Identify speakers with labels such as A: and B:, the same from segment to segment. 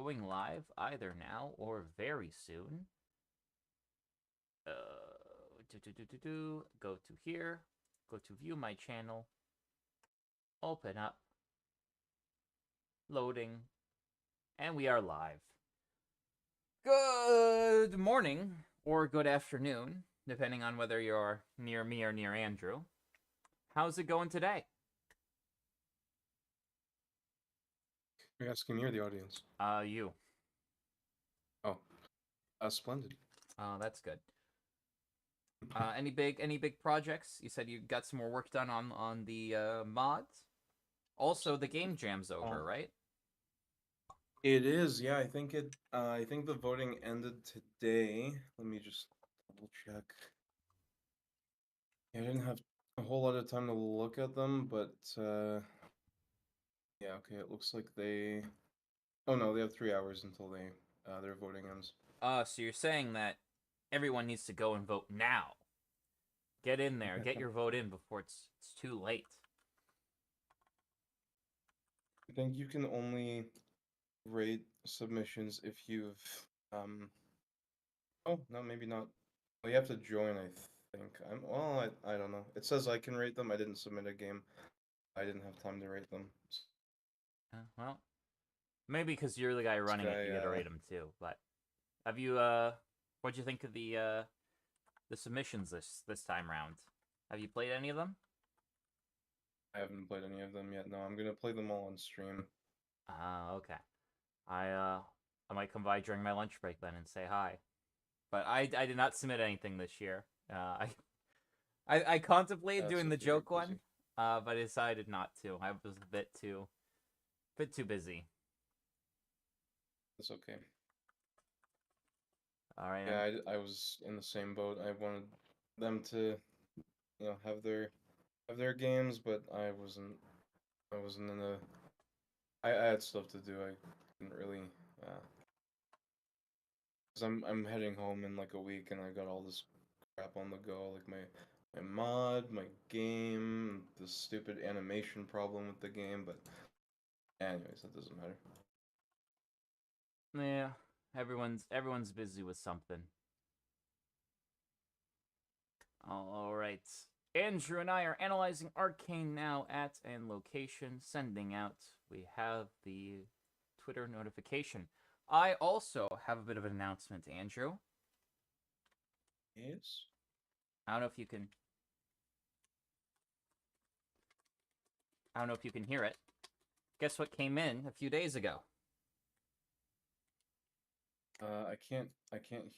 A: going live either now or very soon. Go to here, go to view my channel, open up, loading, and we are live. Good morning or good afternoon, depending on whether you're near me or near Andrew. How's it going today?
B: You're asking near the audience.
A: You.
B: Oh, splendid.
A: Oh, that's good. Any big projects? You said you got some more work done on the mods. Also, the game jam's over, right?
B: It is, yeah. I think it. I think the voting ended today. Let me just double check. I didn't have a whole lot of time to look at them, but yeah. Okay, it looks like they. Oh no, they have 3 hours until their voting ends.
A: So you're saying that everyone needs to go and vote now. Get in there, get your vote in before it's too late.
B: I think you can only rate submissions if you've Oh no, maybe not. Well, you have to join, I think. I don't know. It says I can rate them. I didn't submit a game. I didn't have time to rate them.
A: Well, maybe because you're the guy running it, you get to rate them too. But have you what'd you think of the submissions this time round? Have you played any of them?
B: I haven't played any of them yet. No, I'm gonna play them all on stream.
A: Okay. I might come by during my lunch break then and say hi. But I did not submit anything this year. I contemplated doing the joke one, but I decided not to. I was a bit too busy.
B: It's okay.
A: All right.
B: Yeah, I was in the same boat. I wanted them to, have their games, but I wasn't in a. I had stuff to do. I couldn't really. Cause I'm heading home in like a week, and I got all this crap on the go, like my mod, my game, the stupid animation problem with the game, but anyways, that doesn't matter.
A: Yeah, everyone's busy with something. All right. Andrew and I are analyzing Arcane now at and location, sending out. We have the Twitter notification. I also have a bit of an announcement, Andrew.
B: Yes?
A: I don't know if you can hear it. Guess what came in a few days ago?
B: I can't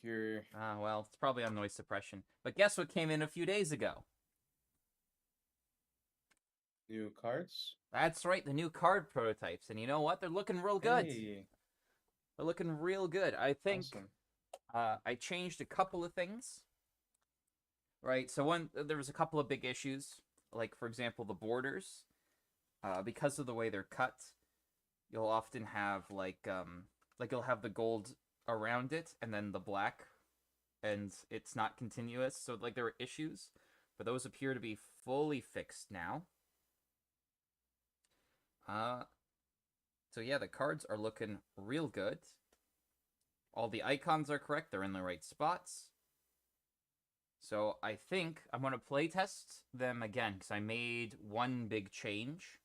B: hear.
A: Well, it's probably on noise suppression. But guess what came in a few days ago?
B: New cards?
A: That's right, the new card prototypes. And you know what? They're looking real good.
B: Hey.
A: They're looking real good. I think
B: awesome.
A: I changed a couple of things. Right, so there was a couple of big issues. Like, for example, the borders. Because of the way they're cut, you'll often have, like you'll have the gold around it, and then the black, and it's not continuous. So, like, there were issues, but those appear to be fully fixed now. So yeah, the cards are looking real good. All the icons are correct. They're in the right spots. So I think I'm going to playtest them again, because I made one big change.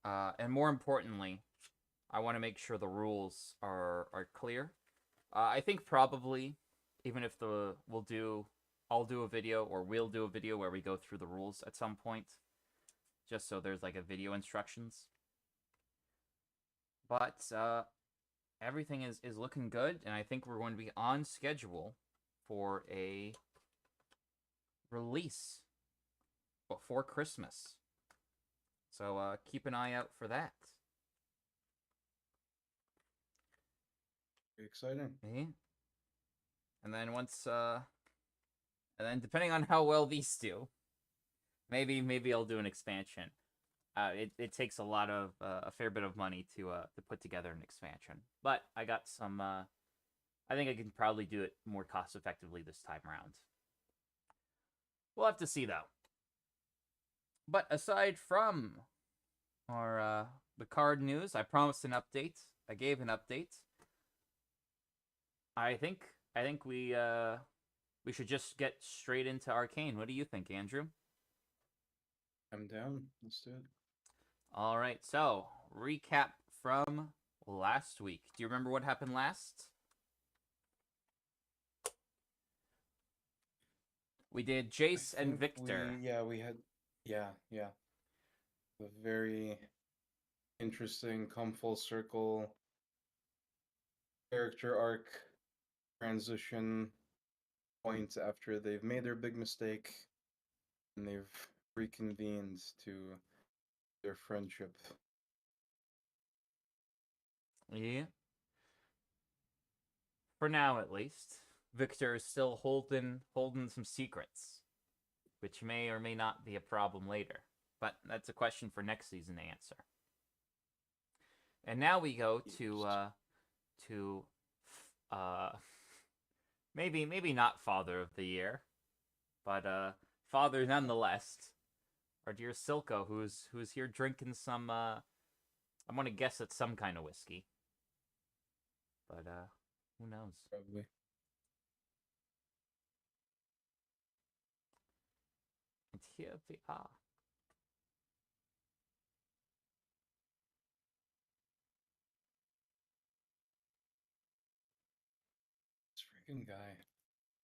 A: And more importantly, I want to make sure the rules are clear. I think probably, even if I'll do a video, or we'll do a video where we go through the rules at some point, just so there's like a video instructions. But everything is looking good, and I think we're going to be on schedule for a release before Christmas. So keep an eye out for that.
B: Exciting.
A: Mm-hmm. And then and then depending on how well these do, maybe I'll do an expansion. It takes a fair bit of money to put together an expansion, but I got some. I think I can probably do it more cost effectively this time around. We'll have to see though. But aside from our the card news, I promised an update I gave an update. I think I think we should just get straight into Arcane. What do you think, Andrew?
B: I'm down. Let's do it.
A: All right. So, recap from last week. Do you remember what happened last? We did Jace and Victor.
B: We had, yeah, a very interesting come full circle character arc transition point after they've made their big mistake and they've reconvened to their friendship.
A: Yeah. For now, at least, Victor is still holding some secrets, which may or may not be a problem later. But that's a question for next season to answer. And now we go to maybe not Father of the Year, but Father nonetheless. Our dear Silco, who's here drinking some I'm gonna guess it's some kind of whiskey. But who knows?
B: Probably.
A: And here we are.
B: This freaking guy.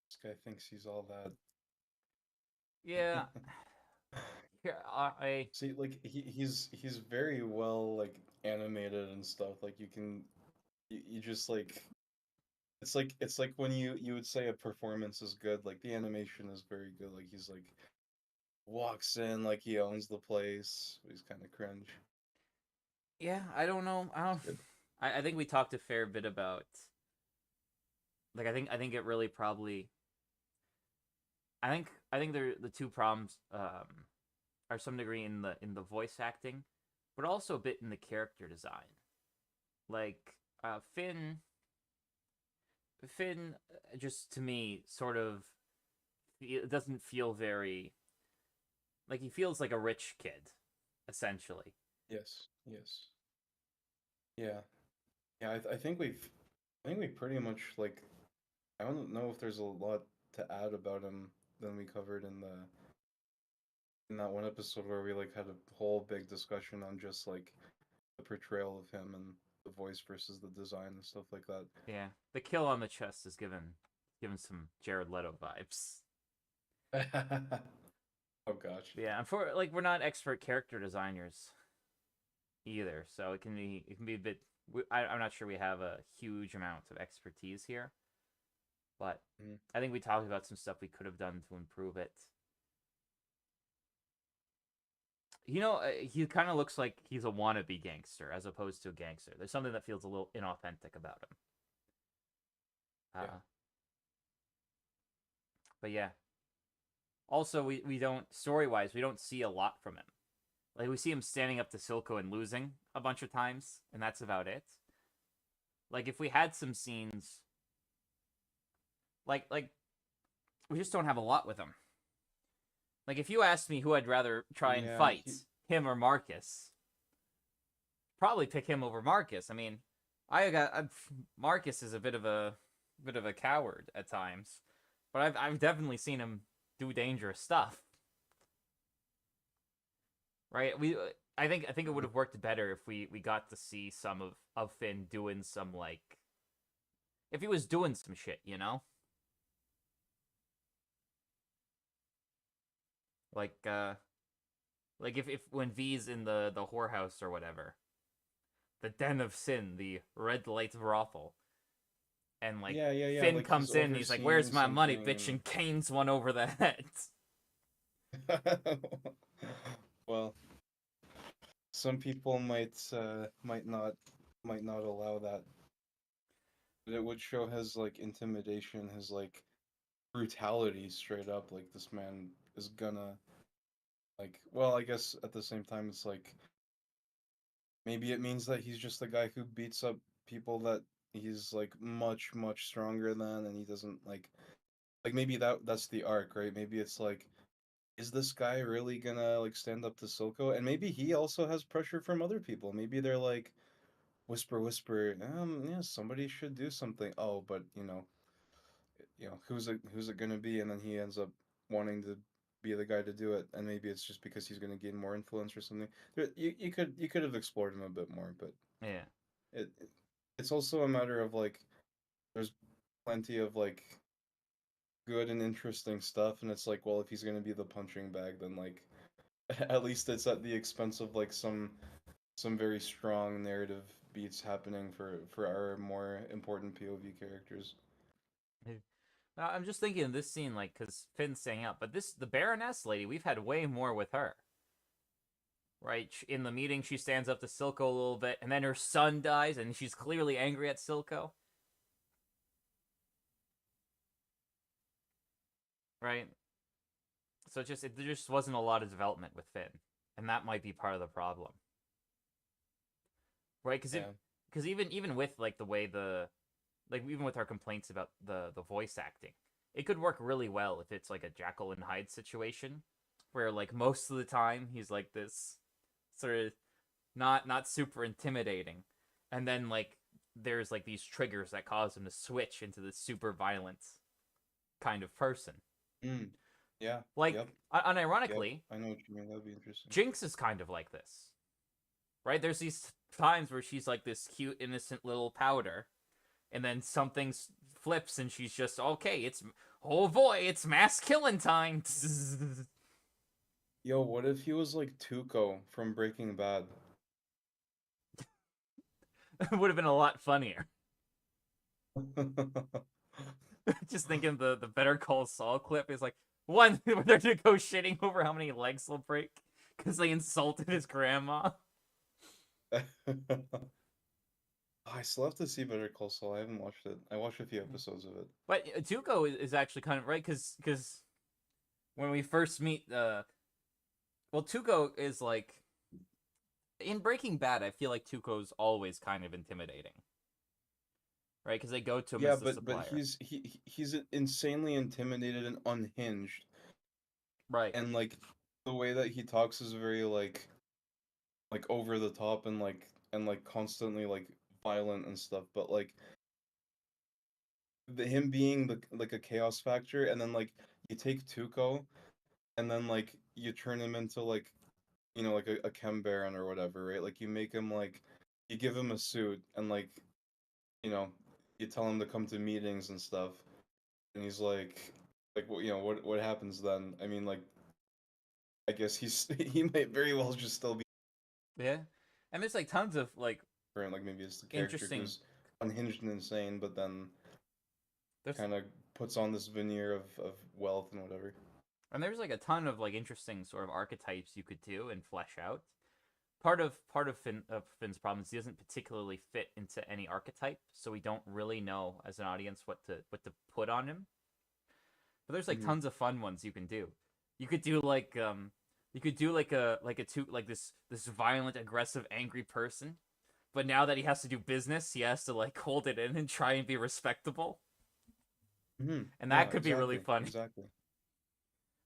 B: This guy thinks he's all that.
A: Yeah. Here I
B: See, like he's very well like animated and stuff. Like you just like it's like when you would say a performance is good, like the animation is very good. Like he's like walks in like he owns the place. He's kind of cringe.
A: yeah, I don't know.
B: Good.
A: I think we talked a fair bit about like I think it really probably I think the two problems are some degree in the voice acting, but also a bit in the character design. Like Finn just to me sort of it doesn't feel very like he feels like a rich kid essentially.
B: Yes. Yes. Yeah. Yeah. I think we pretty much like. I don't know if there's a lot to add about him than we covered in that one episode where we like had a whole big discussion on just like the portrayal of him and the voice versus the design and stuff like that.
A: Yeah, the kill on the chest is given some Jared Leto vibes.
B: Oh gosh.
A: But yeah, and for like we're not expert character designers either, so it can be a bit. I'm not sure we have a huge amount of expertise here, but
B: Mhm.
A: I think we talked about some stuff we could have done to improve it. He kind of looks like he's a wannabe gangster as opposed to a gangster. There's something that feels a little inauthentic about him.
B: Yeah.
A: But yeah. Also, we don't story wise we don't see a lot from him. Like we see him standing up to Silco and losing a bunch of times, and that's about it. Like if we had some scenes, like we just don't have a lot with him. Like if you asked me who I'd rather try and
B: Yeah.
A: fight, him or Marcus, probably pick him over Marcus. I mean, Marcus is a bit of a coward at times, but I've definitely seen him do dangerous stuff. Right? I think it would have worked better if we got to see some of Finn doing some like if he was doing some shit, you know? Like like if when V's in the whorehouse or whatever. The den of sin, the red light brothel. And like
B: Yeah.
A: Finn
B: Like
A: comes
B: he's
A: in, he's like,
B: overseeing
A: "Where's my money,
B: something
A: bitch?" and canes one over the head.
B: Well, some people might not allow that. But it would show his like intimidation, his like brutality straight up. Like this man is gonna like. Well, I guess at the same time, it's like maybe it means that he's just the guy who beats up people that he's like much stronger than, and he doesn't like maybe that's the arc, right? Maybe it's like, is this guy really gonna like stand up to Silco? And maybe he also has pressure from other people. Maybe they're like, whisper, yeah, somebody should do something. Oh, but who's it gonna be? And then he ends up wanting to be the guy to do it, and maybe it's just because he's gonna gain more influence or something. You could have explored him a bit more, but
A: Yeah.
B: it's also a matter of like there's plenty of like good and interesting stuff, and it's like, well, if he's gonna be the punching bag, then like at least it's at the expense of like some very strong narrative beats happening for our more important POV characters.
A: I'm just thinking of this scene, like, because Finn's staying out, but the Baroness lady, we've had way more with her. Right? In the meeting, she stands up to Silco a little bit, and then her son dies, and she's clearly angry at Silco. Right? So there just wasn't a lot of development with Finn, and that might be part of the problem. Right?
B: Yeah.
A: Because even with like the way even with our complaints about the voice acting, it could work really well if it's like a Jekyll and Hyde situation, where like most of the time he's like this sort of not super intimidating, and then like there's like these triggers that cause him to switch into this super violent kind of person.
B: Mm. Yeah.
A: Like
B: Yep. Yep.
A: unironically,
B: I know what you mean. That'd be interesting.
A: Jinx is kind of like this, right? There's these times where she's like this cute, innocent little powder, and then something flips, and she's just okay. Oh boy, it's mass killing time.
B: Yo, what if he was like Tuco from Breaking Bad?
A: It would have been a lot funnier. Just thinking the Better Call Saul clip is like one where they're negotiating over how many legs they'll break because they insulted his grandma.
B: I still have to see Better Call Saul. I haven't watched it. I watched a few episodes of it.
A: But Tuco is actually kind of right because when we first meet, well, Tuco is like in Breaking Bad. I feel like Tuco's always kind of intimidating, right? Because they go to him
B: Yeah,
A: as the
B: but
A: supplier,
B: he's insanely intimidated and unhinged,
A: right?
B: and like the way that he talks is very like over the top and constantly like violent and stuff. But like him being like a chaos factor, and then like you take Tuco, and then like you turn him into like like a Chem Baron or whatever, right? Like you make him like you give him a suit and like you know you tell him to come to meetings and stuff, and he's like what happens then? I mean, like I guess he might very well just still be
A: Yeah, and there's like tons of like
B: current, like maybe it's the character
A: interesting.
B: who's unhinged and insane, but then
A: There's
B: kind of puts on this veneer of wealth and whatever.
A: and there's like a ton of like interesting sort of archetypes you could do and flesh out. Part of Finn's problem is he doesn't particularly fit into any archetype, so we don't really know as an audience what to put on him. But there's like
B: Hmm.
A: tons of fun ones you can do. You could do like this violent, aggressive, angry person. But now that he has to do business, he has to like hold it in and try and be respectable.
B: Hmm.
A: And that
B: Yeah,
A: could be really
B: exactly,
A: funny.
B: exactly.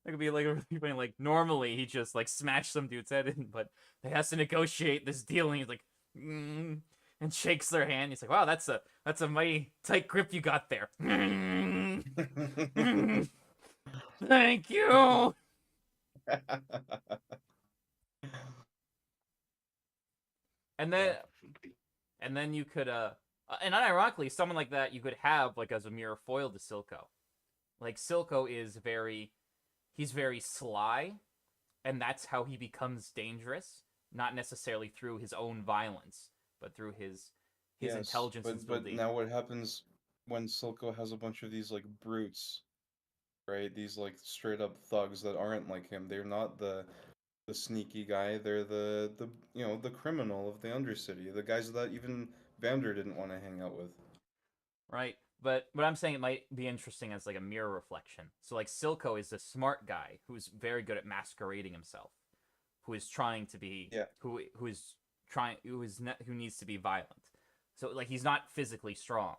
A: That could be like a really funny. Like normally he just like smashed some dude's head in, but he has to negotiate this deal, and he's like, and shakes their hand. He's like, "Wow, that's a mighty tight grip you got there." Thank you. And then
B: Definitely.
A: you could and unironically, someone like that you could have like as a mirror foil to Silco. Like Silco is he's very sly, and that's how he becomes dangerous. Not necessarily through his own violence, but through his
B: Yes,
A: intelligence and
B: but
A: stability.
B: now what happens when Silco has a bunch of these like brutes, right? These like straight up thugs that aren't like him. They're not the sneaky guy. They're the criminal of the Undercity. The guys that even Vander didn't want to hang out with.
A: Right? But I'm saying it might be interesting as like a mirror reflection. So like Silco is a smart guy who's very good at masquerading himself, who is trying to be
B: Yeah.
A: who needs to be violent. So like he's not physically strong,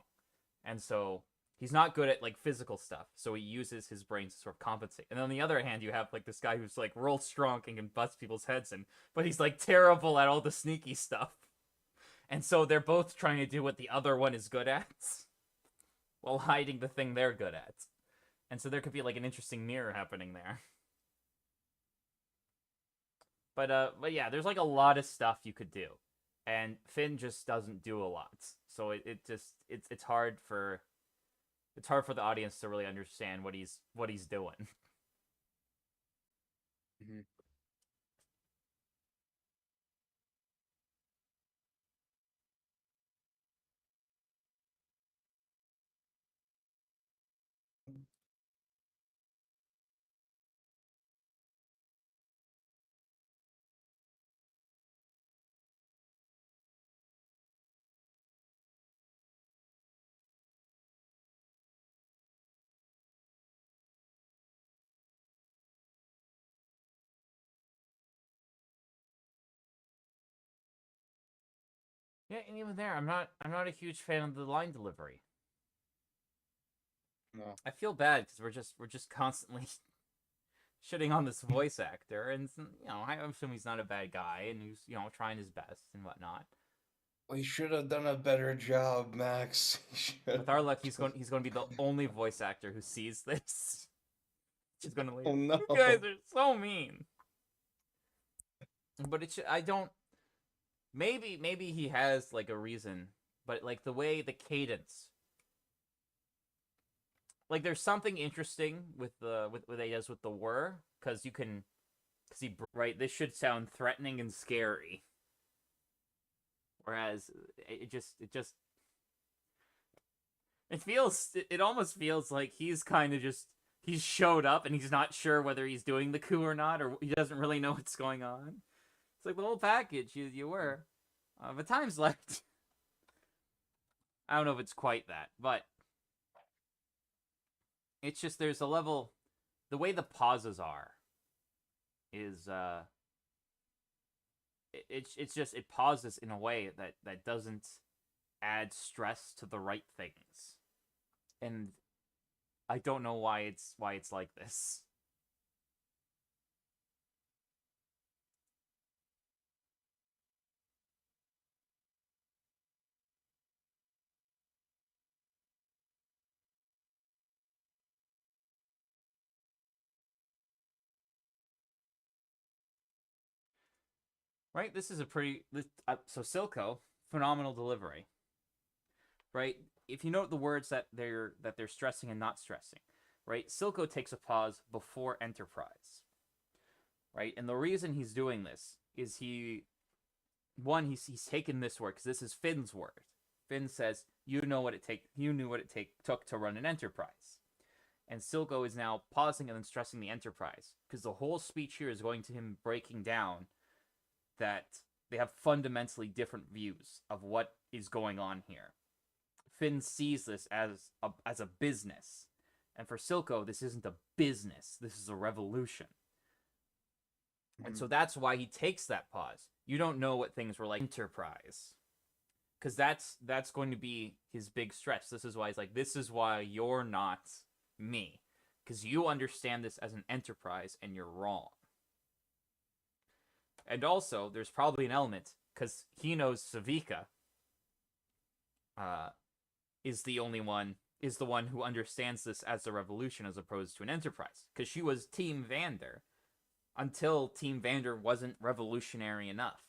A: and so he's not good at like physical stuff. So he uses his brains to sort of compensate. And on the other hand, you have like this guy who's like real strong and can bust people's heads in, but he's like terrible at all the sneaky stuff. And so they're both trying to do what the other one is good at while hiding the thing they're good at. And so there could be like an interesting mirror happening there. But yeah, there's like a lot of stuff you could do. And Finn just doesn't do a lot. So it's hard for the audience to really understand what he's doing.
B: Mm-hmm.
A: Yeah, and even there, I'm not a huge fan of the line delivery.
B: No.
A: I feel bad because we're just constantly shitting on this voice actor, and I assume he's not a bad guy, and he's trying his best and whatnot.
B: We should have done a better job, Max.
A: With our luck, he's going to be the only voice actor who sees this. She's going to leave.
B: Oh no.
A: You guys are so mean. But I don't. Maybe he has like a reason, but like the way the cadence, like there's something interesting with the with what he does with the whir, because he right. This should sound threatening and scary, whereas it almost feels like he's kind of just he's showed up and he's not sure whether he's doing the coup or not, or he doesn't really know what's going on. It's like the whole package you were, but time's left. I don't know if it's quite that, but it's just there's a level. The way the pauses are is it's just it pauses in a way that doesn't add stress to the right things, and I don't know why it's like this. Right? This is a pretty so Silco, phenomenal delivery. Right? If you note the words that they're stressing and not stressing, right? Silco takes a pause before Enterprise, right? And the reason he's doing this is he's taken this word because this is Finn's word. Finn says, "You know what it took to run an Enterprise," and Silco is now pausing and then stressing the Enterprise because the whole speech here is going to him breaking down that they have fundamentally different views of what is going on here. Finn sees this as a business, and for Silco, this isn't a business. This is a revolution. And so that's why he takes that pause. You don't know what things were like Enterprise, because that's going to be his big stretch. This is why he's like, this is why you're not me, because you understand this as an Enterprise and you're wrong. And also, there's probably an element because he knows Savika is the one who understands this as a revolution as opposed to an Enterprise, because she was Team Vander until Team Vander wasn't revolutionary enough.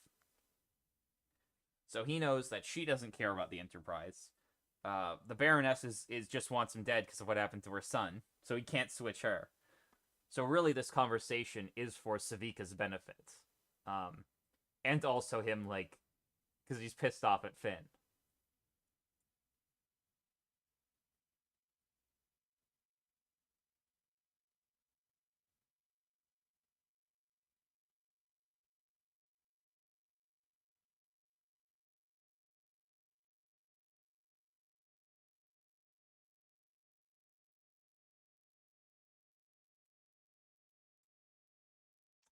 A: So he knows that she doesn't care about the Enterprise. The Baroness is just wants him dead because of what happened to her son, so he can't switch her. So really, this conversation is for Savika's benefit, and also him like because he's pissed off at Finn.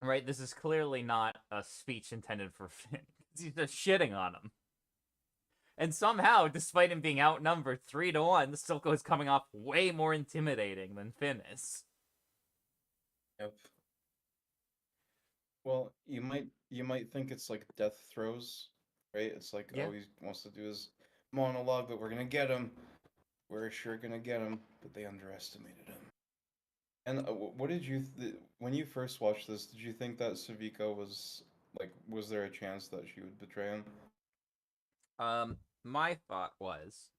A: Right? This is clearly not a speech intended for Finn. He's just shitting on him. And somehow, despite him being outnumbered 3-1, the Silco is coming off way more intimidating than Finn is.
B: Yep. Well, you might think it's like death throes, right? It's like
A: Yeah.
B: all he wants to do is monologue, but we're gonna get him. We're sure gonna get him, but they underestimated him. And what did you when you first watched this? Did you think that Savika was like, was there a chance that she would betray him?
A: My thought was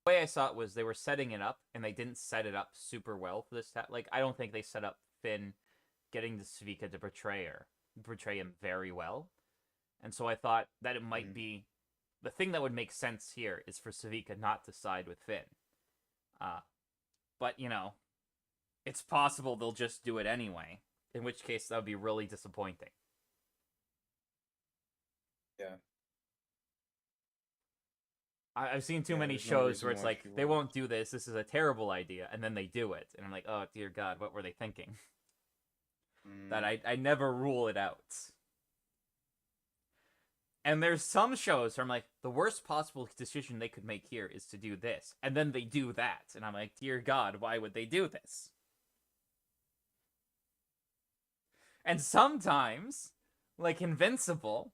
A: the way I saw it was they were setting it up and they didn't set it up super well for this. Like I don't think they set up Finn getting the Savika to betray him very well. And so I thought that it might
B: Mm.
A: be the thing that would make sense here is for Savika not to side with Finn. Uh, but you know, it's possible they'll just do it anyway. In which case, that would be really disappointing.
B: Yeah,
A: I've seen too
B: yeah.
A: many
B: There's no
A: shows where
B: reason
A: it's
B: why
A: like
B: she
A: they
B: wouldn't.
A: won't do this. This is a terrible idea, and then they do it, and I'm like, oh dear God, what were they thinking? That
B: Mm.
A: I never rule it out. And there's some shows where I'm like, the worst possible decision they could make here is to do this, and then they do that, and I'm like, dear God, why would they do this? And sometimes, like Invincible,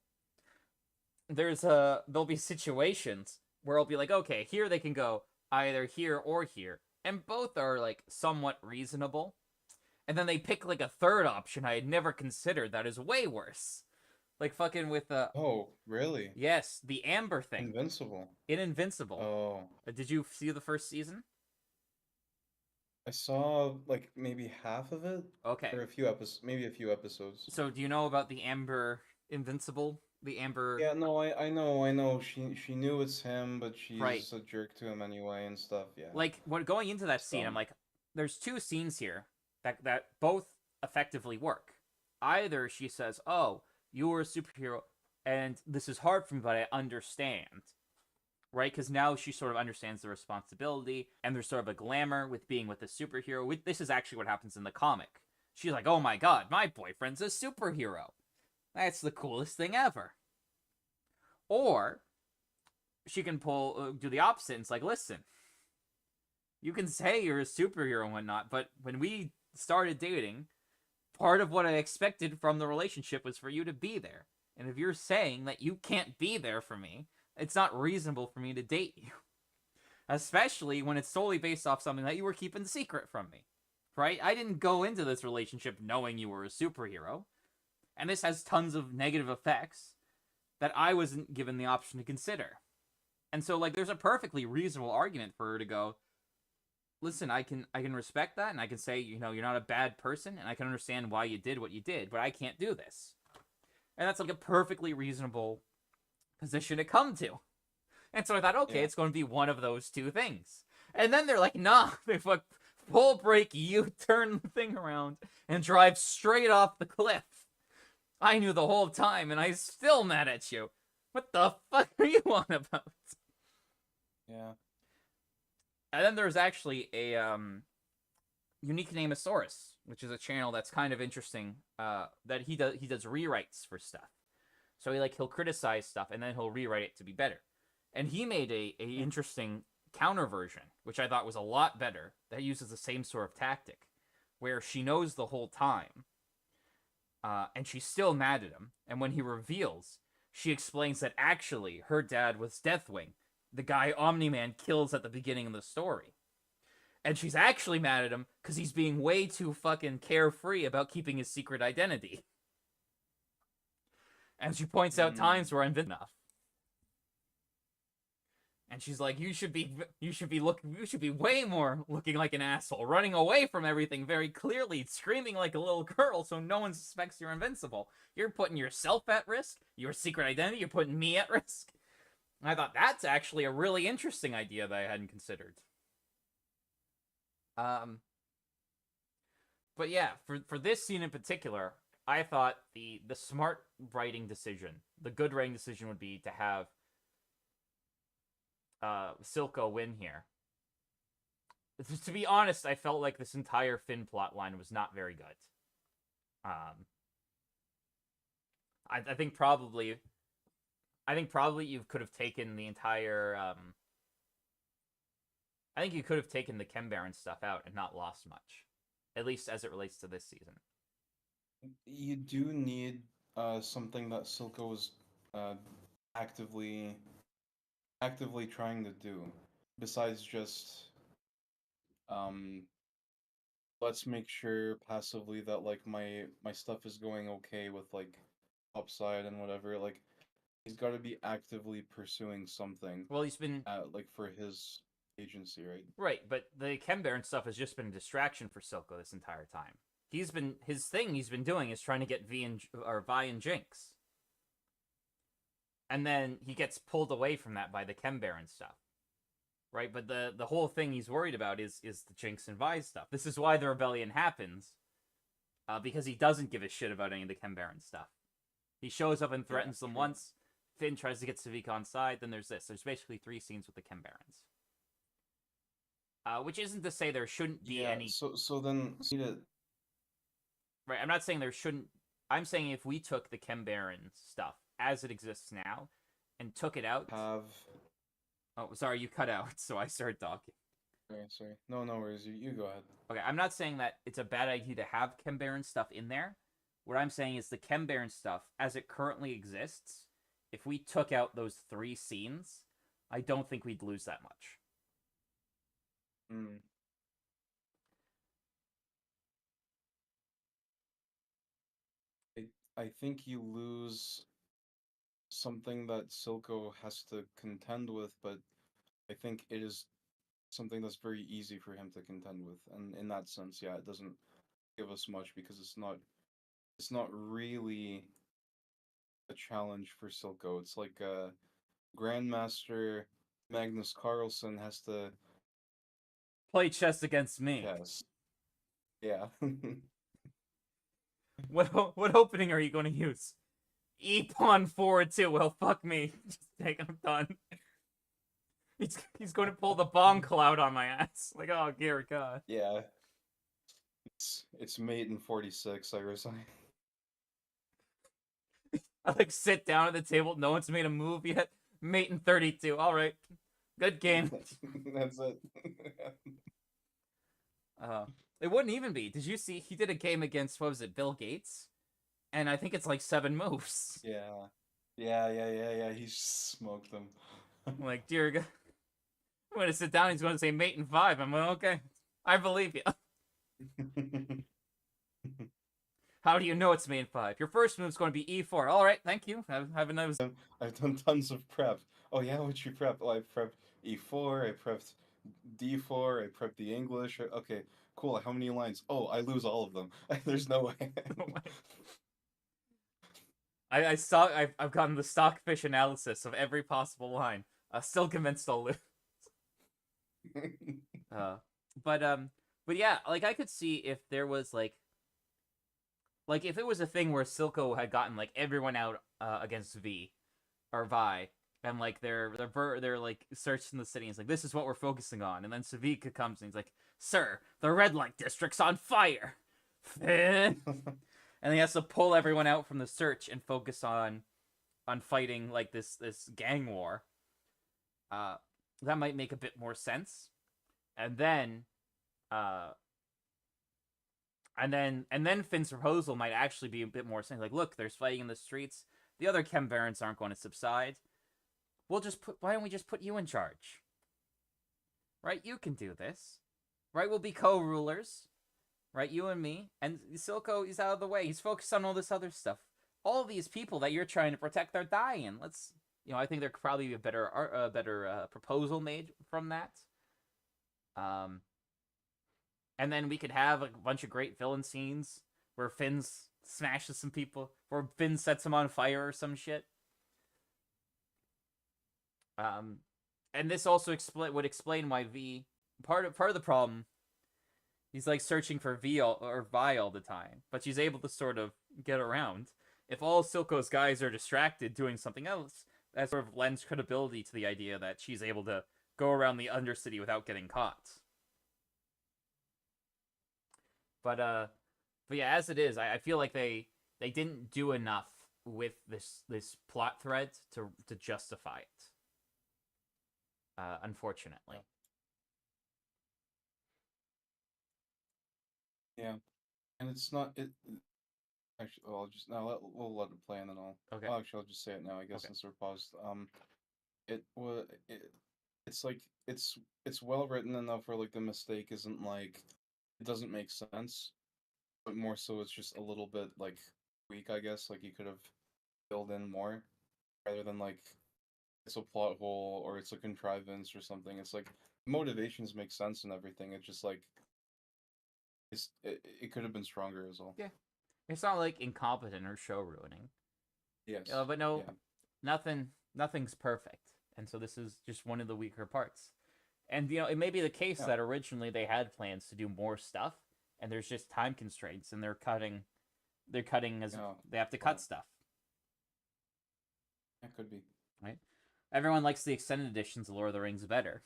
A: there'll be situations where I'll be like, okay, here they can go either here or here, and both are like somewhat reasonable. And then they pick like a third option I had never considered that is way worse. Like fucking with
B: Oh, really?
A: yes, the Amber thing
B: Invincible.
A: in Invincible.
B: Oh,
A: Did you see the first season?
B: I saw like maybe half of it,
A: Okay.
B: or a few episodes, maybe a few episodes.
A: So do you know about the Amber Invincible? The Amber
B: Yeah, no, I know. She knew it's him, but
A: right.
B: she's a jerk to him anyway and stuff. Yeah,
A: Like when going into that
B: it's
A: scene, I'm
B: dumb.
A: like, there's two scenes here that both effectively work. Either she says, "Oh, you were a superhero, and this is hard for me, but I understand." Right? Because now she sort of understands the responsibility, and there's sort of a glamour with being with a superhero. This is actually what happens in the comic. She's like, "Oh my God, my boyfriend's a superhero. That's the coolest thing ever." Or she can do the opposite. And it's like, listen, you can say you're a superhero and whatnot, but when we started dating, part of what I expected from the relationship was for you to be there. And if you're saying that you can't be there for me, it's not reasonable for me to date you. Especially when it's solely based off something that you were keeping secret from me. Right? I didn't go into this relationship knowing you were a superhero. And this has tons of negative effects that I wasn't given the option to consider. And so like there's a perfectly reasonable argument for her to go, listen, I can respect that, and I can say, you know, you're not a bad person, and I can understand why you did what you did, but I can't do this. And that's like a perfectly reasonable position to come to. And so I thought, okay,
B: Yeah.
A: it's going to be one of those two things. And then they're like, nah, they fuck full break, you turn the thing around and drive straight off the cliff. I knew the whole time, and I'm still mad at you. What the fuck are you on about?
B: Yeah.
A: And then there's actually a Unique Namosaurus, which is a channel that's kind of interesting. That he does rewrites for stuff. So he'll criticize stuff and then he'll rewrite it to be better. And he made a
B: Hmm.
A: interesting counter version, which I thought was a lot better. That uses the same sort of tactic, where she knows the whole time, and she's still mad at him. And when he reveals, she explains that actually her dad was Deathwing, the guy Omni-Man kills at the beginning of the story. And she's actually mad at him because he's being way too fucking carefree about keeping his secret identity. And she points out
B: Mm.
A: times where I'm enough. And she's like, you should be way more looking like an asshole, running away from everything very clearly, screaming like a little girl so no one suspects you're invincible. You're putting yourself at risk, your secret identity, you're putting me at risk. And I thought that's actually a really interesting idea that I hadn't considered. Um, but yeah, for this scene in particular, I thought the smart writing decision, the good writing decision would be to have Silco win here. To be honest, I felt like this entire Finn plotline was not very good. Um, I think probably you could have taken the entire. I think you could have taken the Chem Baron stuff out and not lost much, at least as it relates to this season.
B: You do need something that Silco was uh actively trying to do besides just um let's make sure passively that like my stuff is going okay with like upside and whatever. Like he's got to be actively pursuing something
A: Well, he's been
B: like for his agency, right?
A: right, but the Chem Baron stuff has just been a distraction for Silco this entire time. His thing he's been doing is trying to get V and or Vi and Jinx, and then he gets pulled away from that by the Chem Baron stuff, right? But the whole thing he's worried about is the Jinx and Vi stuff. This is why the rebellion happens, because he doesn't give a shit about any of the Chem Baron stuff. He shows up and threatens them once. Finn tries to get Savik on side. Then there's this. There's basically 3 scenes with the Chem Barons. Which isn't to say there shouldn't be any.
B: So then
A: Right, I'm not saying there shouldn't. I'm saying if we took the Chem Baron stuff as it exists now and took it out. Oh, sorry, you cut out, so I started talking.
B: Sorry. No worries. You go ahead.
A: Okay, I'm not saying that it's a bad idea to have Chem Baron stuff in there. What I'm saying is the Chem Baron stuff, as it currently exists, if we took out those 3 scenes, I don't think we'd lose that much.
B: I think you lose something that Silco has to contend with, but I think it is something that's very easy for him to contend with, and in that sense, yeah, it doesn't give us much because it's not really a challenge for Silco. It's like Grandmaster Magnus Carlsen has to
A: play chess against me.
B: Yes. Yeah.
A: What opening are you going to use? E pawn forward 2. Well, fuck me. Just take. I'm done. He's going to pull the bomb cloud on my ass. Like, oh, dear God.
B: Yeah. It's mate in 46. I resign.
A: I like sit down at the table. No one's made a move yet. Mate in 32. All right. Good game.
B: That's it.
A: It wouldn't even be. Did you see? He did a game against, what was it, Bill Gates? And I think it's like 7 moves.
B: Yeah. He smoked them.
A: I'm like, dear God. I'm going to sit down. He's going to say mate in 5. I'm like, okay. I believe you. How do you know it's mate in 5? Your first move's going to be E4. All right, thank you. Have a nice.
B: I've done tons of prep. Oh yeah, what you prep? Oh, I prepped E4. I prepped D4. I prepped the English. Okay, cool. How many lines? Oh, I lose all of them. There's no way.
A: I've gotten the stockfish analysis of every possible line. Still convinced I'll lose. But yeah, like I could see if there was like if it was a thing where Silco had gotten like everyone out against V or Vi, and like they're like searching the city and it's like, this is what we're focusing on, and then Savika comes and he's like, sir, the red light district's on fire. And he has to pull everyone out from the search and focus on fighting like this gang war. That might make a bit more sense. And then Finn's proposal might actually be a bit more sense. Like, look, there's fighting in the streets. The other Chem Barons aren't going to subside. Why don't we just put you in charge? Right? You can do this. Right? We'll be co-rulers. Right? You and me. And Silco, he's out of the way. He's focused on all this other stuff. All these people that you're trying to protect, they're dying. I think there could probably be a better proposal made from that. And then we could have a bunch of great villain scenes where Finn smashes some people, or Finn sets them on fire or some shit. And this also would explain why V part of the problem. He's like searching for Vi all the time, but she's able to sort of get around. If all Silco's guys are distracted doing something else, that sort of lends credibility to the idea that she's able to go around the Undercity without getting caught. But yeah, as it is, I feel like they didn't do enough with this plot thread to justify it. Unfortunately.
B: Yeah, and it's not Actually, well, I'll just no, we'll let it play and then I'll.
A: Okay.
B: Well, actually, I'll just say it now. I guess
A: Okay.
B: since we're paused. It was it's like it's well written enough where like the mistake isn't like it doesn't make sense, but more so it's just a little bit like weak, I guess. Like you could have filled in more rather than like it's a plot hole or it's a contrivance or something. It's like motivations make sense and everything. It's just like it could have been stronger as well.
A: Yeah. It's not like incompetent or show ruining.
B: Yes.
A: But no,
B: Yeah.
A: nothing's perfect, and so this is just one of the weaker parts. And it may be the case
B: Yeah.
A: that originally they had plans to do more stuff, and there's just time constraints, and they're cutting. They're cutting as
B: Yeah.
A: they have to cut stuff.
B: That could be.
A: Right? Everyone likes the extended editions of Lord of the Rings better.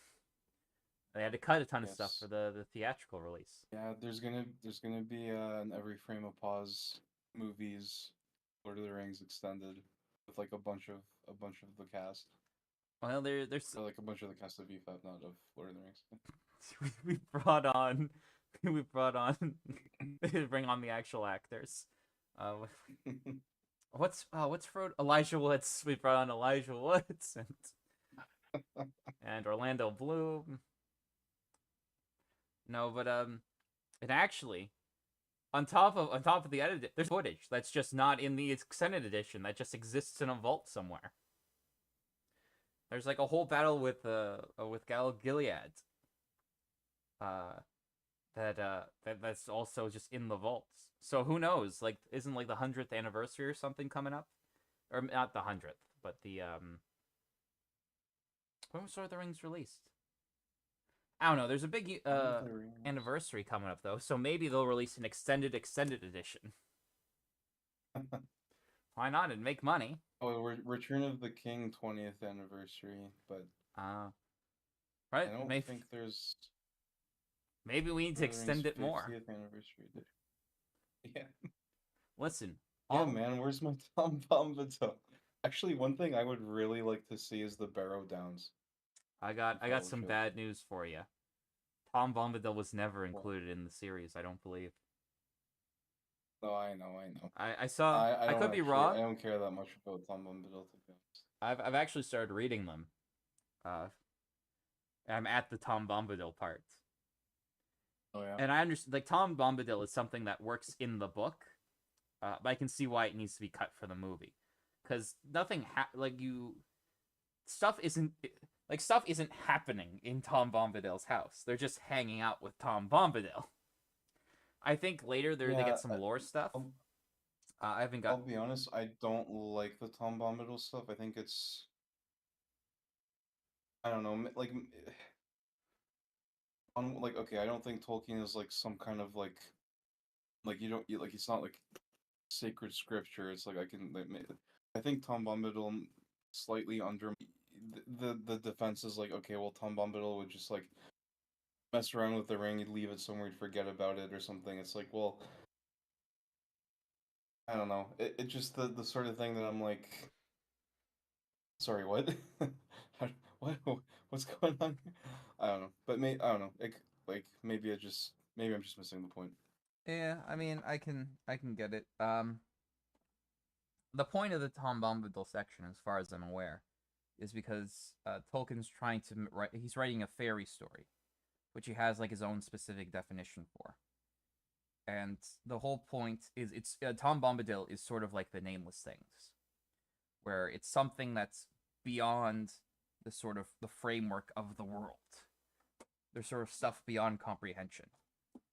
A: They had to cut a ton of stuff for
B: Yes.
A: the theatrical release.
B: Yeah, there's gonna be an Every Frame of Pause movies, Lord of the Rings extended, with like a bunch of the cast,
A: Well, there's
B: or like a bunch of the cast of UFAP, not of Lord of the Rings.
A: we brought on we brought on bring on the actual actors. Uh, what's Frodo? Elijah Woods. We brought on Elijah Woods and Orlando Bloom. No, but and actually, on top of the edit, there's footage that's just not in the extended edition that just exists in a vault somewhere. There's like a whole battle with Gal Gilead. That's also just in the vaults. So who knows? Like, isn't like the 100th anniversary or something coming up? Or not the 100th, but the when was Lord of the Rings released? I don't know. There's a big
B: Lord of the Rings.
A: anniversary coming up though, so maybe they'll release an extended edition. Why not? It'd make money.
B: Oh, Return of the King 20th anniversary, but
A: Right?
B: I don't think there's
A: Maybe we need to
B: Lord of the Rings
A: extend it more.
B: 50th anniversary. Yeah.
A: Listen,
B: Yeah, man, where's my Tom Bombadil? Actually, one thing I would really like to see is the Barrow Downs
A: I
B: from
A: got some
B: Fellowship.
A: bad news for you. Tom Bombadil was never
B: What?
A: included in the series. I don't believe.
B: No, I know, I know.
A: I saw.
B: I
A: I
B: don't
A: could be
B: actually, I
A: wrong.
B: don't care that much about Tom Bombadil to be honest.
A: I've actually started reading them. Uh, I'm at the Tom Bombadil part,
B: Oh yeah.
A: and I understand. Like Tom Bombadil is something that works in the book, but I can see why it needs to be cut for the movie, because nothing stuff isn't stuff isn't happening in Tom Bombadil's house. They're just hanging out with Tom Bombadil. I think later they
B: Yeah,
A: get some lore stuff. I haven't got.
B: I'll be honest, I don't like the Tom Bombadil stuff. I think it's, I don't know, like, on like, okay, I don't think Tolkien is like some kind of like you don't, like, it's not like sacred scripture. It's like I think Tom Bombadil slightly under the defense is like, okay, well, Tom Bombadil would just like mess around with the ring, he'd leave it somewhere, he'd forget about it or something. It's like, well, I don't know. It just the sort of thing that I'm like, sorry, what? What? What's going on here? I don't know. But I don't know. Like maybe I'm just missing the point.
A: Yeah, I mean, I can get it. The point of the Tom Bombadil section, as far as I'm aware, is because Tolkien's trying to write. He's writing a fairy story, which he has like his own specific definition for. And the whole point is, it's Tom Bombadil is sort of like the nameless things, where it's something that's beyond the sort of the framework of the world. There's sort of stuff beyond comprehension,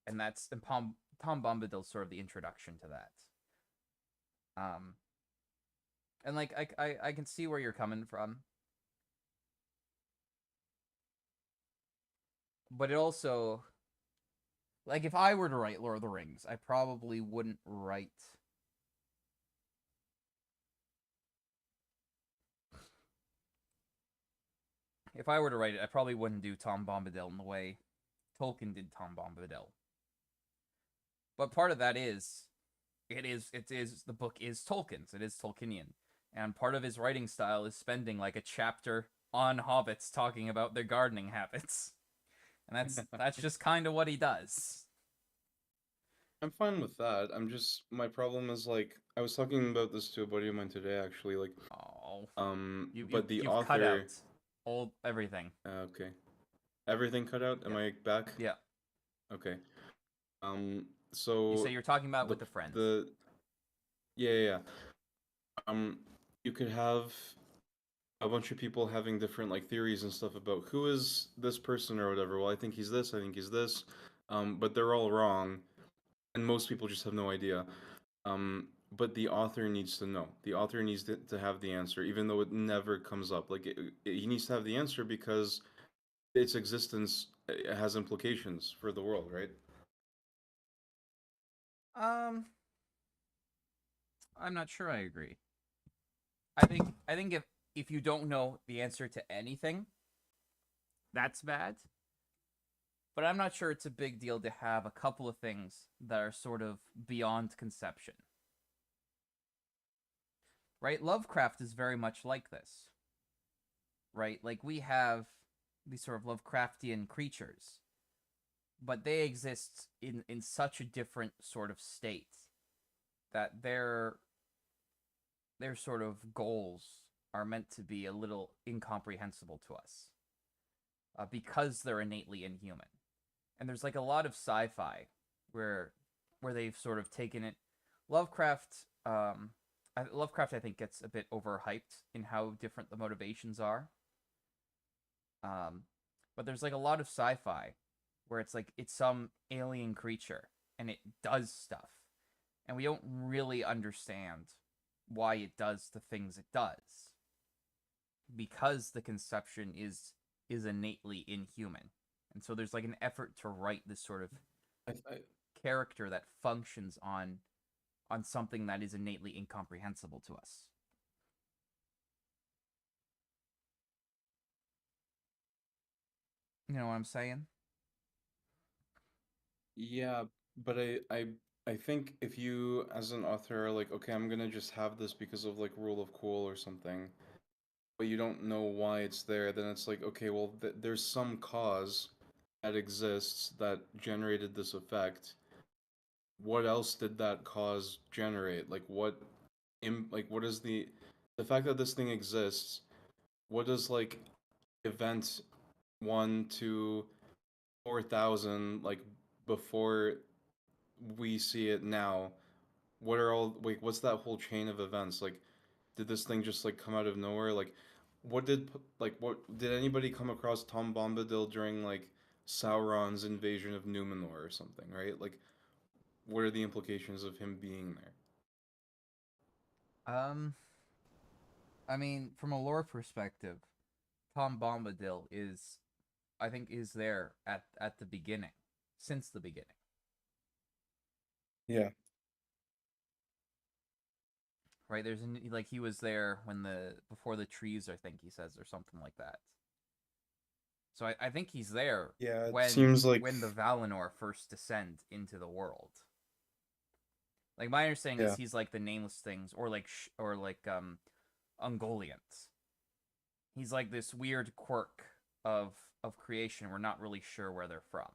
A: and Tom Bombadil's sort of the introduction to that. And like I can see where you're coming from, but it also, like, if I were to write Lord of the Rings, I probably wouldn't write. If I were to write it, I probably wouldn't do Tom Bombadil in the way Tolkien did Tom Bombadil. But part of that is, the book is Tolkien's. It is Tolkienian, and part of his writing style is spending like a chapter on hobbits talking about their gardening habits, and that's just kind of what he does.
B: I'm fine with that. My problem is like I was talking about this to a buddy of mine today actually, like
A: Oh,
B: but the
A: you've cut
B: author,
A: out all everything.
B: okay. Everything cut out? Am
A: Yep.
B: I back?
A: Yeah.
B: Okay. Um
A: You
B: so
A: say you're talking about
B: the
A: with a friend.
B: the yeah, yeah, yeah. Um you could have a bunch of people having different like theories and stuff about who is this person or whatever. Well, I think he's this, I think he's this. But they're all wrong and most people just have no idea. But the author needs to know. The author needs to have the answer, even though it never comes up. Like he needs to have the answer because its existence has implications for the world, right?
A: Um, I'm not sure I agree. I think if you don't know the answer to anything, that's bad. But I'm not sure it's a big deal to have a couple of things that are sort of beyond conception. Right? Lovecraft is very much like this. Right? Like we have these sort of Lovecraftian creatures, but they exist in such a different sort of state that their sort of goals are meant to be a little incomprehensible to us because they're innately inhuman. And there's like a lot of sci-fi where they've sort of taken it. Lovecraft, Lovecraft, I think gets a bit overhyped in how different the motivations are. Um, but there's like a lot of sci-fi where it's like it's some alien creature and it does stuff, and we don't really understand why it does the things it does because the conception is innately inhuman. And so there's like an effort to write this sort of
B: I
A: character that functions on something that is innately incomprehensible to us. You know what I'm saying?
B: yeah, but I think if you as an author are like, okay, I'm gonna just have this because of like rule of cool or something, but you don't know why it's there, then it's like, okay, well, there's some cause that exists that generated this effect. What else did that cause generate? Like what is the fact that this thing exists? What does like event 1 to 4,000 like before we see it now? What are all like what's that whole chain of events? Like did this thing just like come out of nowhere? What did anybody come across Tom Bombadil during like Sauron's invasion of Numenor or something, right? Like what are the implications of him being there?
A: Um, I mean, from a lore perspective, Tom Bombadil is, I think, is there at the beginning, since the beginning.
B: Yeah.
A: Right? There's an, like he was there when the before the trees, I think he says, or something like that. So I think he's there
B: Yeah, it seems like
A: when the Valinor first descend into the world. Like my understanding is
B: yeah.
A: he's like the nameless things, or like Ungoliants. He's like this weird quirk of creation. We're not really sure where they're from.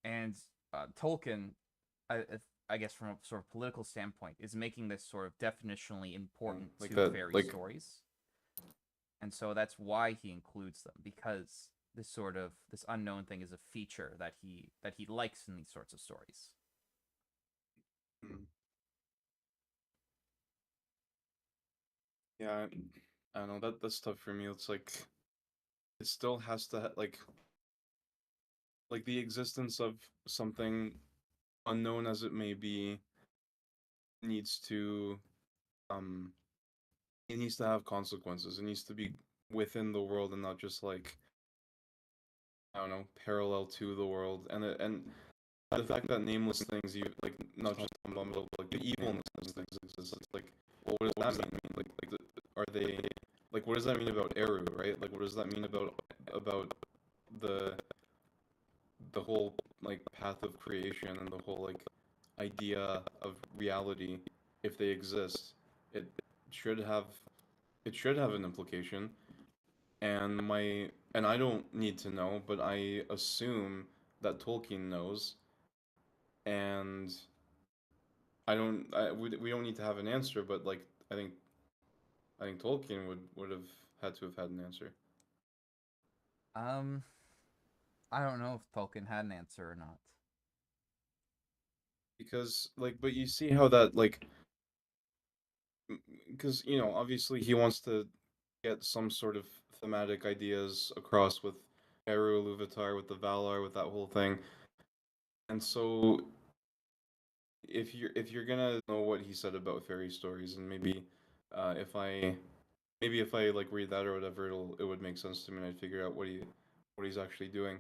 A: And Tolkien, I, I guess from a sort of political standpoint, is making this sort of definitionally important
B: Like
A: to
B: that
A: fairy
B: like
A: stories, and so that's why he includes them, because this sort of this unknown thing is a feature that he likes in these sorts of stories.
B: mm, yeah, I don't know that that's tough for me. It's like it still has to like the existence of something unknown as it may be needs to um it needs to have consequences. It needs to be within the world and not just like I don't know, parallel to the world. And the fact that nameless things, you like not just Bumble, but like the evil nameless things exist. It's like, well, what does that mean? Are they like what does that mean about Eru, right? Like what does that mean about the the whole like path of creation and the whole like idea of reality if they exist? It should have it should have an implication. and I don't need to know, but I assume that Tolkien knows, and we don't need to have an answer, but like I think Tolkien would have had to have had an answer.
A: Um, I don't know if Tolkien had an answer or not.
B: Because like, but you see how that like, because you know, obviously he wants to get some sort of thematic ideas across with Eru Iluvatar, with the Valar, with that whole thing. And so if you're gonna know what he said about fairy stories, and maybe if I maybe if I like read that or whatever, it would make sense to me, and I'd figure out what he's actually doing.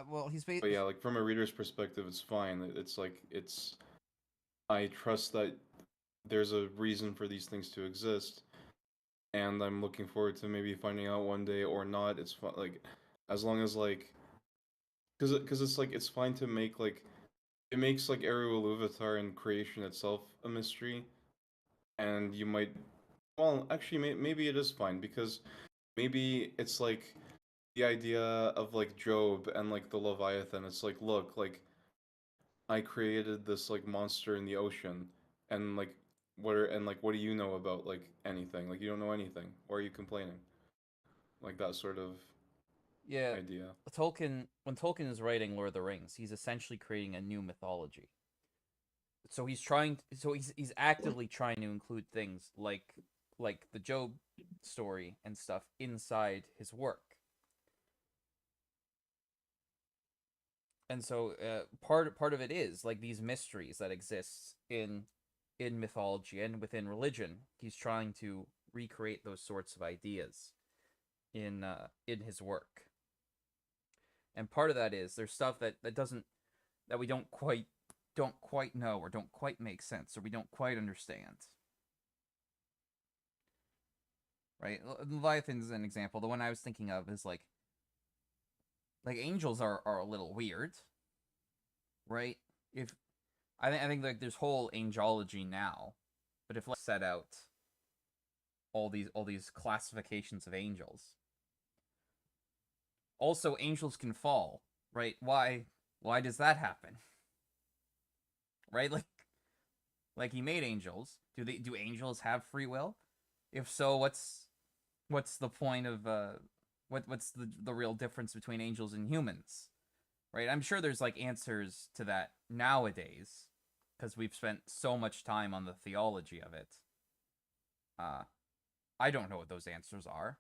A: Well,
B: But yeah, like from a reader's perspective, it's fine. It's like I trust that there's a reason for these things to exist, and I'm looking forward to maybe finding out one day or not. It's fun, like as long as like because it's like it's fine to make like it makes like Eru Iluvatar and creation itself a mystery, and you might well actually maybe it is fine because maybe it's like the idea of like Job and like the Leviathan. It's like look like I created this like monster in the ocean, and like what do you know about like anything? Like you don't know anything. Why are you complaining? Like that sort of
A: yeah,
B: idea.
A: Tolkien when Tolkien is writing Lord of the Rings, he's essentially creating a new mythology. So he's actively trying to include things like the Job story and stuff inside his work. And so part of it is like these mysteries that exist in mythology and within religion. He's trying to recreate those sorts of ideas in his work. And part of that is there's stuff that doesn't that we don't quite know or don't quite make sense or we don't quite understand. Right? Leviathan's an example. The one I was thinking of is like angels are a little weird, right? If I think like there's whole angelology now, but if let's set out all these classifications of angels, also angels can fall, right? Why does that happen? Right? Like he made angels. Do angels have free will? If so, what's the point of what's the real difference between angels and humans? Right? I'm sure there's like answers to that nowadays because we've spent so much time on the theology of it. Uh I don't know what those answers are.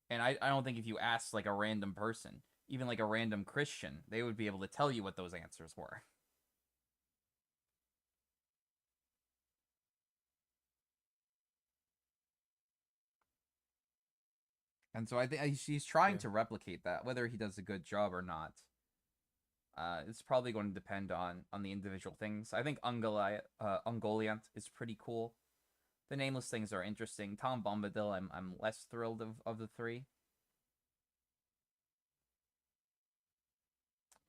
A: And I don't think if you asked like a random person, even like a random Christian, they would be able to tell you what those answers were. And so I think he's trying
B: Yeah.
A: to replicate that. Whether he does a good job or not, it's probably going to depend on the individual things. I think Ungoliant is pretty cool. The nameless things are interesting. Tom Bombadil, I'm less thrilled of the three,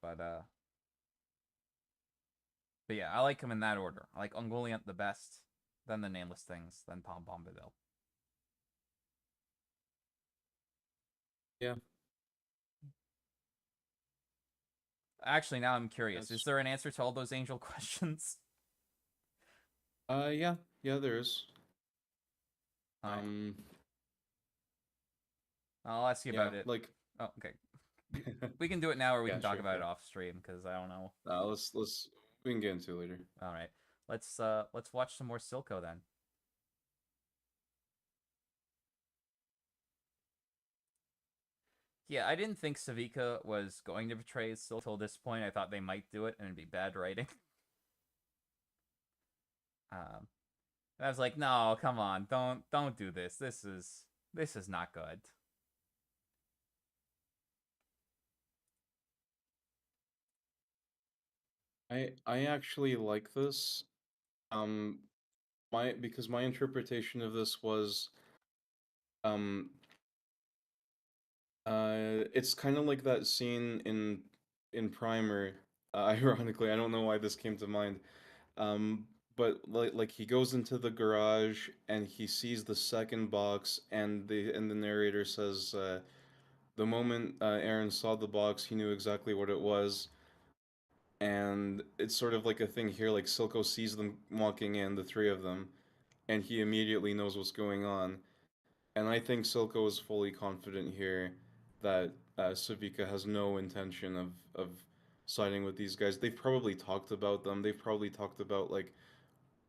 A: but but yeah, I like him in that order. I like Ungoliant the best, then the nameless things, then Tom Bombadil.
B: Yeah.
A: Actually, now I'm curious. Is
B: That's
A: there an answer to all those angel questions?
B: yeah. Yeah, there is.
A: All right,
B: Um
A: I'll ask you
B: yeah,
A: about it.
B: like
A: Oh, okay. We can do it now, or we
B: yeah,
A: can talk
B: sure,
A: about it
B: sure.
A: off stream because I don't know.
B: Let's we can get into it later.
A: All right, let's watch some more Silco then. Yeah, I didn't think Savika was going to betray Silco till this point. I thought they might do it and it'd be bad writing. And I was like, no, come on, don't do this. This is not good.
B: I actually like this. Um my because my interpretation of this was um it's kind of like that scene in Primer. Ironically, I don't know why this came to mind. Um, but like he goes into the garage and he sees the second box, and the narrator says, the moment Aaron saw the box, he knew exactly what it was. And it's sort of like a thing here, like Silco sees them walking in, the three of them, and he immediately knows what's going on. And I think Silco is fully confident here that Savika has no intention of siding with these guys. They've probably talked about them. They've probably talked about like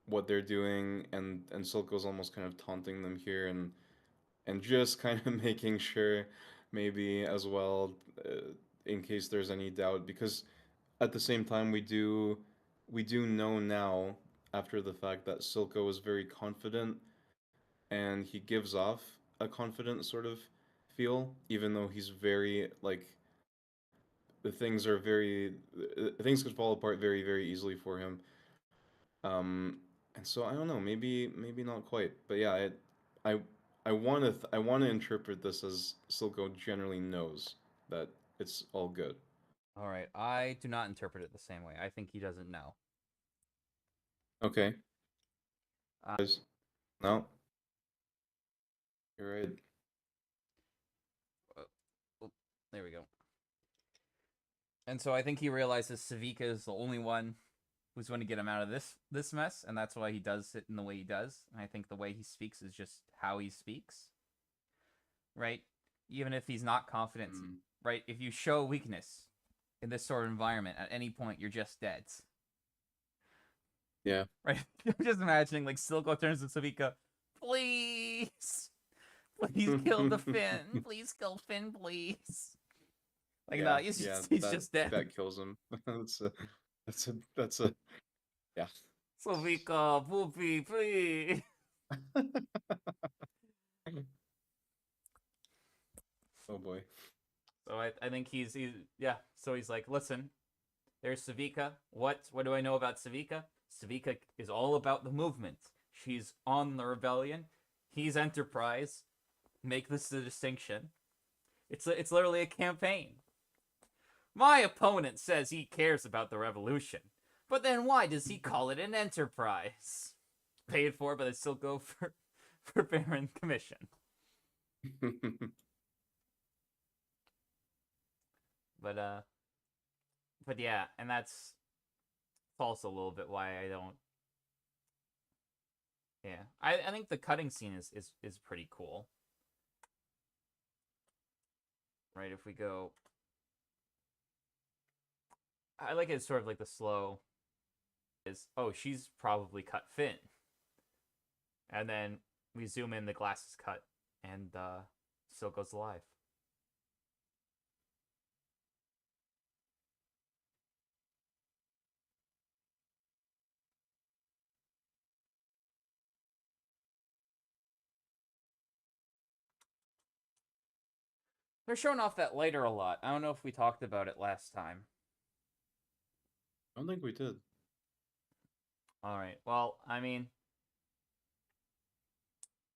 B: what they're doing, and Silco's almost kind of taunting them here, and just kind of making sure, maybe as well, in case there's any doubt, because at the same time we do know now after the fact that Silco is very confident and he gives off a confident sort of feel, even though he's very like the things are very things could fall apart very very easily for him. Um, and so I don't know, maybe not quite, but yeah, I I want to interpret this as Silco generally knows that it's all good.
A: All right, I do not interpret it the same way. I think he doesn't know.
B: Okay,
A: Uh,
B: guys, no, you're right.
A: oh, there we go. And so I think he realizes Savika is the only one who's going to get him out of this mess, and that's why he does it in the way he does. And I think the way he speaks is just how he speaks, right? Even if he's not confident, right? If you show weakness in this sort of environment at any point, you're just dead.
B: Yeah.
A: Right? I'm just imagining like Silco turns to Savika, please, please kill the Finn, please kill Finn, please. Like
B: Yeah,
A: no, he's
B: yeah,
A: just dead.
B: that kills him. That's a yeah.
A: Savika, poopy, please.
B: Oh boy.
A: So I think he's yeah. So he's like, listen, there's Savika. What do I know about Savika? Savika is all about the movement. She's on the rebellion. He's Enterprise. Make this the distinction. It's literally a campaign. My opponent says he cares about the revolution, but then why does he call it an enterprise? Paid for by the Silco for Baron Commission. But yeah, and that's false a little bit why I don't. Yeah, I think the cutting scene is pretty cool. Right, if we go, I like it sort of like the slow. Is oh she's probably cut Finn, and then we zoom in, the glass is cut, and Silco's alive. They're showing off that lighter a lot. I don't know if we talked about it last time.
B: I don't think we did.
A: All right. Well, I mean,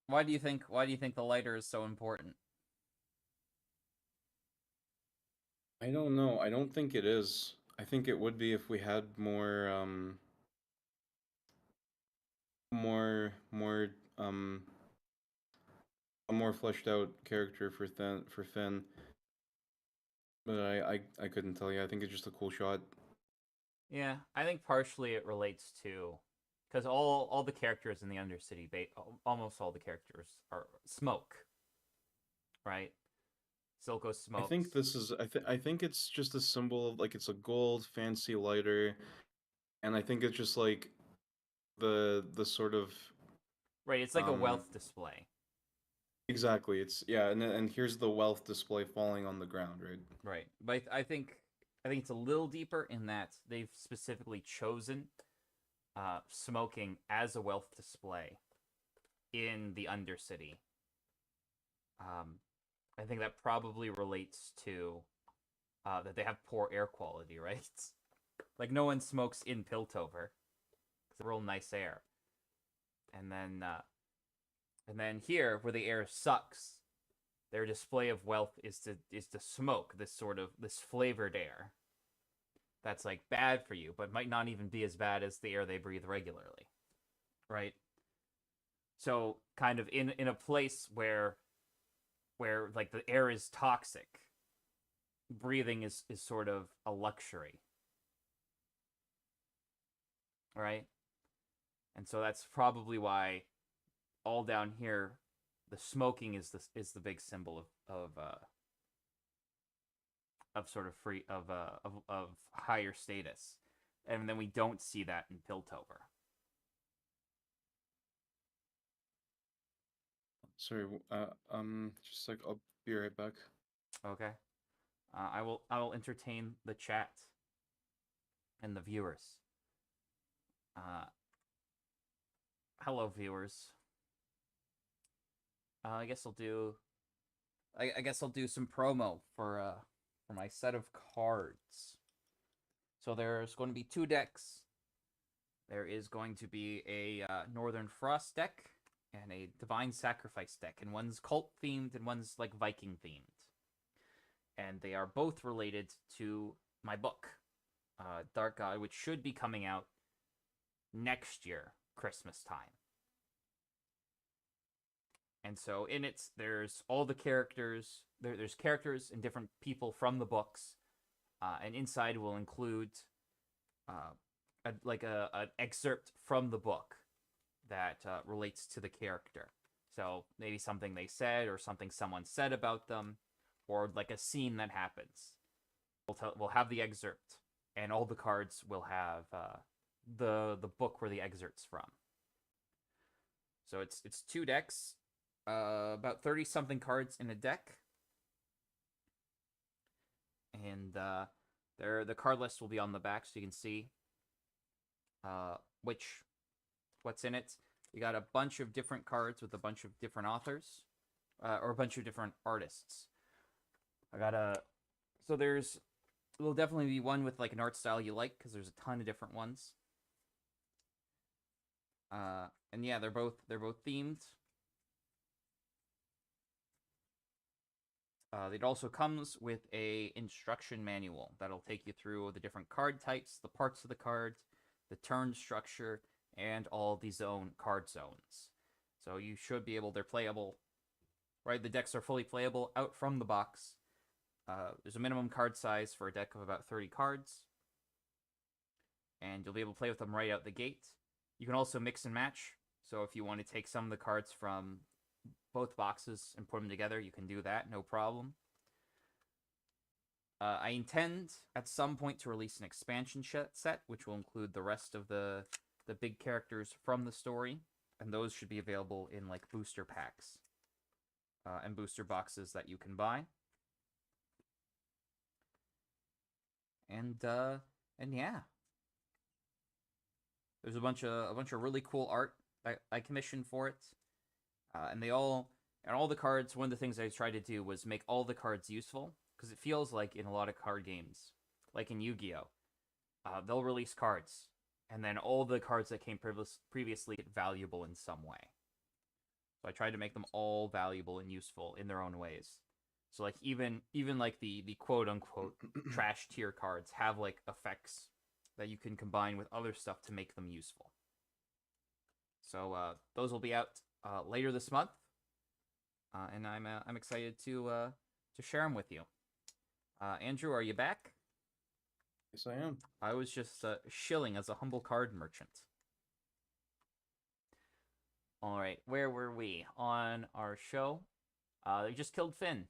A: why do you think the lighter is so important?
B: I don't know. I don't think it is. I think it would be if we had more a more fleshed out character for Finn. But I couldn't tell you. I think it's just a cool shot.
A: Yeah, I think partially it relates to because all the characters in the Undercity, almost all the characters are smoke, right? Silco
B: I
A: smokes.
B: think this is I think it's just a symbol of like it's a gold fancy lighter, and I think it's just like the sort of
A: Right, it's like a wealth display.
B: exactly. It's yeah, and here's the wealth display falling on the ground, right?
A: Right, but I think it's a little deeper in that they've specifically chosen smoking as a wealth display in the Undercity. I think that probably relates to that they have poor air quality, right? Like no one smokes in Piltover. It's real nice air. And then here, where the air sucks, their display of wealth is to smoke this flavored air. That's like bad for you, but might not even be as bad as the air they breathe regularly, right? So kind of in a place where where like the air is toxic. Breathing is sort of a luxury, right? And so that's probably why all down here, the smoking is the big symbol of sort of free of higher status, and then we don't see that in Piltover.
B: Sorry, just like I'll be right back.
A: Okay, I will entertain the chat and the viewers. Uh, Hello, viewers. I guess I'll do. I guess I'll do some promo for my set of cards. So there's going to be 2 decks. There is going to be a Northern Frost deck and a Divine Sacrifice deck, and one's cult themed and one's like Viking themed. And they are both related to my book, Dark God, which should be coming out next year, Christmas time. And so in it, there's all the characters. There's characters and different people from the books, and inside will include an excerpt from the book that relates to the character. So maybe something they said or something someone said about them, or like a scene that happens. We'll have the excerpt, and all the cards will have the book where the excerpt's from. So it's 2 decks, about 30 something cards in a deck, and the card list will be on the back so you can see what's in it. You got a bunch of different cards with a bunch of different authors, or a bunch of different artists. So there'll definitely be one with like an art style you like, because there's a ton of different ones. And yeah, they're both themed. It also comes with a instruction manual that'll take you through the different card types, the parts of the card, the turn structure, and all the card zones. So you should be able, they're playable, right? The decks are fully playable out from the box. There's a minimum card size for a deck of about 30 cards, and you'll be able to play with them right out the gate. You can also mix and match, so if you want to take some of the cards from both boxes and put them together, you can do that, no problem. I intend at some point to release an expansion set, which will include the rest of the big characters from the story, and those should be available in like booster packs and booster boxes that you can buy. And yeah, there's a bunch of really cool art I commissioned for it, and all the cards. One of the things I tried to do was make all the cards useful, because it feels like in a lot of card games, like in Yu-Gi-Oh, they'll release cards, and then all the cards that came previously get valuable in some way. So I tried to make them all valuable and useful in their own ways. So like even like the quote unquote trash tier cards have like effects that you can combine with other stuff to make them useful. So those will be out later this month, and I'm excited to share them with you. Andrew, are you back?
B: Yes, I am.
A: I was just shilling as a humble card merchant. All right, where were we on our show? They just killed Finn.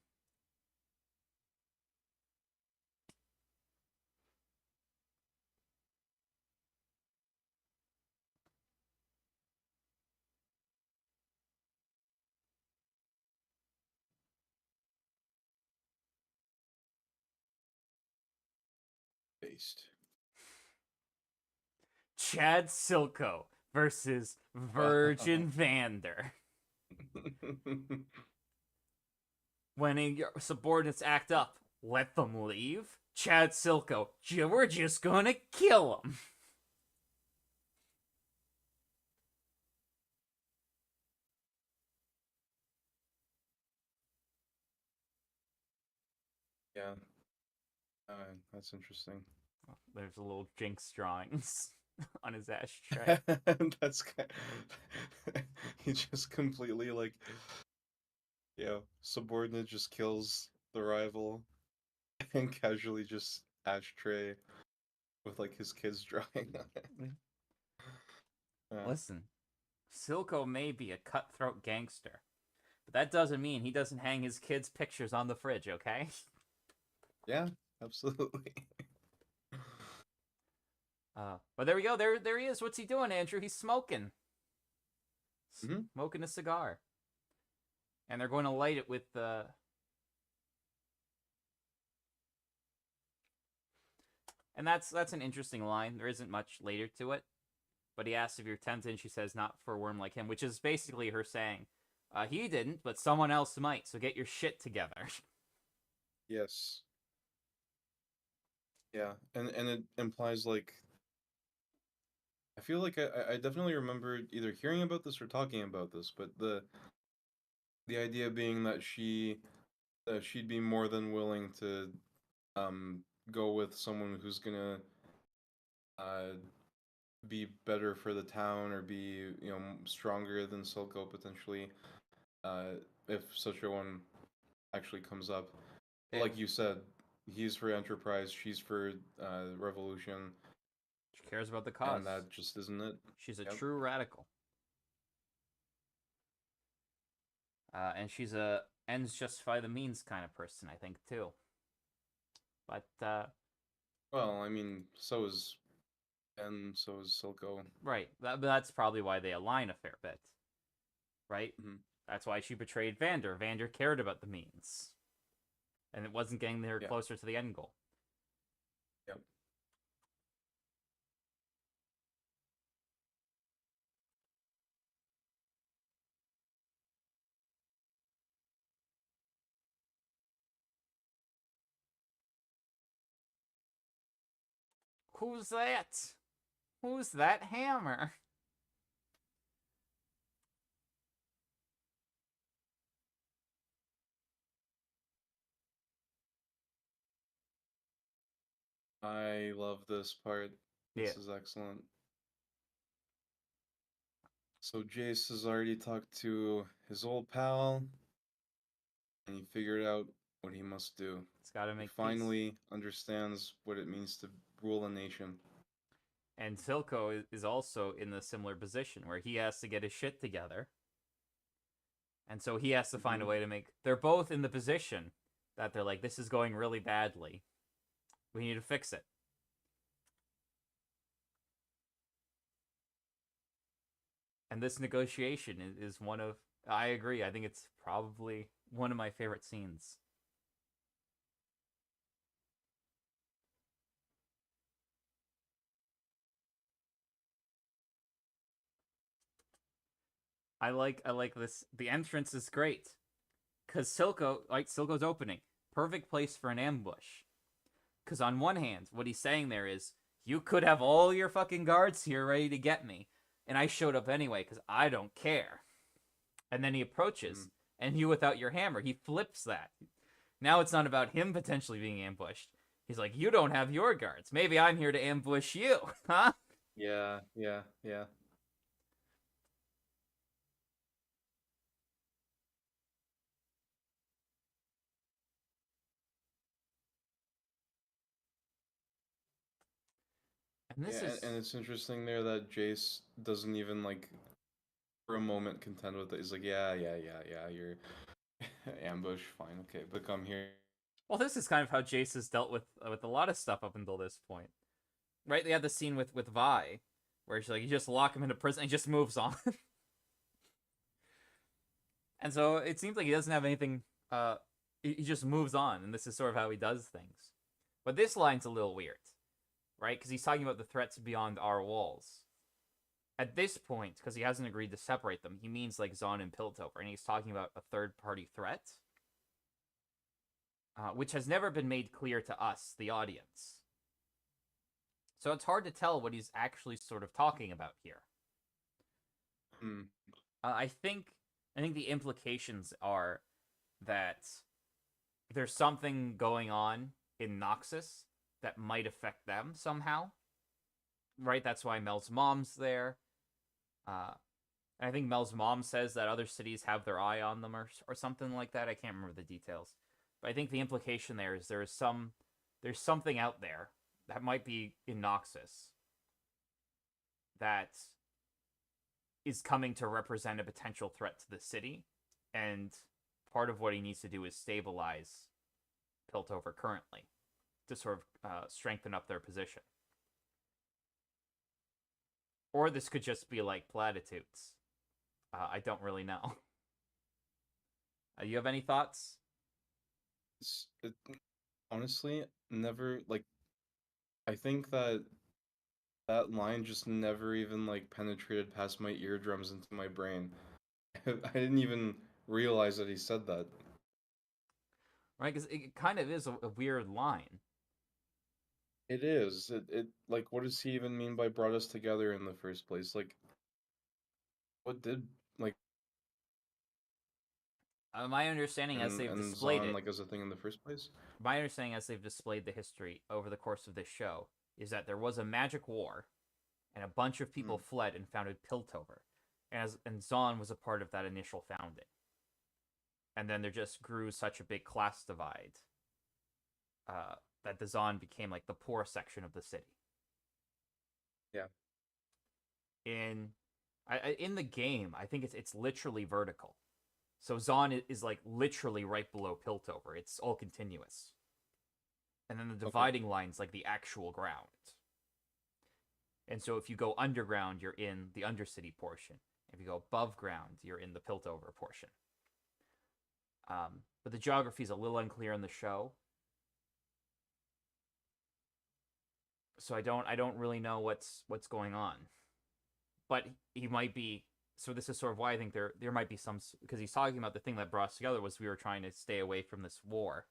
B: Based.
A: Chad Silko versus Virgin Vander. When your subordinates act up, let them leave. Chad Silko, we're just gonna kill them.
B: Yeah. That's interesting.
A: There's a little Jinx drawings on his ashtray.
B: That's kind he just completely like Yeah, subordinate just kills the rival and casually just ashtray with like his kids drawing on it. Yeah.
A: Listen, Silco may be a cutthroat gangster, but that doesn't mean he doesn't hang his kids' pictures on the fridge, okay?
B: Yeah, absolutely.
A: But there we go. There he is. What's he doing, Andrew? He's smoking.
B: Hmm.
A: Smoking a cigar. And they're going to light it with And that's an interesting line. There isn't much later to it. But he asks if you're tempted, she says, not for a worm like him, which is basically her saying, he didn't, but someone else might, so get your shit together.
B: Yes. Yeah, and it implies like I feel like I definitely remember either hearing about this or talking about this, but the idea being that she'd be more than willing to go with someone who's gonna uh be better for the town or be stronger than Silco potentially uh if such a one actually comes up. But
A: If
B: like you said, he's for enterprise, she's for revolution,
A: she cares about the
B: and
A: cause.
B: that just isn't it.
A: She's a
B: Yep.
A: true radical. And she's a ends justify the means kind of person, I think, too. But,
B: Well, I mean, so is Ben, so is Silco.
A: right. That's probably why they align a fair bit. Right?
B: Hmm.
A: That's why she betrayed Vander. Vander cared about the means. And it wasn't getting her
B: Yeah.
A: closer to the end goal.
B: Yep.
A: Who's that? Who's that hammer?
B: I love this part.
A: Yeah.
B: This is excellent. So Jace has already talked to his old pal, and he figured out what he must do.
A: It's got to
B: He
A: make peace.
B: finally understands what it means to rule a nation.
A: And Silco is also in a similar position where he has to get his shit together. And so he has to find a
B: Hmm.
A: way to make. They're both in the position that they're like, this is going really badly. We need to fix it. And this negotiation is one of. I agree. I think it's probably one of my favorite scenes. I like this. The entrance is great because Silco's opening, perfect place for an ambush. Because on one hand, what he's saying there is, you could have all your fucking guards here ready to get me, and I showed up anyway because I don't care. And then he approaches,
B: Mm.
A: and you without your hammer, he flips that. Now it's not about him potentially being ambushed. He's like, you don't have your guards. Maybe I'm here to ambush you, huh?
B: Yeah, yeah, yeah.
A: And
B: Yeah,
A: this
B: and
A: is
B: it's interesting there that Jace doesn't even like for a moment contend with it. He's like, yeah, yeah, yeah, yeah, you're ambush, fine, okay, but come here.
A: well, this is kind of how Jace has dealt with a lot of stuff up until this point, right? They had the scene with Vi, where she's like, you just lock him into prison, and he just moves on. And so it seems like he doesn't have anything. He just moves on, and this is sort of how he does things. But this line's a little weird, right? Because he's talking about the threats beyond our walls. At this point, because he hasn't agreed to separate them, he means like Zahn and Piltover, and he's talking about a third-party threat, which has never been made clear to us, the audience. So it's hard to tell what he's actually sort of talking about here.
B: Hmm.
A: I think the implications are that there's something going on in Noxus that might affect them somehow. Right? That's why Mel's mom's there. And I think Mel's mom says that other cities have their eye on them or something like that. I can't remember the details. But I think the implication there is there's something out there that might be in Noxus that is coming to represent a potential threat to the city, and part of what he needs to do is stabilize Piltover currently to sort of strengthen up their position. Or this could just be like platitudes. I don't really know. You have any thoughts?
B: It, honestly, never like. I think that line just never even like penetrated past my eardrums into my brain. I didn't even realize that he said that.
A: Right, because it kind of is a weird line.
B: It is. It like what does he even mean by brought us together in the first place? Like what did like
A: My understanding, as they've
B: and
A: displayed
B: Zahn
A: it,
B: like as a thing in the first place?
A: my understanding as they've displayed the history over the course of this show is that there was a magic war, and a bunch of people
B: Hmm.
A: fled and founded Piltover, and Zahn was a part of that initial founding. And then there just grew such a big class divide that the Zahn became like the poor section of the city.
B: Yeah.
A: In the game, I think it's literally vertical. So Zahn is like literally right below Piltover. It's all continuous. And then the
B: Okay.
A: dividing line's like the actual ground. And so if you go underground, you're in the Undercity portion. If you go above ground, you're in the Piltover portion. But the geography is a little unclear in the show, so I don't really know what's going on. But he might be. So this is sort of why I think there might be some, because he's talking about the thing that brought us together was we were trying to stay away from this war,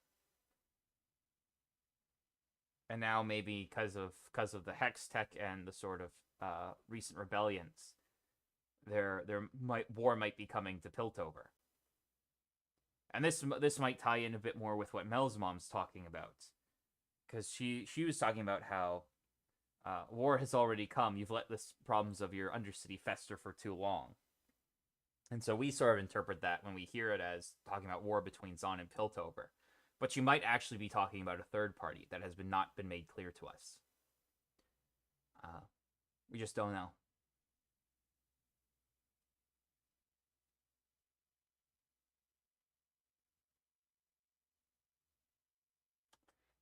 A: and now maybe because of the hex tech and the sort of recent rebellions, war might be coming to Piltover. And this might tie in a bit more with what Mel's mom's talking about, because she was talking about how war has already come. You've let the problems of your Undercity fester for too long. And so we sort of interpret that when we hear it as talking about war between Zahn and Piltover. But you might actually be talking about a third party that has not been made clear to us. We just don't know.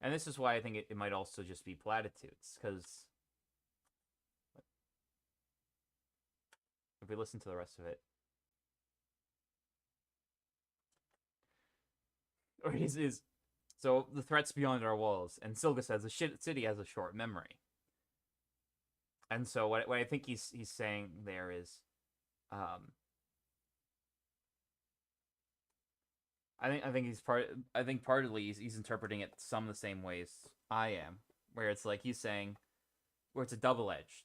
A: And this is why I think it might also just be platitudes, because if we listen to the rest of it, or is so the threats beyond our walls, and Silga says the city has a short memory. And so what I think he's saying there is, I think partly he's interpreting it some of the same ways I am, where it's like he's saying, where it's a double edged,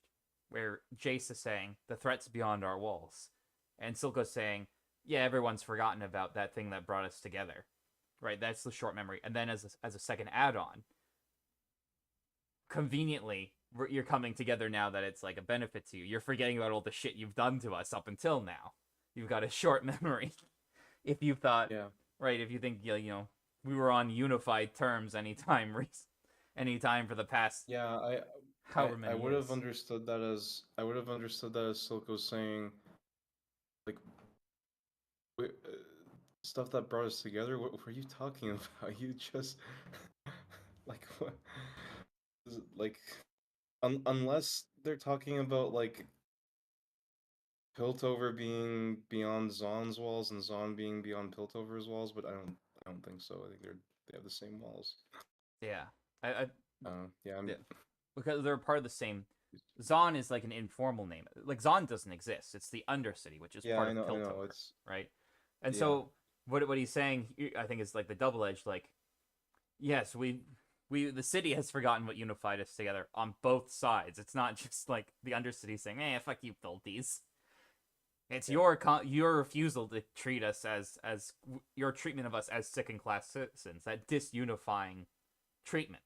A: where Jace is saying the threats beyond our walls, and Silco's saying, yeah, everyone's forgotten about that thing that brought us together, right? That's the short memory. And then as a second add on, conveniently, you're coming together now that it's like a benefit to you. You're forgetting about all the shit you've done to us up until now. You've got a short memory. If you thought,
B: Yeah.
A: right, if you think, we were on unified terms anytime for the past
B: Yeah,
A: however many
B: I would
A: years.
B: have understood that as Silco saying like stuff that brought us together. What were you talking about? You just like what? Like unless they're talking about like Piltover being beyond Zahn's walls and Zahn being beyond Piltover's walls, but I don't think so. I think they have the same walls.
A: Yeah. I
B: Yeah, I'm
A: yeah. Because they're part of the same. Zahn is like an informal name. Like Zahn doesn't exist. It's the Undercity, which is
B: yeah,
A: part of
B: I know.
A: Piltover,
B: It's
A: right? And
B: yeah,
A: so what he's saying, I think, is like the double edged. Like, yes, the city has forgotten what unified us together on both sides. It's not just like the Undercity saying, "Hey, fuck you, Pilties." It's
B: yeah,
A: your refusal to treat us as your treatment of us as second class citizens, that disunifying treatment.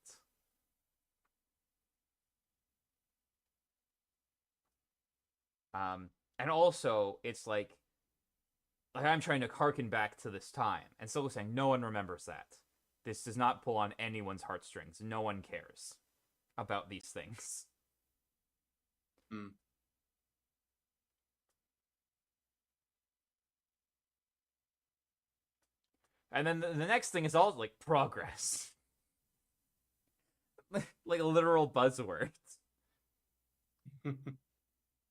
A: And also, it's like I'm trying to harken back to this time, and Silco's saying no one remembers that. This does not pull on anyone's heartstrings. No one cares about these things.
B: Mm.
A: And then the next thing is all like progress. Like literal buzzwords.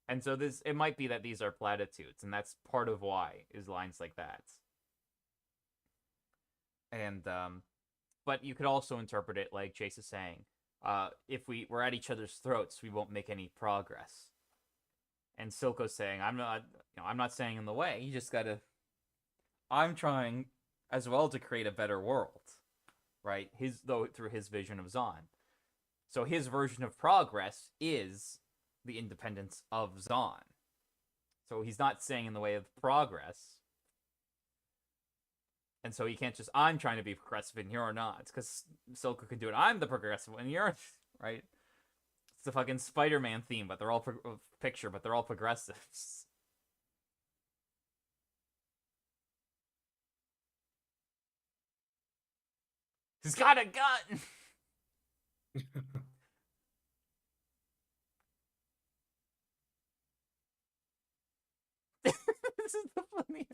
A: And so this it might be that these are platitudes, and that's part of why is lines like that. And but you could also interpret it like Chase is saying, if we're at each other's throats, we won't make any progress. And Silco's saying, I'm not standing in the way. You just gotta. I'm trying as well to create a better world, right? Through his vision of Zon. So his version of progress is the independence of Zon. So he's not staying in the way of progress. And so he can't just, I'm trying to be progressive and you're not. Because Silco can do it. I'm the progressive and you're, right? It's the fucking Spider-Man theme, but they're all picture, but they're all progressives. He's got a gun! This is the funny.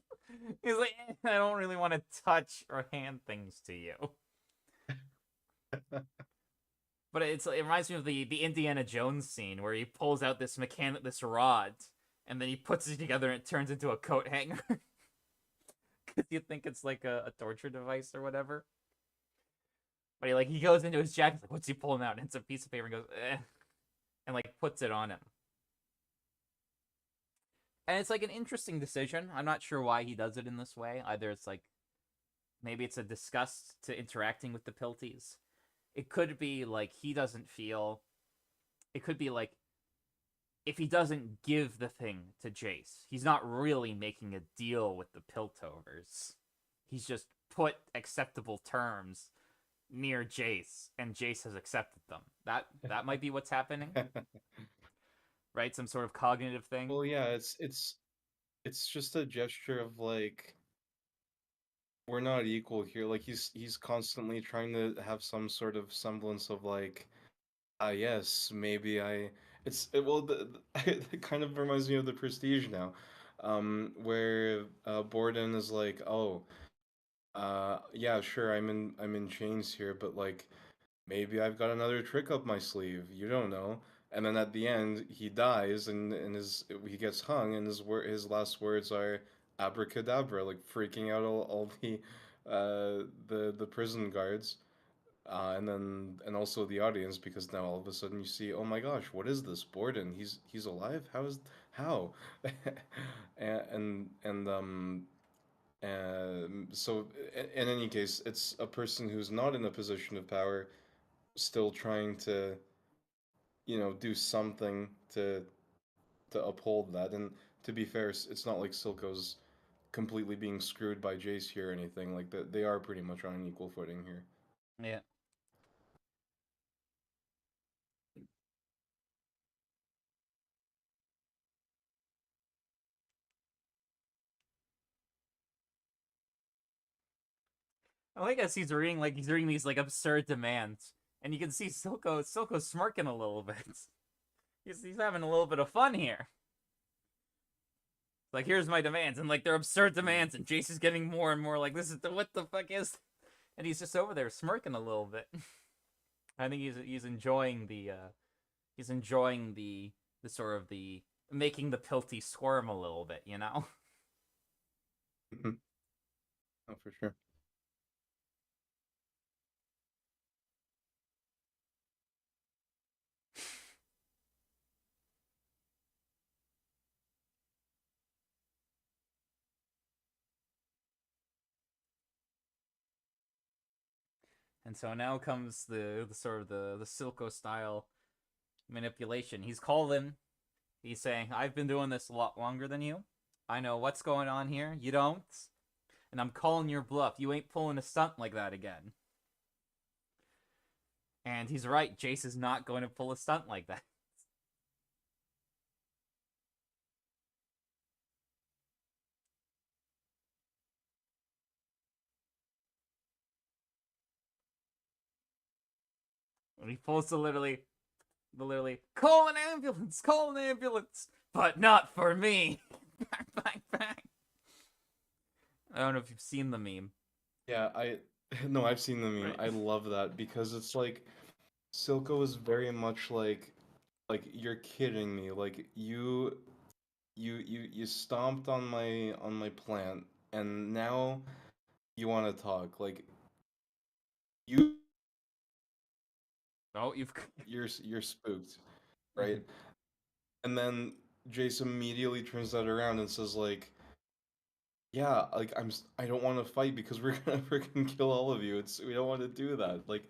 A: He's like, I don't really want to touch or hand things to you. But it reminds me of the Indiana Jones scene where he pulls out this this rod, and then he puts it together and it turns into a coat hanger. Because you think it's like a torture device or whatever. But he goes into his jacket, like, what's he pulling out? And it's a piece of paper and goes, and like puts it on him. And it's like an interesting decision. I'm not sure why he does it in this way. Either it's like maybe it's a disgust to interacting with the Pilties. It could be like he doesn't feel. It could be like if he doesn't give the thing to Jace, he's not really making a deal with the Piltovers. He's just put acceptable terms near Jace, and Jace has accepted them. That might be what's happening, right? Some sort of cognitive thing.
B: Well, yeah, it's just a gesture of like we're not equal here. Like he's constantly trying to have some sort of semblance of like, ah, yes, maybe I. Well, it kind of reminds me of the Prestige now, where Borden is like, oh, yeah, sure, I'm in chains here, but like maybe I've got another trick up my sleeve. You don't know. And then at the end, he dies, and he gets hung, and his last words are abracadabra, like freaking out all the prison guards, and also the audience, because now all of a sudden you see, oh my gosh, what is this Borden? He's alive. How? So in any case, it's a person who's not in a position of power still trying to do something to uphold that. And to be fair, it's not like Silco's completely being screwed by Jace here or anything like that. They are pretty much on an equal footing here.
A: Yeah. I like as he's reading these like absurd demands, and you can see Silco smirking a little bit. He's having a little bit of fun here. Like, here's my demands, and like they're absurd demands, and Jace is getting more and more like, what the fuck is, and he's just over there smirking a little bit. I think he's enjoying the sort of the making the Pilty squirm a little bit, you know.
B: Oh, for sure.
A: And so now comes the sort of the Silco style manipulation. He's calling. He's saying, "I've been doing this a lot longer than you. I know what's going on here. You don't, and I'm calling your bluff. You ain't pulling a stunt like that again." And he's right. Jace is not going to pull a stunt like that. And he pulls the literally, call an ambulance, but not for me. Bang, bang, bang. I don't know if you've seen the meme.
B: Yeah, no, I've seen the meme.
A: Right.
B: I love that because it's like Silco is very much like you're kidding me. Like you stomped on my plant and now you want to talk. Like you
A: Oh, you've.
B: you're spooked, right? And then Jace immediately turns that around and says like, "Yeah, like I don't want to fight because we're gonna freaking kill all of you. We don't want to do that." Like,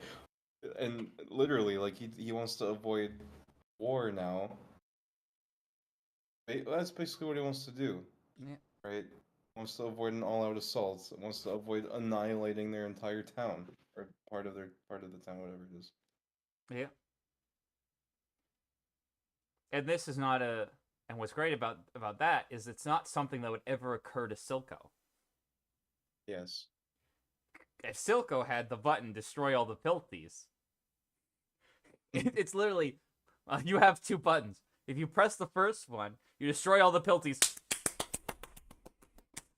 B: and literally, like he wants to avoid war now. That's basically what he wants to do,
A: Yeah.
B: right? Wants to avoid an all-out assault. Wants to avoid annihilating their entire town or part of the town, whatever it is.
A: Yeah. And this is not a. And what's great about that is it's not something that would ever occur to Silco.
B: Yes.
A: If Silco had the button destroy all the Pilthies, it's literally you have two buttons. If you press the first one, you destroy all the Pilthies.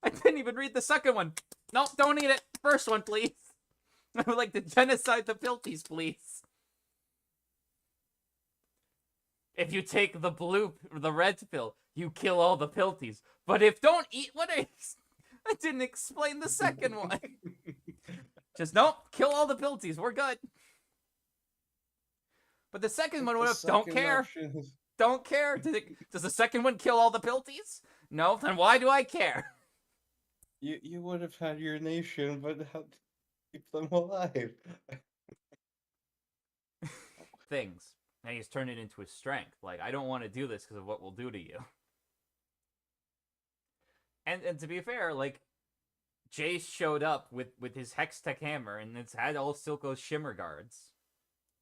A: I didn't even read the second one. Nope, don't eat it. First one, please. I would like to genocide the Pilthies, please. If you take the red pill, you kill all the Pilthies. But if don't eat, I didn't explain the second one. Just nope, kill all the Pilthies. We're good. But the second one would have don't care. Don't care. Does the second one kill all the Pilthies? No, then why do I care?
B: You would have had your nation, but how to keep them alive?
A: Things. And he's turned it into his strength. Like, I don't want to do this because of what we'll do to you. And to be fair, like, Jace showed up with his Hextech hammer, and it's had all Silco's shimmer guards.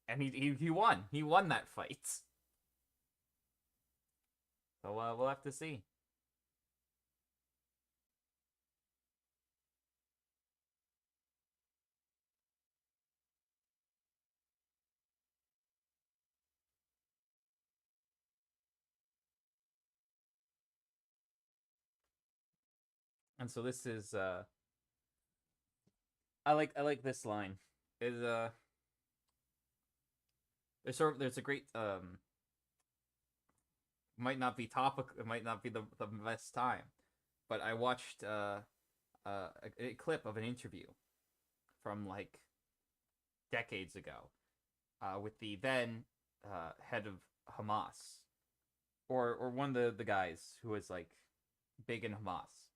A: And he won. He won that fight. So we'll have to see. And so this is I like this line. Is there's a great might not be topic, it might not be the best time, but I watched a clip of an interview from like decades ago with the then head of Hamas, or one of the guys who was like big in Hamas.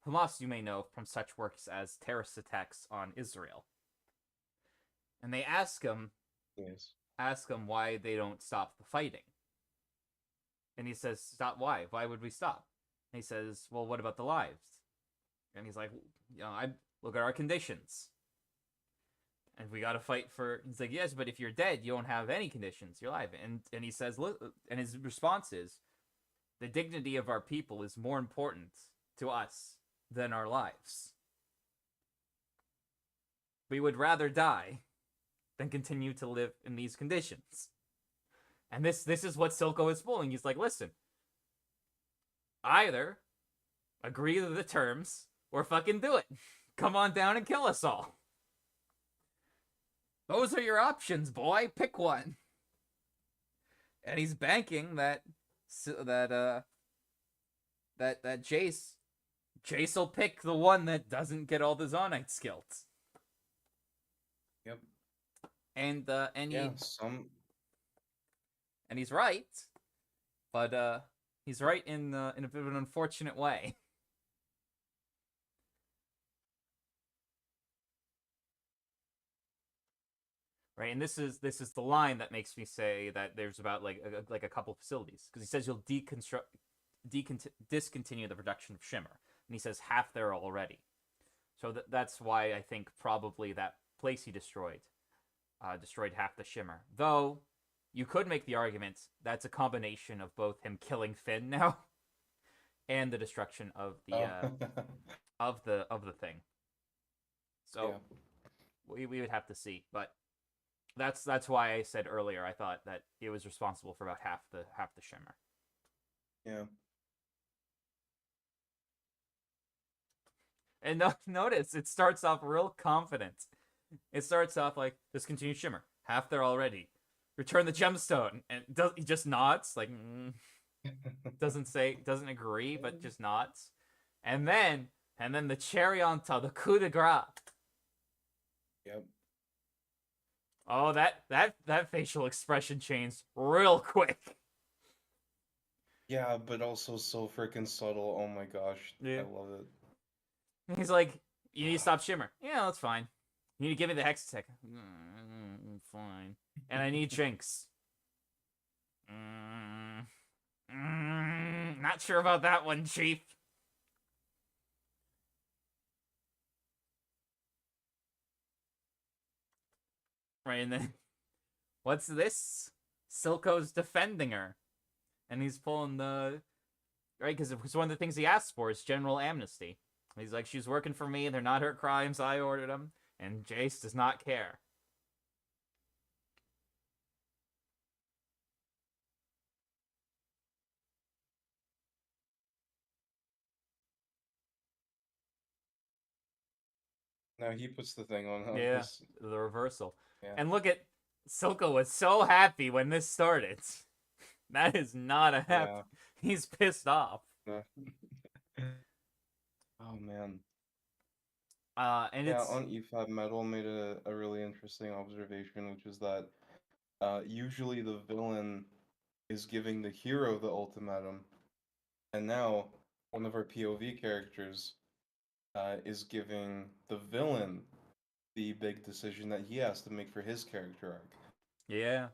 A: Hamas, you may know from such works as terrorist attacks on Israel. And they ask him why they don't stop the fighting. And he says, "Stop? Why? Why would we stop?" And he says, "Well, what about the lives?" And he's like, I look at our conditions. And we got to fight for. He's like, "Yes, but if you're dead, you don't have any conditions. You're alive." And he says, "Look," and his response is, "The dignity of our people is more important to us than our lives. We would rather die than continue to live in these conditions." And this is what Silco is pulling. He's like, "Listen, either agree to the terms or fucking do it. Come on down and kill us all. Those are your options, boy. Pick one." And he's banking that Jace will pick the one that doesn't get all the Zonite skills.
B: Yep.
A: And
B: Yeah,
A: and he's right, but he's right in a bit of an unfortunate way. Right, and this is the line that makes me say that there's about like a couple facilities, because he says you'll discontinue the production of shimmer, and he says half there already. So that's why I think probably that place he destroyed half the shimmer. Though you could make the argument that's a combination of both him killing Finn now and the destruction of the of the thing. So we would have to see, but That's why I said earlier I thought that it was responsible for about half the shimmer.
B: Yeah.
A: And no, notice it starts off real confident. It starts off like discontinued shimmer, half there already. Return the gemstone, and he just nods like doesn't agree, but just nods. And then the cherry on top, the coup de grace.
B: Yep.
A: Oh, that facial expression changed real quick.
B: Yeah, but also so freaking subtle. Oh my gosh, I
A: Yeah.
B: love it.
A: He's like, you need to stop shimmer. Yeah, that's fine. You need to give me the hex attack. Fine. And I need Jinx. Not sure about that one, Chief. Right, and then what's this? Silco's defending her, and he's pulling the right because one of the things he asked for is general amnesty. He's like, she's working for me. They're not her crimes. I ordered them, and Jace does not care.
B: Now he puts the thing on
A: Yeah,
B: his.
A: the reversal.
B: Yeah.
A: And look at Silco was so happy when this started. That is not a happy.
B: Yeah.
A: He's pissed off.
B: Yeah. Oh man.
A: And
B: Yeah,
A: it's
B: on E5 Metal made a really interesting observation, which is that usually the villain is giving the hero the ultimatum, and now one of our POV characters is giving the villain the big decision that he has to make for his character arc.
A: yeah,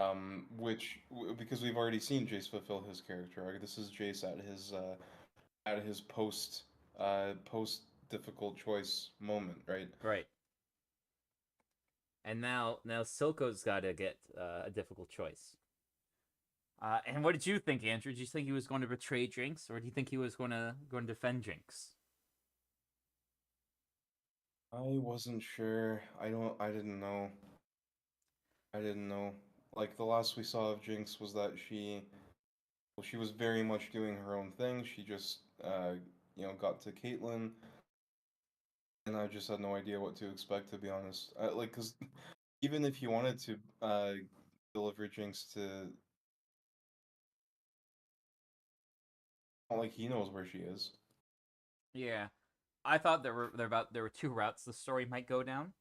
B: Because we've already seen Jace fulfill his character arc. This is Jace at his post difficult choice moment, right?
A: right. And now Silco's got to get a difficult choice. And what did you think, Andrew? Did you think he was going to betray Jinx, or do you think he was going to defend Jinx?
B: I wasn't sure. I didn't know. I didn't know. Like the last we saw of Jinx was that she was very much doing her own thing. She just got to Caitlyn, and I just had no idea what to expect, to be honest. Cause even if you wanted to deliver Jinx to, not like he knows where she is.
A: Yeah, I thought there were two routes the story might go down,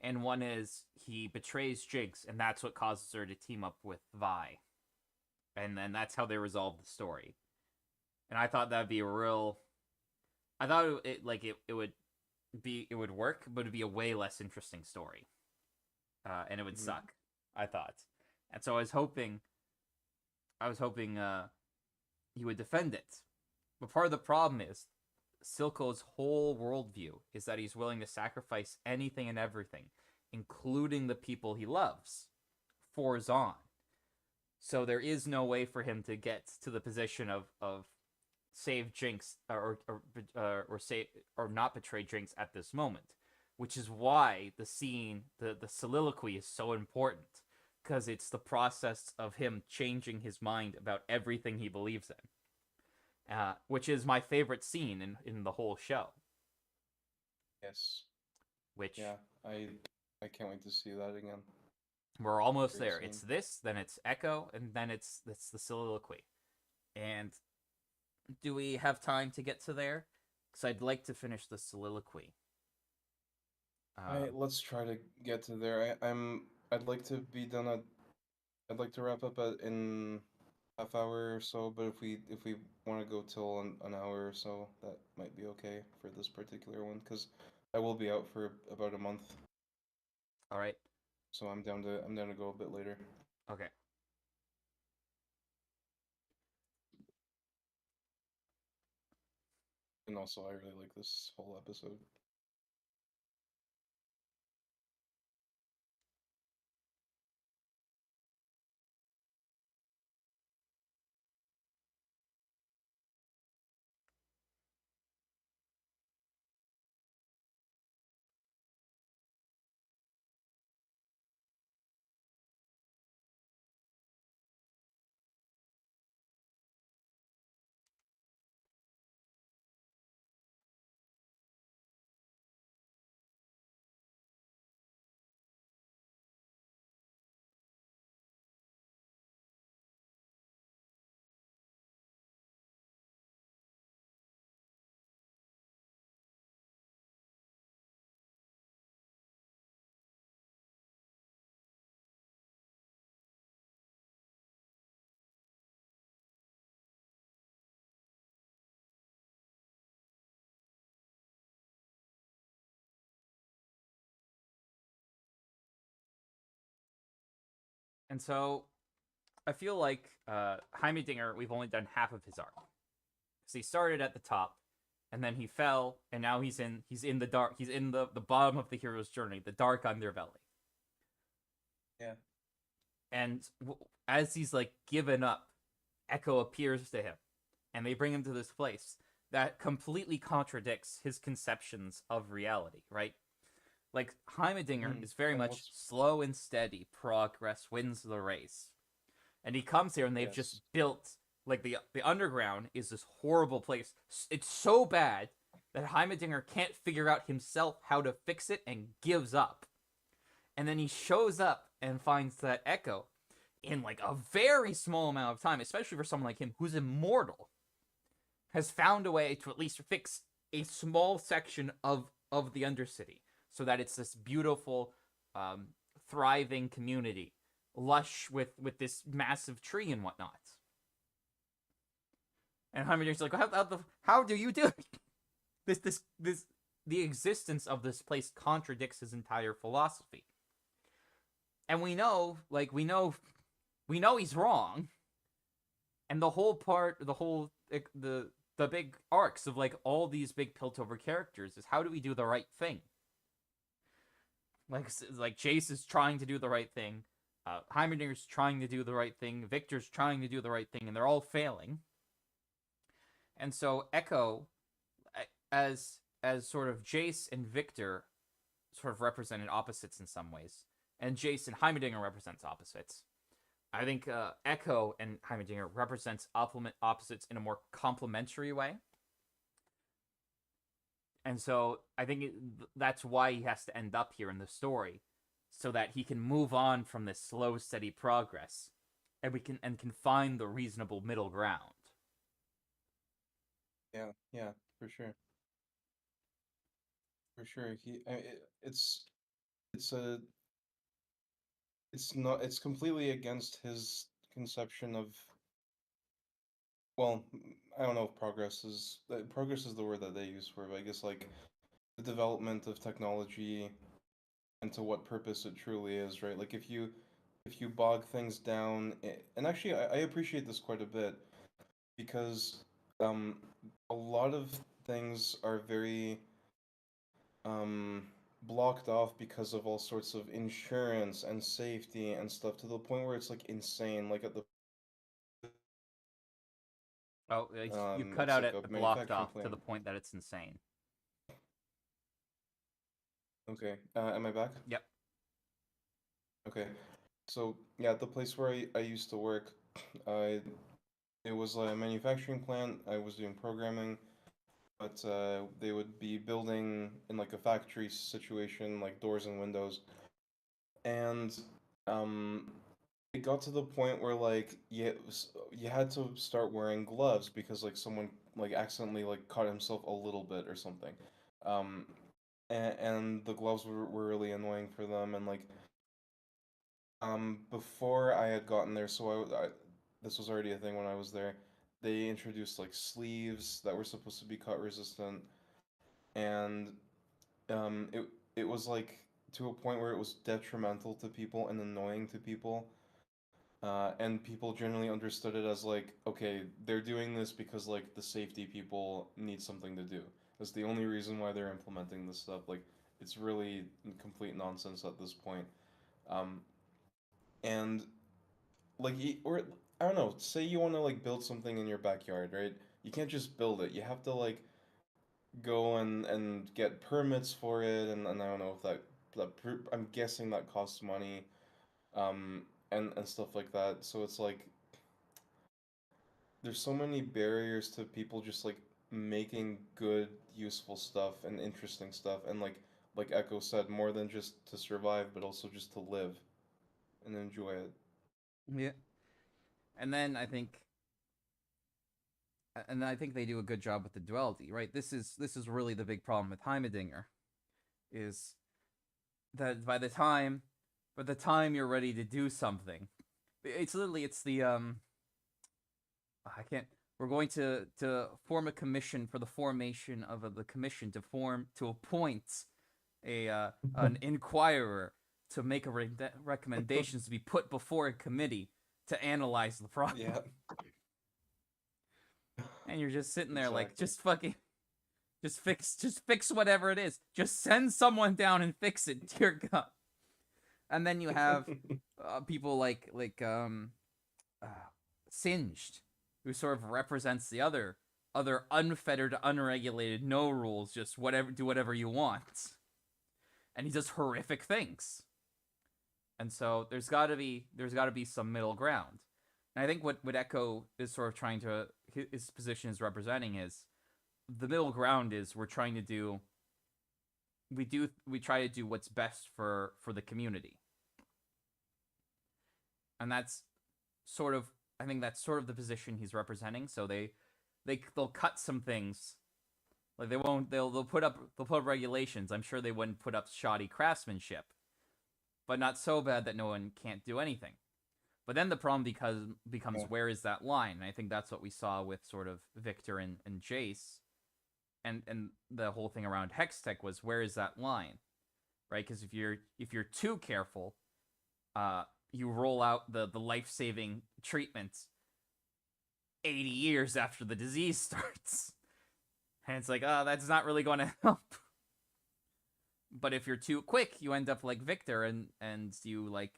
A: and one is he betrays Jinx, and that's what causes her to team up with Vi, and then that's how they resolve the story. And I thought that'd be a real. I thought it would work, but it'd be a way less interesting story, and it would
B: Mhm.
A: suck. I thought, and so I was hoping he would defend it. But part of the problem is Silco's whole worldview is that he's willing to sacrifice anything and everything, including the people he loves, for Zon. So there is no way for him to get to the position of save Jinx or save or not betray Jinx at this moment, which is why the soliloquy is so important because it's the process of him changing his mind about everything he believes in, which is my favorite scene in the whole show.
B: Yes.
A: Which
B: Yeah. I can't wait to see that again.
A: we're almost
B: Great
A: there.
B: scene.
A: It's this, then it's Echo, and then it's the soliloquy. And do we have time to get to there? Because I'd like to finish the soliloquy.
B: Let's try to get to there. I'd like to be done at I'd like to wrap up in half hour or so, but if we want to go till an hour or so, that might be okay for this particular one because I will be out for about a month,
A: All right.
B: so I'm down to go a bit later.
A: Okay.
B: And also, I really like this whole episode.
A: And so I feel like Heimerdinger, we've only done half of his arc. Because he started at the top, and then he fell, and now he's in the dark. He's in the bottom of the hero's journey, the dark underbelly.
B: Yeah.
A: And as he's like given up, Echo appears to him, and they bring him to this place that completely contradicts his conceptions of reality, right? Like Heimerdinger is very much slow and steady. Progress wins the race, and he comes here, and they've just built like the underground is this horrible place. It's so bad that Heimerdinger can't figure out himself how to fix it and gives up. And then he shows up and finds that Echo, in like a very small amount of time, especially for someone like him who's immortal, has found a way to at least fix a small section of the Undercity, so that it's this beautiful, thriving community, lush with this massive tree and whatnot. And Heimerdinger's like, how do you do it? This the existence of this place contradicts his entire philosophy. And we know he's wrong. And the whole the big arcs of like all these big Piltover characters is, how do we do the right thing? Like Jace is trying to do the right thing, Heimerdinger's trying to do the right thing, Victor's trying to do the right thing, and they're all failing. And so Echo, as sort of Jace and Victor sort of represented opposites in some ways, and Jace and Heimerdinger represents opposites. I think Echo and Heimerdinger represents opposites in a more complementary way. And so I think that's why he has to end up here in the story, so that he can move on from this slow, steady progress, and can find the reasonable middle ground.
B: Yeah, for sure. For sure. It's completely against his conception of, well, I don't know if progress is the word that they use for it, but I guess like the development of technology and to what purpose it truly is, right? Like if you bog things down, and actually I appreciate this quite a bit, because um a lot of things are very blocked off because of all sorts of insurance and safety and stuff, to the point where it's like insane. Like at the
A: Oh, you cut
B: it's
A: out
B: like
A: at
B: a
A: the blocked
B: manufacturing
A: off to
B: plant.
A: the point that it's insane.
B: Okay, am I back?
A: Yep.
B: Okay, so yeah, at the place where I used to work, I it was a manufacturing plant. I was doing programming, but they would be building in like a factory situation, like doors and windows, and um, it got to the point where like you had to start wearing gloves because like someone like accidentally like cut himself a little bit or something, um, and the gloves were really annoying for them, and like before I had gotten there, so this was already a thing when I was there. They introduced like sleeves that were supposed to be cut resistant, and it was like to a point where it was detrimental to people and annoying to people. And people generally understood it as like, okay, they're doing this because like the safety people need something to do. That's the only reason why they're implementing this stuff. Like, it's really complete nonsense at this point. Um, and like, or I don't know. Say you want to like build something in your backyard, right? You can't just build it. You have to like go and get permits for it, and I don't know if I'm guessing that costs money, and stuff like that. So it's like there's so many barriers to people just like making good, useful stuff and interesting stuff, and like Echo said, more than just to survive, but also just to live and enjoy it.
A: Yeah. And then I think they do a good job with the duality, right? This is really the big problem with Heimerdinger, is that by the time you're ready to do something, it's the I can't. We're going to form a commission for the formation of the commission to appoint a an inquirer to make recommendations to be put before a committee to analyze the problem.
B: Yeah.
A: And you're just sitting there like,
B: Exactly.
A: just fix whatever it is. Just send someone down and fix it, dear God. And then you have people like Singed, who sort of represents the other unfettered, unregulated, no rules, just do whatever you want. And he does horrific things. And so there's got to be some middle ground. And I think what Echo is sort of trying to, his position is representing is the middle ground is we try to do what's best for the community. And that's sort of, I think that's sort of the position he's representing. So they'll cut some things. Like they'll put up regulations. I'm sure they wouldn't put up shoddy craftsmanship, but not so bad that no one can't do anything. But then the problem becomes where is that line? And I think that's what we saw with sort of Victor and Jace, and the whole thing around Hextech was where is that line, right? Because if you're too careful, you roll out the life-saving treatment 80 years after the disease starts, and it's like, that's not really going to help. But if you're too quick, you end up like Victor, and you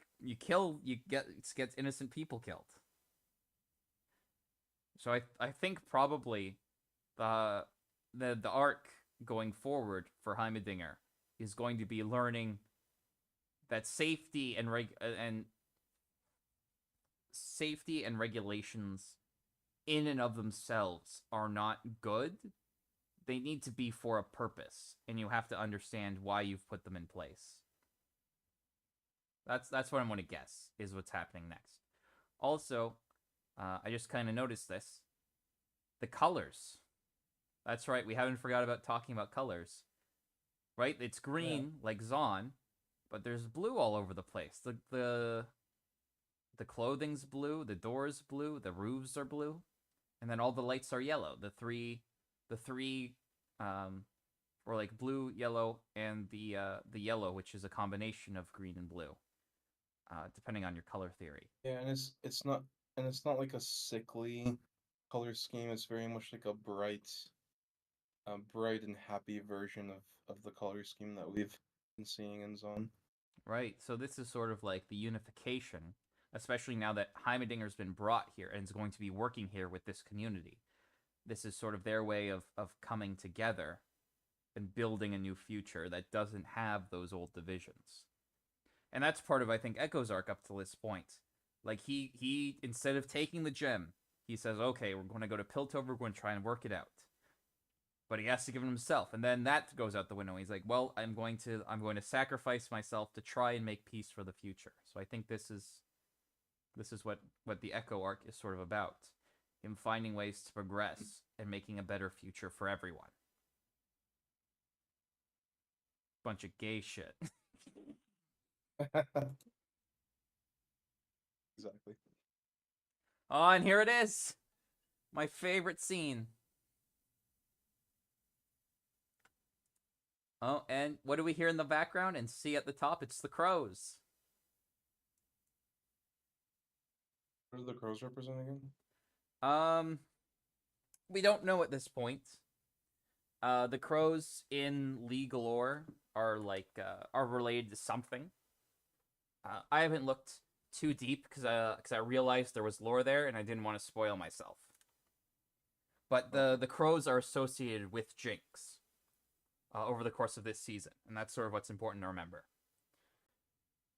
A: get innocent people killed. So I think probably the arc going forward for Heimerdinger is going to be learning that safety and regulations in and of themselves are not good. They need to be for a purpose, and you have to understand why you've put them in place. That's what I'm going to guess is what's happening next. Also, I just kind of noticed this. The colors. That's right, we haven't forgot about talking about colors. Right? It's green, like Zon, but there's blue all over the place. The clothing's blue, the door's blue, the roofs are blue, and then all the lights are yellow. The three or like blue, yellow, and the yellow, which is a combination of green and blue, depending on your color theory.
B: Yeah, and it's not like a sickly color scheme. It's very much like a bright and happy version of the color scheme that we've been seeing in Zone.
A: Right. So this is sort of like the unification, especially now that Heimerdinger's been brought here and is going to be working here with this community. This is sort of their way of coming together and building a new future that doesn't have those old divisions. And that's part of, I think, Echo's arc up to this point. Like, he instead of taking the gem, he says, okay, we're going to go to Piltover, we're going to try and work it out. But he has to give it himself, and then that goes out the window. He's like, well, I'm going to sacrifice myself to try and make peace for the future. So I think this is what the Echo arc is sort of about. Him finding ways to progress and making a better future for everyone. Bunch of gay shit.
B: Exactly.
A: Oh, and here it is. My favorite scene. Oh, and what do we hear in the background and see at the top? It's the crows.
B: What do the crows represent again?
A: We don't know at this point. The crows in legal lore are are related to something. I haven't looked too deep because I realized there was lore there and I didn't want to spoil myself. But the crows are associated with Jinx over the course of this season, and that's sort of what's important to remember.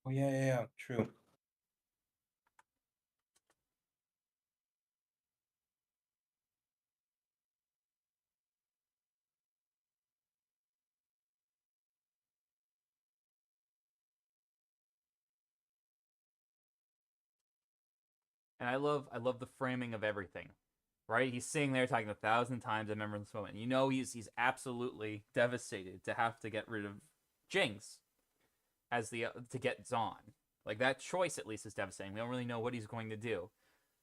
B: Oh yeah, true.
A: And I love the framing of everything. Right? He's sitting there talking 1,000 times. I remember this moment. You know he's absolutely devastated to have to get rid of Jinx as to get Zon. Like, that choice at least is devastating. We don't really know what he's going to do.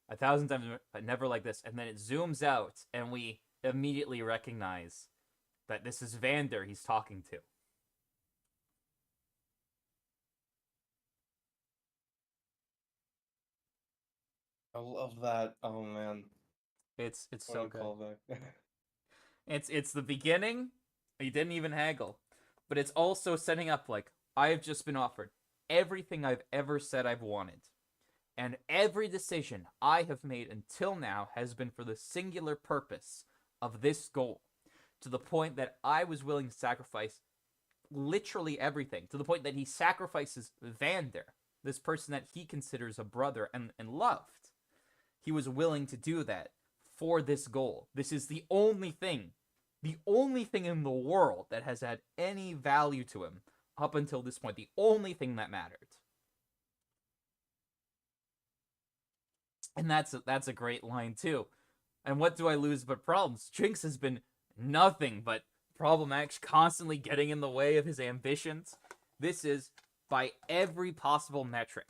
A: 1,000 times, but never like this. And then it zooms out, and we immediately recognize that this is Vander he's talking to.
B: love that. Oh man,
A: It's
B: what
A: so
B: a
A: good.
B: callback.
A: It's the beginning. He didn't even haggle, but it's also setting up like I have just been offered everything I've ever said I've wanted, and every decision I have made until now has been for the singular purpose of this goal, to the point that I was willing to sacrifice literally everything, to the point that he sacrifices Vander, this person that he considers a brother and loved. He was willing to do that for this goal. This is the only thing in the world that has had any value to him up until this point, the only thing that mattered. And that's a great line too. And what do I lose but problems? Jinx has been nothing but problematic, constantly getting in the way of his ambitions. This is, by every possible metric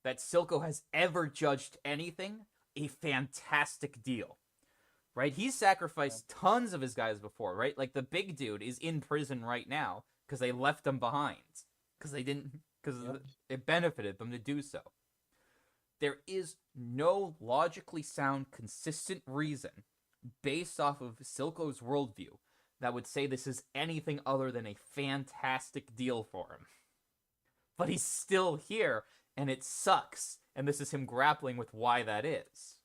A: that Silco has ever judged anything, a fantastic deal. Right? He's sacrificed tons of his guys before, right? Like the big dude is in prison right now because they left him behind. Because they didn't, because it benefited them to do so. There is no logically sound, consistent reason based off of Silco's worldview that would say this is anything other than a fantastic deal for him. But he's still here, and it sucks. And this is him grappling with why that is.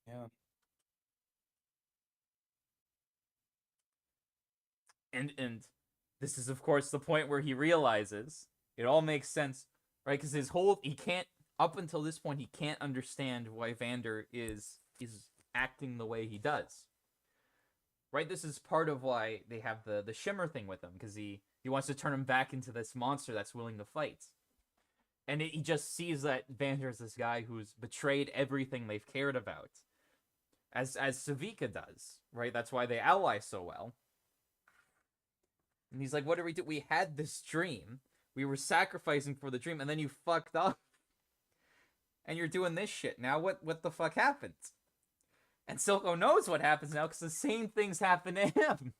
B: Yeah.
A: And this is, of course, the point where he realizes it all makes sense, right? Because he can't, up until this point, he can't understand why Vander is acting the way he does. Right? This is part of why they have the shimmer thing with him, because he wants to turn him back into this monster that's willing to fight. And he just sees that Vander is this guy who's betrayed everything they've cared about. As Savika does, right? That's why they ally so well. And he's like, what did we do? We had this dream. We were sacrificing for the dream, and then you fucked up. And you're doing this shit. Now what the fuck happened? And Silco knows what happens now, because the same things happen to him.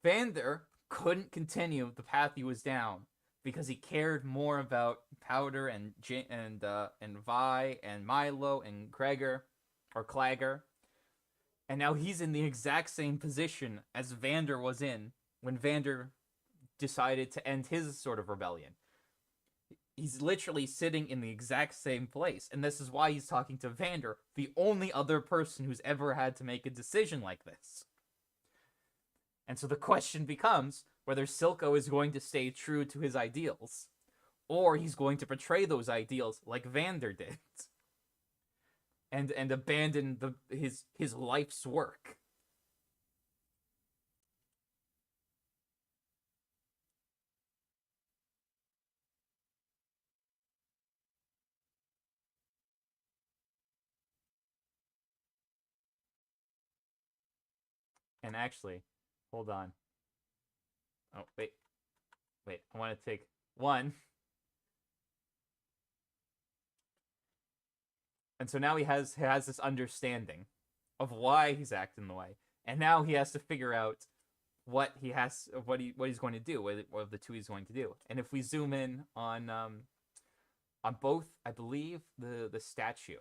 A: Vander couldn't continue the path he was down because he cared more about Powder and Vi and Milo and Clagger. And now he's in the exact same position as Vander was in when Vander decided to end his sort of rebellion. He's literally sitting in the exact same place. And this is why he's talking to Vander, the only other person who's ever had to make a decision like this. And so the question becomes whether Silco is going to stay true to his ideals, or he's going to betray those ideals like Vander did. And abandon his life's work. And actually, hold on. Oh, wait. I want to take one. And so now he has this understanding of why he's acting the way. And now he has to figure out what he's going to do, what of the two he's going to do. And if we zoom in on both, I believe, the statue.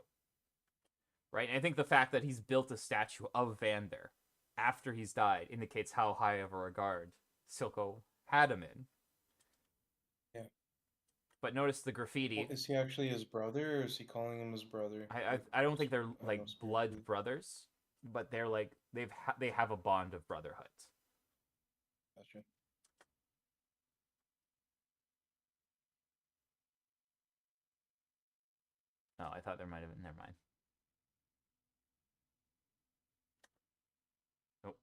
A: Right? And I think the fact that he's built a statue of Vander after he's died indicates how high of a regard Silco had him in.
B: Yeah.
A: But notice the graffiti.
B: Well, is he actually his brother, or is he calling him his brother?
A: I don't think they're like blood brothers, but they're like they have a bond of brotherhood.
B: Gotcha.
A: Oh, I thought there might have been. Never mind. Oh.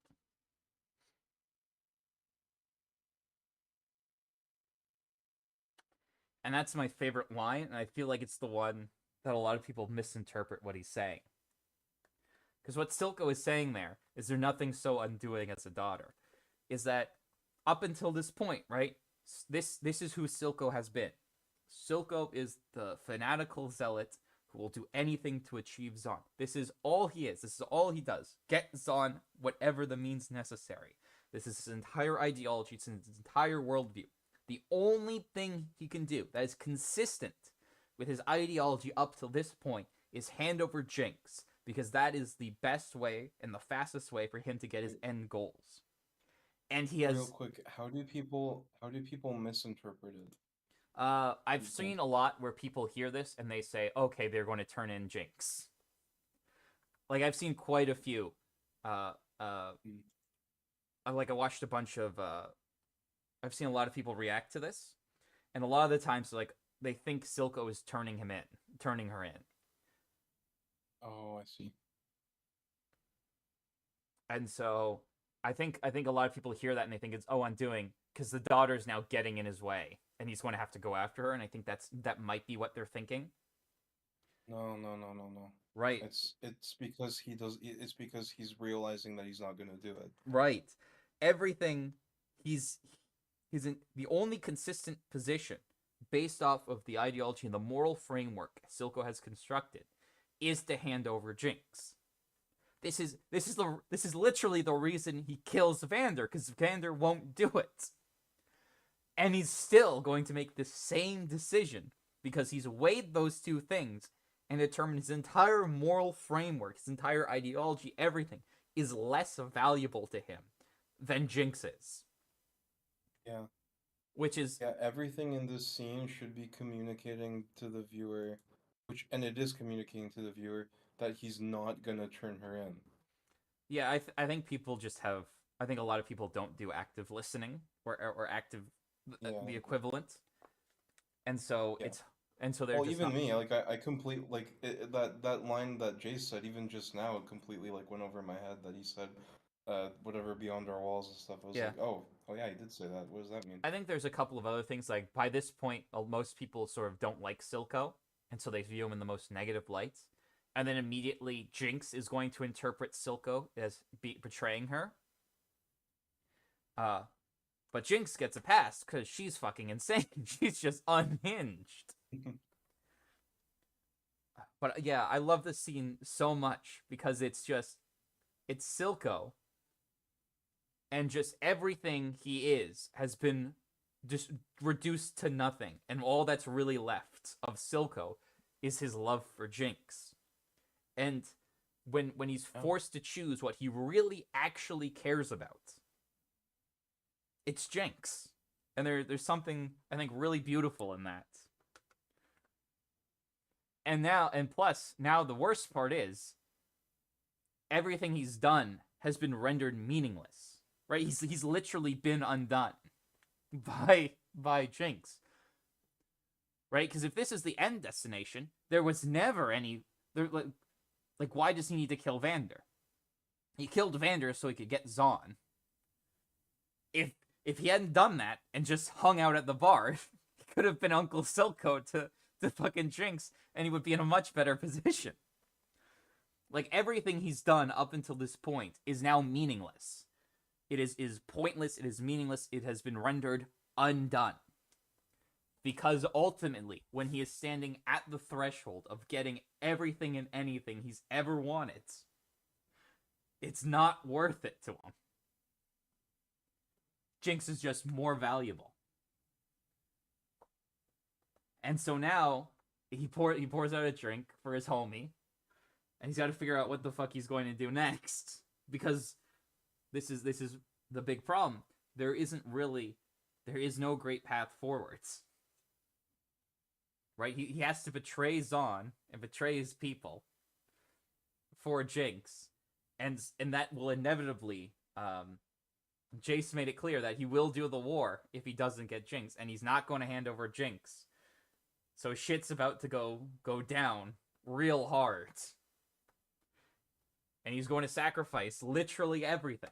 A: And that's my favorite line, and I feel like it's the one that a lot of people misinterpret what he's saying. Because what Silco is saying there is there nothing so undoing as a daughter. Is that up until this point, right? This is who Silco has been. Silco is the fanatical zealot who will do anything to achieve Zon. This is all he is. This is all he does. Get Zon whatever the means necessary. This is his entire ideology. It's his entire worldview. The only thing he can do that is consistent with his ideology up till this point is hand over Jinx, because that is the best way and the fastest way for him to get his end goals. And he
B: Real
A: has
B: quick, how do people misinterpret it? Do
A: I've
B: you think?
A: seen a lot where people hear this and they say, okay, they're going to turn in Jinx. Like, I've seen quite a few. Uh, uh,
B: Mm.
A: I watched a bunch of. I've seen a lot of people react to this, and a lot of the times, like, they think Silco is turning her in,
B: Oh, I see.
A: and so I think a lot of people hear that and they think it's undoing because the daughter's now getting in his way, and he's going to have to go after her, and I think that might be what they're thinking,
B: No, no, no, no, no.
A: right?
B: It's because it's because he's realizing that he's not gonna do it.
A: Right. Everything he's he's in the only consistent position based off of the ideology and the moral framework Silco has constructed is to hand over Jinx. This is literally the reason he kills Vander, because Vander won't do it. And he's still going to make the same decision because he's weighed those two things and determined his entire moral framework, his entire ideology, everything is less valuable to him than Jinx is.
B: Yeah.
A: Which is,
B: Yeah, everything in this scene should be communicating to the viewer, and it is communicating to the viewer that he's not gonna turn her in.
A: yeah, I think people just have, I think a lot of people don't do active listening or active,
B: Yeah,
A: the equivalent. And so
B: yeah.
A: they're
B: Well,
A: just
B: even
A: not,
B: me, like I complete like that line that Jace said, even just now, it completely like went over my head that he said, whatever beyond our walls and stuff. I was
A: yeah.
B: like, oh yeah, he did say that. What does that mean?
A: I think there's a couple of other things. Like, by this point, most people sort of don't like Silco, and so they view him in the most negative light. And then immediately, Jinx is going to interpret Silco as betraying her. Uh, but Jinx gets a pass because she's fucking insane. She's just unhinged. But yeah, I love this scene so much because it's Silco, and just everything he is has been just reduced to nothing, and all that's really left of Silco is his love for Jinx. And when he's
B: Oh,
A: forced to choose what he really actually cares about, it's Jinx. And there's something I think really beautiful in that. And plus, now the worst part is everything he's done has been rendered meaningless. Right? He's literally been undone by Jinx. Right? Because if this is the end destination, there was never any there like why does he need to kill Vander? He killed Vander so he could get Zaun. If he hadn't done that and just hung out at the bar, he could have been Uncle Silco to fucking Jinx, and he would be in a much better position. Like, everything he's done up until this point is now meaningless. It is pointless, it is meaningless, it has been rendered undone. Because ultimately, when he is standing at the threshold of getting everything and anything he's ever wanted, it's not worth it to him. Jinx is just more valuable. And so now he pours out a drink for his homie, and he's got to figure out what the fuck he's going to do next, because this is the big problem. There is no great path forwards. Right? He has to betray Zaun and betray his people for Jinx, and that will inevitably Jace made it clear that he will do the war if he doesn't get Jinx, and he's not going to hand over Jinx. So shit's about to go down real hard. And he's going to sacrifice literally everything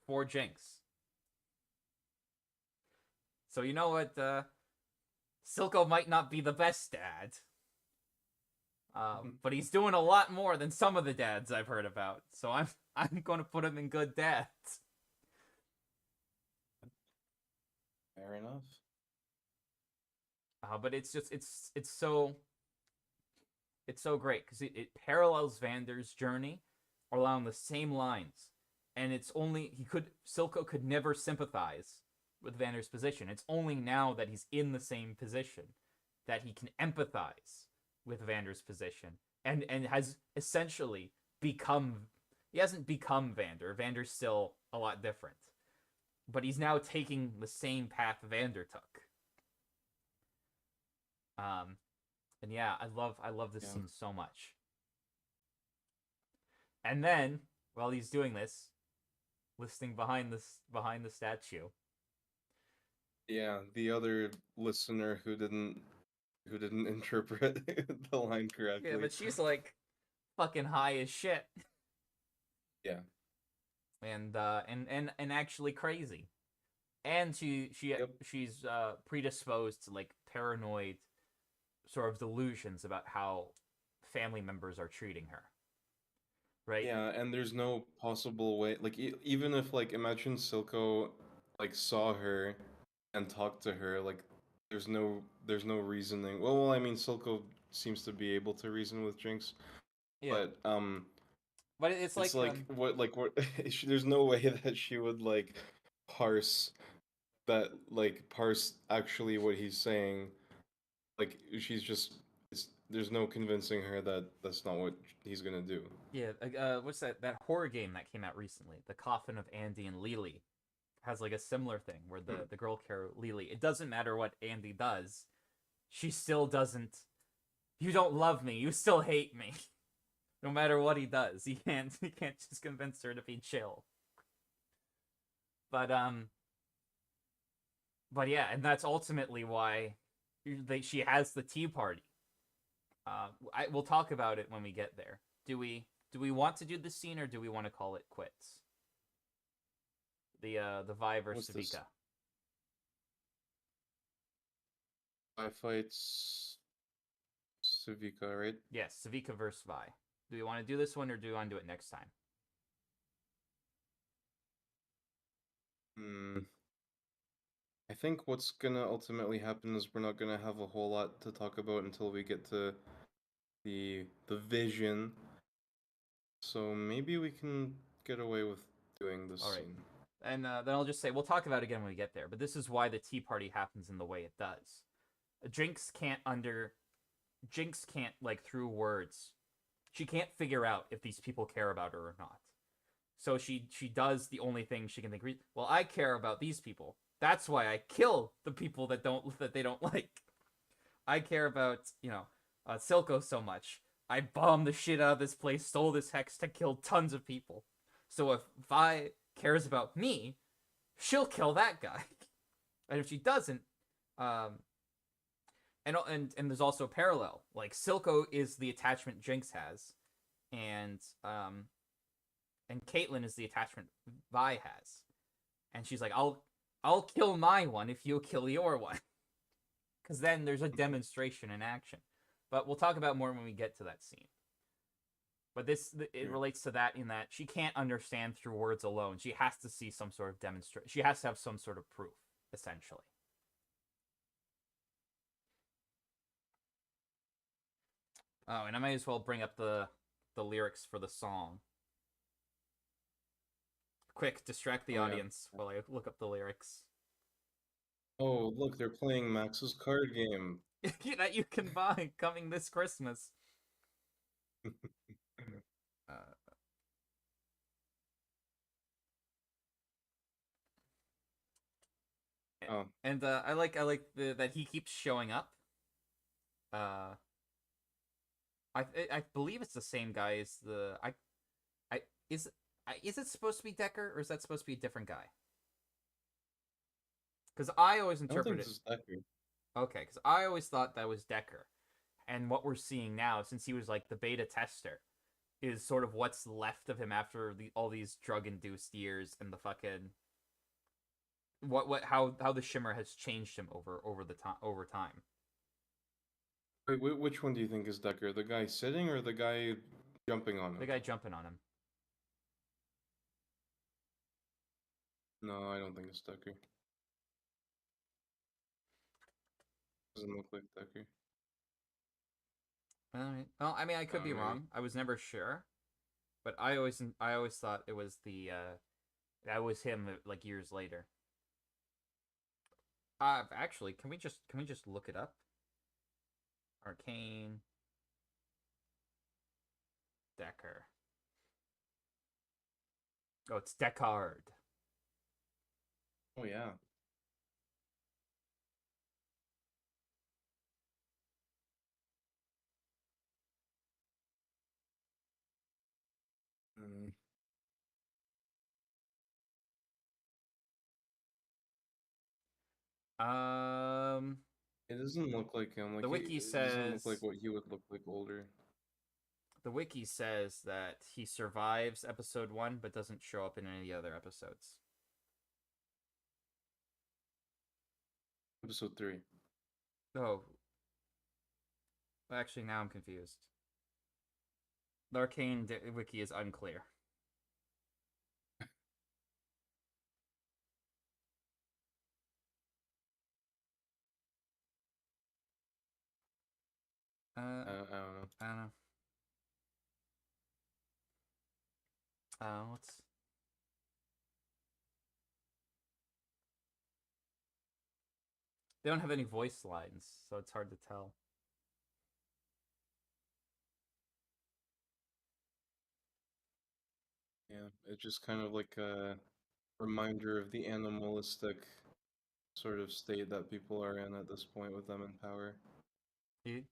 A: for Jinx. So you know what? Silco might not be the best dad. But he's doing a lot more than some of the dads I've heard about. So I'm going to put him in good dads.
B: fair enough.
A: But it's so great because it parallels Vander's journey along the same lines, and it's only Silco could never sympathize with Vander's position. It's only now that he's in the same position that he can empathize with Vander's position and has essentially become. He hasn't become Vander. Vander's still a lot different, but he's now taking the same path Vander took. And yeah, I love this scene so much. And then while he's doing this, listening behind the statue.
B: Yeah, the other listener who didn't interpret the line correctly.
A: Yeah, but she's like fucking high as shit.
B: Yeah.
A: And actually crazy. And she's predisposed to like paranoid sort of delusions about how family members are treating her. Right?
B: Yeah, and there's no possible way, like even if like imagine Silco like saw her and talked to her, like there's no reasoning. Well, I mean Silco seems to be able to reason with Jinx,
A: Yeah.
B: but
A: But it's
B: it's
A: like
B: what there's no way that she would like parse parse actually what he's saying. Like she's just there's no convincing her that that's not what he's gonna do.
A: yeah, what's that horror game that came out recently? The Coffin of Andy and Lily has like a similar thing where the girl character Lily, it doesn't matter what Andy does, she still doesn't. You don't love me. You still hate me. No matter what he does, he can't just convince her to be chill. But yeah, and that's ultimately why she has the tea party. We'll talk about it when we get there. Do we want to do this scene or do we want to call it quits? The Vi versus Savika.
B: Vi fights Savika, right?
A: Yes, Savika versus Vi. Do we want to do this one or do we want to do it next time?
B: I think what's gonna ultimately happen is we're not gonna have a whole lot to talk about until we get to the vision. So maybe we can get away with doing this scene.
A: And then I'll just say we'll talk about it again when we get there. But this is why the tea party happens in the way it does. Jinx can't like through words. She can't figure out if these people care about her or not. So she does the only thing she can think. Well, I care about these people. That's why I kill the people that they don't like. I care about Silco so much. I bombed the shit out of this place, stole this hex to kill tons of people. So if Vi cares about me, she'll kill that guy. And if she doesn't, and there's also a parallel. Like Silco is the attachment Jinx has, and Caitlyn is the attachment Vi has. And she's like, I'll kill my one if you kill your one. Because then there's a demonstration in action. But we'll talk about more when we get to that scene. But it relates to that in that she can't understand through words alone. She has to see some sort of demonstration. She has to have some sort of proof, essentially. Oh, and I might as well bring up the lyrics for the song. Quick, distract the audience while I look up the lyrics.
B: Oh, look, they're playing Max's card game.
A: That you can buy coming this Christmas. And I like that he keeps showing up. I believe it's the same guy as the is it supposed to be Decker or is that supposed to be a different guy? Because I always interpreted
B: it. Decker.
A: Okay, because I always thought that was Decker, and what we're seeing now, since he was like the beta tester, is sort of what's left of him after all these drug-induced years and the fucking how the shimmer has changed him over time.
B: Wait, which one do you think is Decker? The guy sitting or the guy jumping on him?
A: The guy jumping on him.
B: No, I don't think it's Decker. Doesn't look like Decker.
A: Alright. Well, I mean, I could be wrong. I was never sure, but I always thought it was that was him like years later. Actually, can we just look it up? Arcane Decker. Oh, it's Deckard.
B: Oh yeah. Mm.
A: Um,
B: It doesn't look like him. Like
A: the wiki
B: it doesn't look like
A: says
B: what he would look like older.
A: the wiki says that he survives episode 1 but doesn't show up in any other episodes.
B: Episode 3.
A: Oh, actually now I'm confused. The Arcane wiki is unclear.
B: I don't know.
A: I don't know. What's They don't have any voice lines, so it's hard to tell.
B: Yeah, it's just kind of like a reminder of the animalistic sort of state that people are in at this point with them in power.
A: You,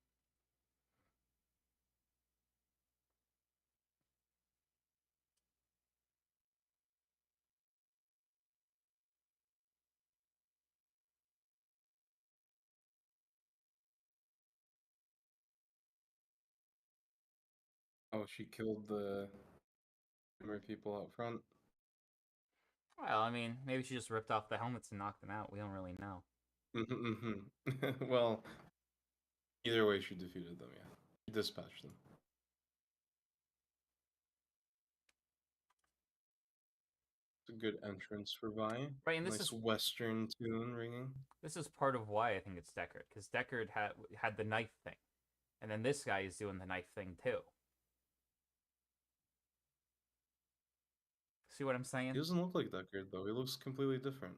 B: Oh, she killed the Shimmer people out front.
A: well, I mean, maybe she just ripped off the helmets and knocked them out. We don't really know.
B: Well, either way, she defeated them. Yeah, she dispatched them. It's a good entrance for Vi.
A: Right, and
B: Nice Western tune ringing.
A: this is part of why I think it's Deckard, because Deckard had the knife thing, and then this guy is doing the knife thing too. See what I'm saying?
B: He doesn't look like that good though. He looks completely different.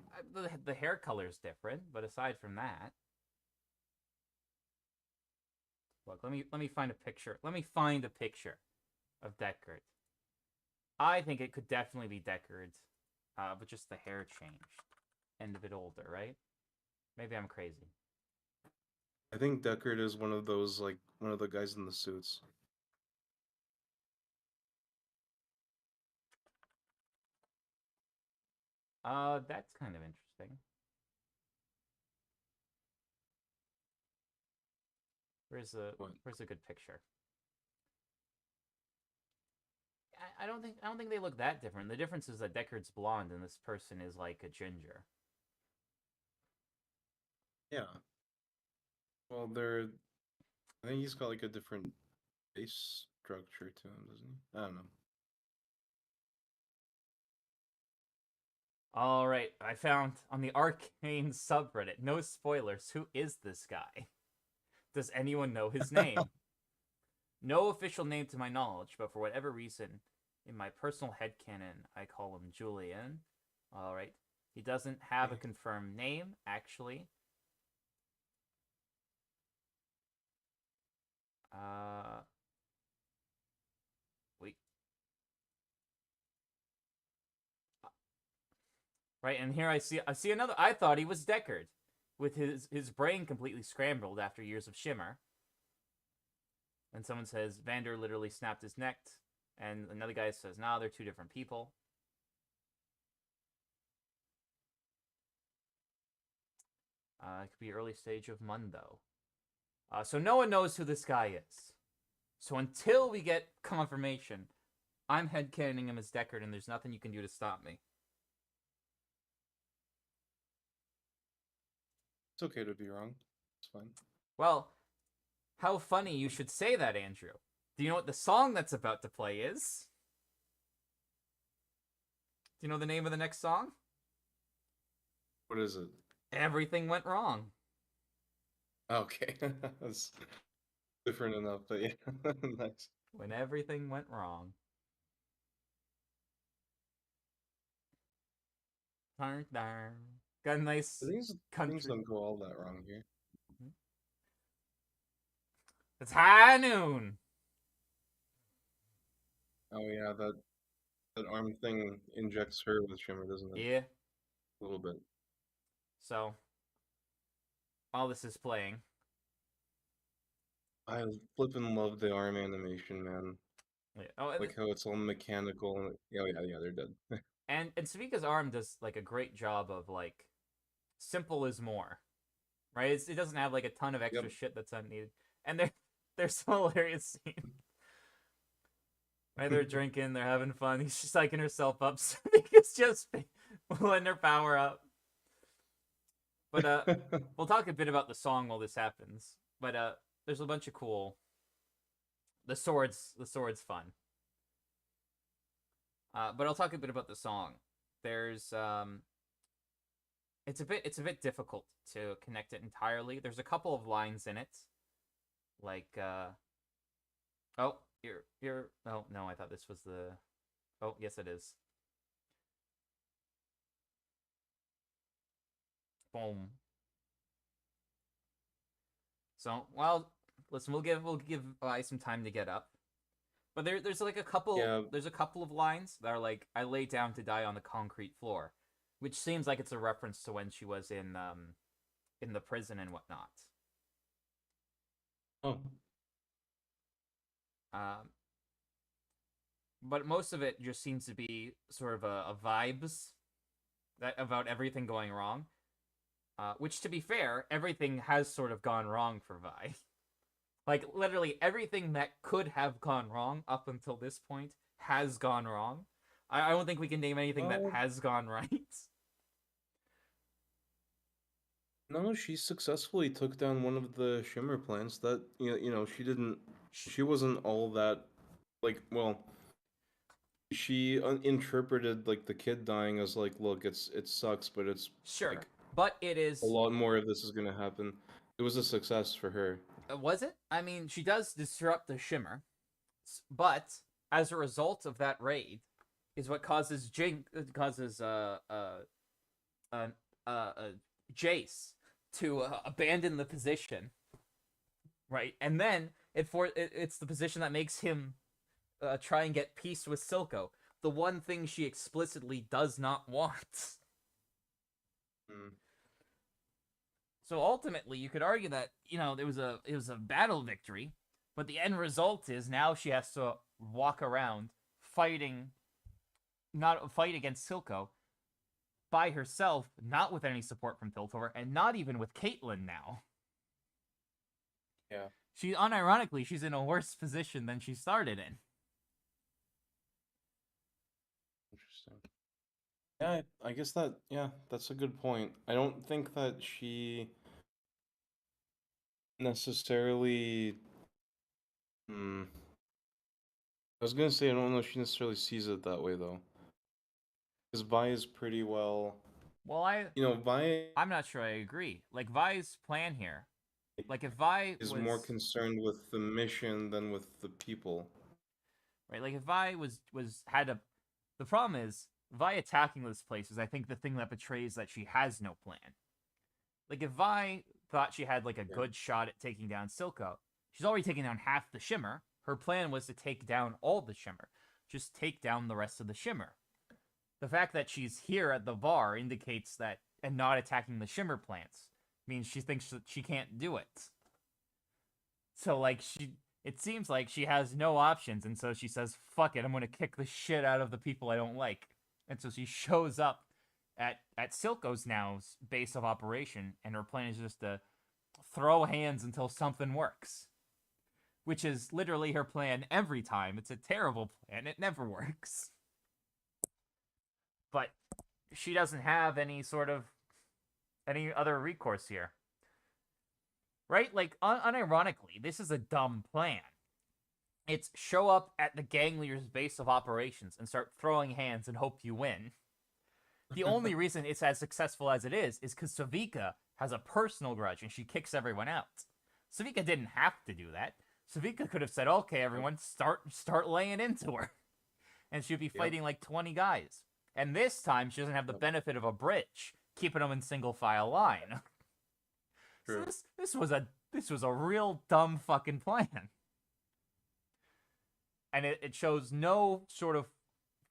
A: The hair color is different, but aside from that, look. Let me find a picture. Let me find a picture of Deckard. I think it could definitely be Deckard, but just the hair changed and a bit older, right? Maybe I'm crazy.
B: I think Deckard is one of those, like, one of the guys in the suits.
A: That's kind of interesting.
B: What?
A: Where's a good picture? I don't think they look that different. The difference is that Deckard's blonde and this person is like a ginger.
B: Yeah. Well, they're. I think he's got like a different face structure to him, doesn't he? I don't know.
A: All right, I found on the Arcane subreddit. No spoilers. Who is this guy? Does anyone know his name? No official name to my knowledge, but for whatever reason, in my personal headcanon, I call him Julian. All right. He doesn't have a confirmed name, actually. Wait. Right, and here I see another. I thought he was Deckard, with his brain completely scrambled after years of shimmer. And someone says Vander literally snapped his neck, and another guy says, "Nah, they're two different people." It could be early stage of Mundo. So no one knows who this guy is. So until we get confirmation, I'm headcanoning him as Deckard, and there's nothing you can do to stop me.
B: It's okay to be wrong. It's fine.
A: Well, how funny you should say that, Andrew. Do you know what the song that's about to play is? Do you know the name of the next song?
B: What is it?
A: Everything Went Wrong.
B: Okay. That's different enough, but yeah. Nice.
A: When everything went wrong. Darn, darn. Got a nice
B: Things
A: country.
B: don't go all that wrong here.
A: It's high noon.
B: Oh yeah, that arm thing injects her with shimmer, doesn't it?
A: Yeah.
B: A little bit.
A: So all this is playing,
B: I flippin' love the arm animation, man.
A: yeah. Oh,
B: Like how it's all mechanical. Yeah, they're dead.
A: and Savika's arm does like a great job of like simple is more, right? It doesn't have like a ton of
B: Yep.
A: extra shit that's unneeded, and there's some hilarious scene. Right, they're drinking, they're having fun. He's just psyching herself up. Savika's just letting her power up. But we'll talk a bit about the song while this happens. But there's a bunch of cool. The sword's fun. But I'll talk a bit about the song. There's it's a bit difficult to connect it entirely. There's a couple of lines in it, like oh, you're oh no, I thought this was the oh yes it is. Boom. So well, listen, we'll give some time to get up. But there's like
B: Yeah.
A: a couple of lines that are like I lay down to die on the concrete floor, which seems like it's a reference to when she was in the prison and whatnot.
B: Oh.
A: Um, but most of it just seems to be sort of a vibes that about everything going wrong. Which, to be fair, everything has sort of gone wrong for Vi. Like literally everything that could have gone wrong up until this point has gone wrong. I don't think we can name anything that
B: Oh
A: has gone right.
B: no, she successfully took down one of the shimmer plants. That she didn't. She wasn't all that like. Well, she interpreted like the kid dying as like, look, it sucks, but it's
A: Sure,
B: like
A: but it
B: a
A: is.
B: lot more of this is gonna happen. It was a success for her.
A: Was it? I mean, she does disrupt the shimmer, but as a result of that raid, is what causes uh, uh, Jace to abandon the position, right? And then it's the position that makes him try and get peace with Silco, the one thing she explicitly does not want.
B: Mm.
A: So ultimately, you could argue that it was a battle victory, but the end result is now she has to walk around fighting, not fight against Silco by herself, not with any support from Piltover, and not even with Caitlyn now.
B: Yeah.
A: Unironically, she's in a worse position than she started in.
B: Interesting. Yeah, I guess that's a good point. I don't think that she necessarily. Hmm. I was gonna say I don't know if she necessarily sees it that way though, because Vi is pretty well.
A: Well,
B: Vi
A: I'm not sure I agree. Like Vi's plan here, like if Vi
B: is more
A: was
B: concerned with the mission than with the people.
A: right, like if Vi was had a, the problem is Vi attacking this place is I think the thing that betrays that she has no plan. Like if Vi thought she had like a
B: Yeah.
A: good shot at taking down Silco, she's already taken down half the Shimmer. Her plan was to take down all the Shimmer, just take down the rest of the Shimmer. The fact that she's here at the bar indicates that, and not attacking the Shimmer plants means she thinks that she can't do it. So like it seems like she has no options, and so she says, "Fuck it, I'm gonna kick the shit out of the people I don't like." And so she shows up at Silco's now's base of operation, and her plan is just to throw hands until something works, which is literally her plan every time. It's a terrible plan; it never works. But she doesn't have any other recourse here, right? Like unironically, this is a dumb plan. It's show up at the gang leader's base of operations and start throwing hands and hope you win. The only reason it's as successful as it is because Savika has a personal grudge and she kicks everyone out. Savika didn't have to do that. Savika could have said, "Okay, everyone, start laying into her," and she'd be
B: Yep.
A: fighting like 20 guys. And this time, she doesn't have the
B: Yep.
A: benefit of a bridge keeping them in single file line. So
B: True.
A: this was a real dumb fucking plan, and it shows no sort of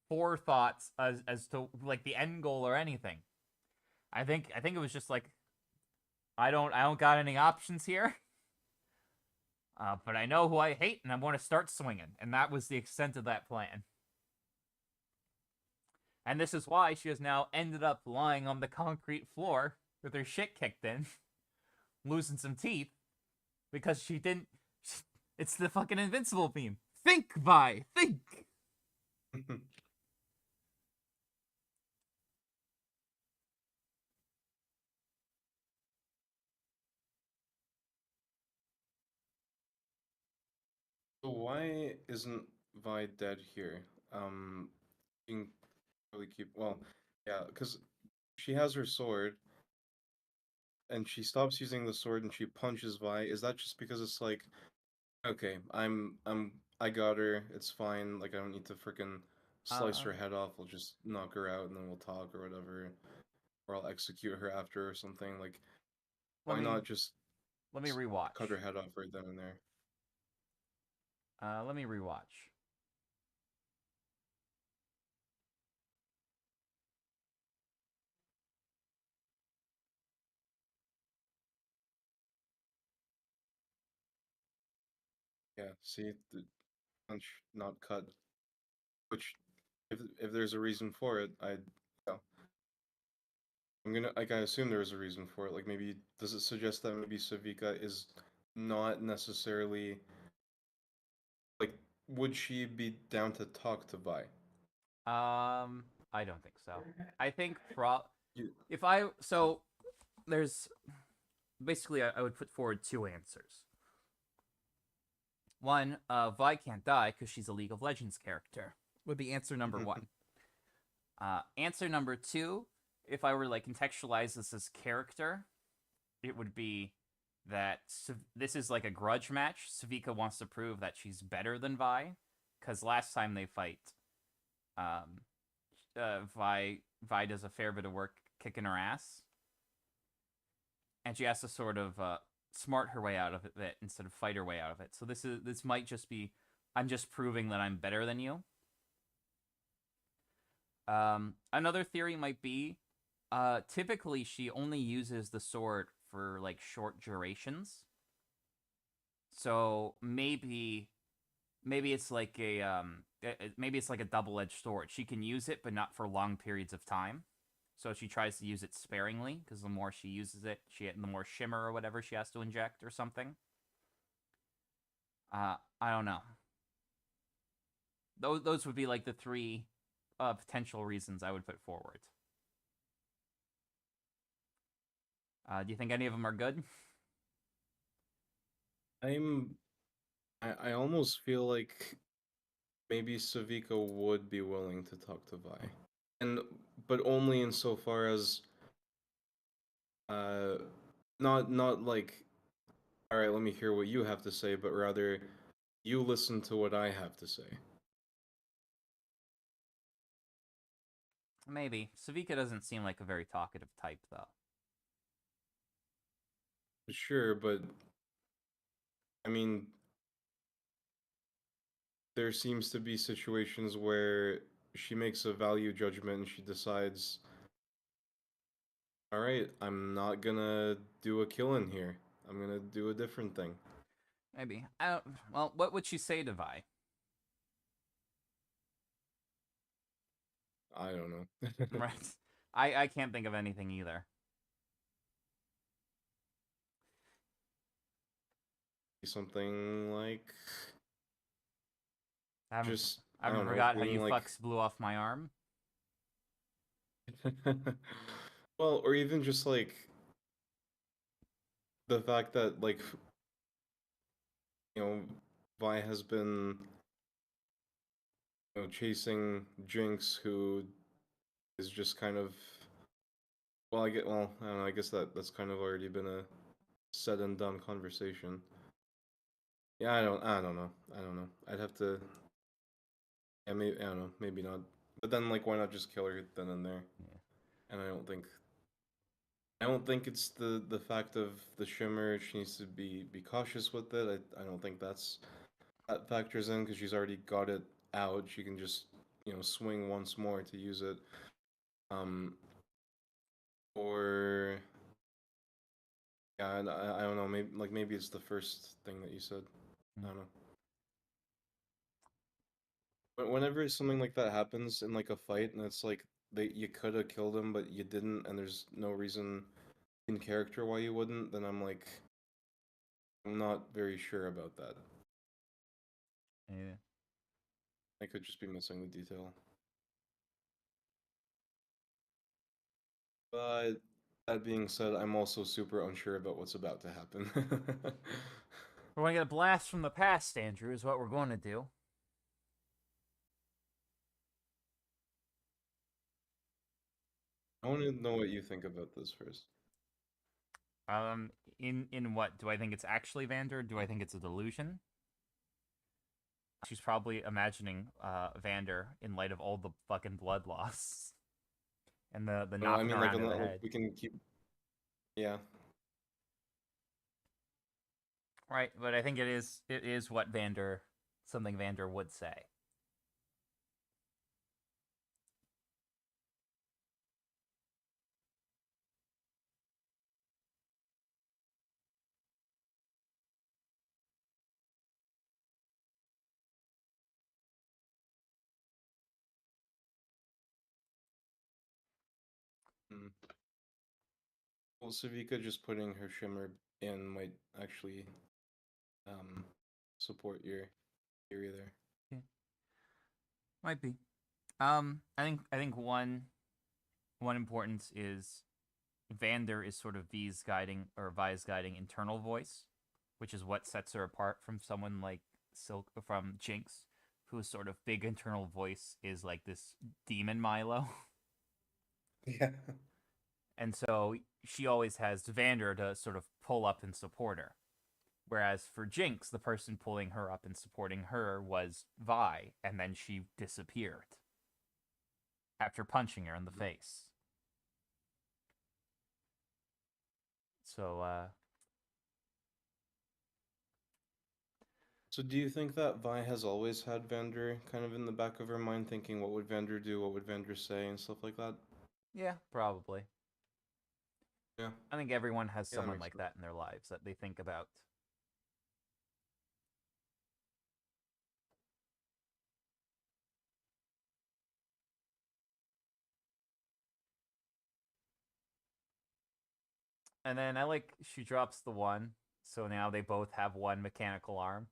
A: forethoughts as to like the end goal or anything. I think it was just like I don't got any options here. But I know who I hate, and I'm going to start swinging. And that was the extent of that plan. And this is why she has now ended up lying on the concrete floor with her shit kicked in, losing some teeth, because she didn't. It's the fucking invincible beam. Think, Vi, think.
B: So why isn't Vi dead here? You can probably keep. Well, yeah, because she has her sword, and she stops using the sword, and she punches Vi. Is that just because it's like, okay, I got her. It's fine. Like I don't need to freaking slice
A: Uh,
B: her head off. I'll just knock her out, and then we'll talk or whatever, or I'll execute her after or something. Like,
A: let
B: why
A: me
B: not just
A: let me
B: cut
A: rewatch.
B: her head off right then and there?
A: Let me rewatch.
B: Yeah. See, the punch not cut. Which, if there's a reason for it, yeah, I'm gonna like I assume there's a reason for it. Like maybe does it suggest that maybe Savika is not necessarily like would she be down to talk to Vi?
A: I don't think so. I think pro
B: You,
A: if I so there's basically I would put forward two answers. One, Vi can't die because she's a League of Legends character. Would be answer number one. Answer number two, if I were to like contextualize this as character, it would be that this is like a grudge match. Savika wants to prove that she's better than Vi, because last time they fight, um, Vi does a fair bit of work kicking her ass, and she has to sort of smart her way out of it instead of fight her way out of it. So this might just be I'm just proving that I'm better than you. Another theory might be, typically she only uses the sword for like short durations. So maybe it's like maybe it's like a double-edged sword. She can use it, but not for long periods of time. So she tries to use it sparingly because the more she uses it, the more shimmer or whatever she has to inject or something. I don't know. Those would be like the three potential reasons I would put forward. Do you think any of them are good?
B: I'm I almost feel like maybe Savika would be willing to talk to Vi. And but only insofar as uh not like all right, let me hear what you have to say, but rather you listen to what I have to say.
A: Maybe. Savika doesn't seem like a very talkative type, though.
B: Sure, but I mean, there seems to be situations where she makes a value judgment and she decides, all right, I'm not gonna do a kill in here. I'm gonna do a different thing.
A: Maybe. I don't. Well, what would she say to Vi?
B: I don't know.
A: Right. I can't think of anything either.
B: Something like
A: I haven't.
B: just
A: I
B: I
A: haven't
B: don't know,
A: forgot how
B: being
A: you
B: like
A: fucks blew off my arm.
B: well, or even just like the fact that like you know Vi has been chasing Jinx, who is just kind of well, I don't know. I guess that's kind of already been a said and done conversation. Yeah, I don't know. I don't know. I'd have to. Yeah, maybe I don't know. Maybe not. But then, like, why not just kill her then and there?
A: Yeah.
B: And I don't think. I don't think it's the fact of the shimmer. She needs to be cautious with it. I don't think that factors in because she's already got it out. She can just swing once more to use it. Um, or yeah, I don't know. Maybe it's the first thing that you said. I don't know. Whenever something like that happens in like a fight, and it's like you could have killed him, but you didn't, and there's no reason in character why you wouldn't, then I'm like, I'm not very sure about that.
A: Yeah.
B: I could just be missing the detail. But that being said, I'm also super unsure about what's about to happen.
A: We're going to get a blast from the past, Andrew, is what we're going to do.
B: I want to know what you think about this first.
A: In what? Do I think it's actually Vander? Do I think it's a delusion? She's probably imagining Vander in light of all the fucking blood loss and the
B: No, I
A: knocking
B: mean like,
A: around of the
B: like
A: head.
B: we can keep. Yeah.
A: Right, but I think it is what something Vander would say.
B: Mm. Well, Savika just putting her shimmer in might actually um support your theory there.
A: Yeah, might be. I think one importance is Vander is sort of Vi's guiding internal voice, which is what sets her apart from someone like from Jinx, whose sort of big internal voice is like this demon Milo.
B: Yeah.
A: And so she always has Vander to sort of pull up and support her. Whereas for Jinx, the person pulling her up and supporting her was Vi, and then she disappeared after punching her in the face. So,
B: So do you think that Vi has always had Vander kind of in the back of her mind, thinking what would Vander do, what would Vander say, and stuff like that?
A: yeah, probably.
B: Yeah.
A: I think everyone has
B: Yeah, that
A: someone
B: makes
A: like
B: sense.
A: that in their lives that they think about. And then I like she drops the one, so now they both have one mechanical arm.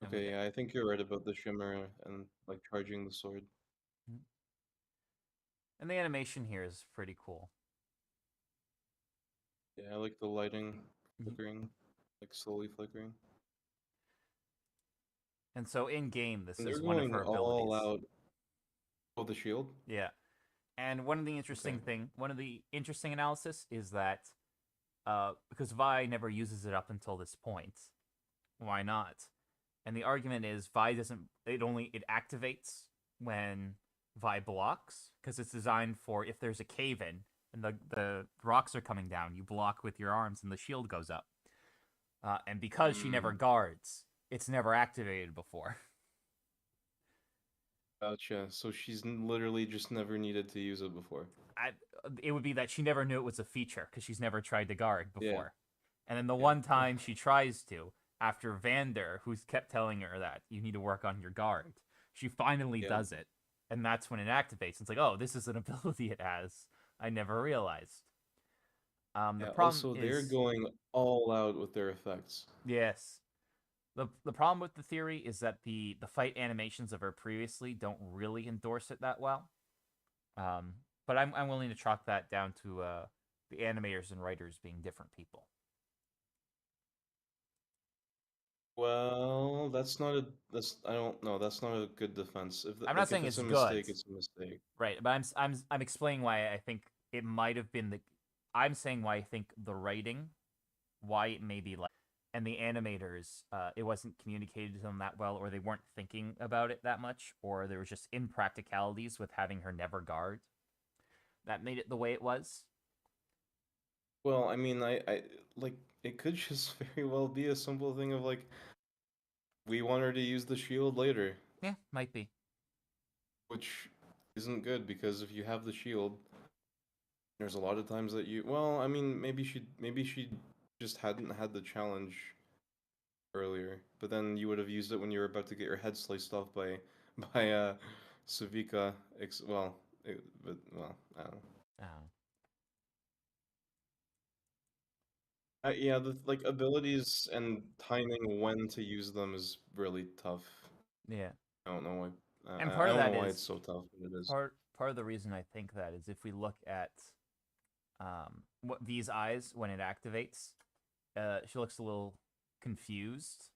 A: And we
B: Okay,
A: get
B: yeah, I think you're right about the shimmer and like charging the sword.
A: and the animation here is pretty cool.
B: Yeah, I like the lighting flickering, like slowly flickering.
A: And so in game, this
B: And they're
A: is one of
B: going
A: her
B: all
A: abilities.
B: out. Oh, the shield?
A: Yeah. And
B: Okay.
A: one of the interesting analysis is that because Vi never uses it up until this point, why not? And the argument is Vi doesn't. It activates when Vi blocks because it's designed for if there's a cave in and the rocks are coming down, you block with your arms and the shield goes up. And because she never
B: Mm,
A: guards, it's never activated before.
B: gotcha. So she's literally just never needed to use it before.
A: I, it would be that she never knew it was a feature because she's never tried to guard
B: Yeah,
A: before. And then the
B: yeah.
A: one time she tries to, after Vander, who's kept telling her that you need to work on your guard, she finally
B: Yeah.
A: does it. And that's when it activates. It's like, oh, this is an ability it has. I never realized. The
B: Yeah,
A: problem
B: also they're
A: is,
B: going all out with their effects.
A: yes, the problem with the theory is that the fight animations of her previously don't really endorse it that well. Um, but I'm willing to chalk that down to the animators and writers being different people.
B: Well, that's I don't know, that's not a good defense.
A: I'm not
B: Like if
A: saying
B: it's
A: it's
B: a
A: good,
B: mistake, it's a mistake.
A: right? But I'm explaining why I think it might have been the. I'm saying why I think the writing, why it may be like, and the animators, it wasn't communicated to them that well, or they weren't thinking about it that much, or there was just impracticalities with having her never guard. that made it the way it was.
B: Well, I mean, I like it could just very well be a simple thing of like we want her to use the shield later,
A: Yeah, might be.
B: which isn't good because if you have the shield, there's a lot of times that you well, I mean, maybe she just hadn't had the challenge earlier, but then you would have used it when you were about to get your head sliced off by by Savika. Well, but well, I don't know.
A: Oh.
B: Yeah, the like abilities and timing when to use them is really tough.
A: Yeah.
B: I don't know why.
A: And
B: I
A: part of
B: don't know
A: that
B: why it's
A: is
B: so tough, but it is.
A: part of the reason I think that is if we look at what these eyes when it activates, she looks a little confused.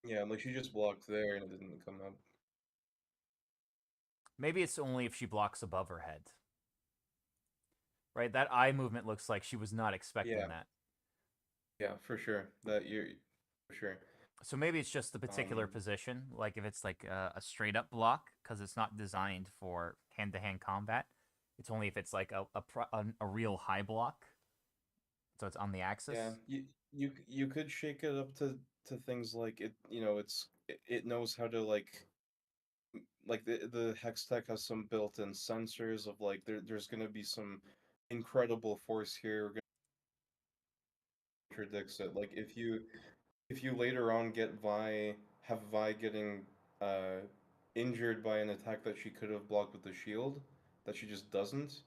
B: Yeah, like she just blocked there and it didn't come up.
A: Maybe it's only if she blocks above her head. Right? That eye movement looks like she was not expecting
B: Yeah,
A: that.
B: yeah, for sure. That you're for sure.
A: So maybe it's just the particular
B: Um,
A: position, like if it's like a straight up block, because it's not designed for hand to hand combat. It's only if it's like a real high block, so it's on the
B: yeah,
A: axis.
B: you could shake it up to things like it. It knows how to like the hex tech has some built-in sensors of like there's gonna be some incredible force here. We're gonna contradicts it. Like if you later on get have Vi getting uh injured by an attack that she could have blocked with the shield that she just doesn't,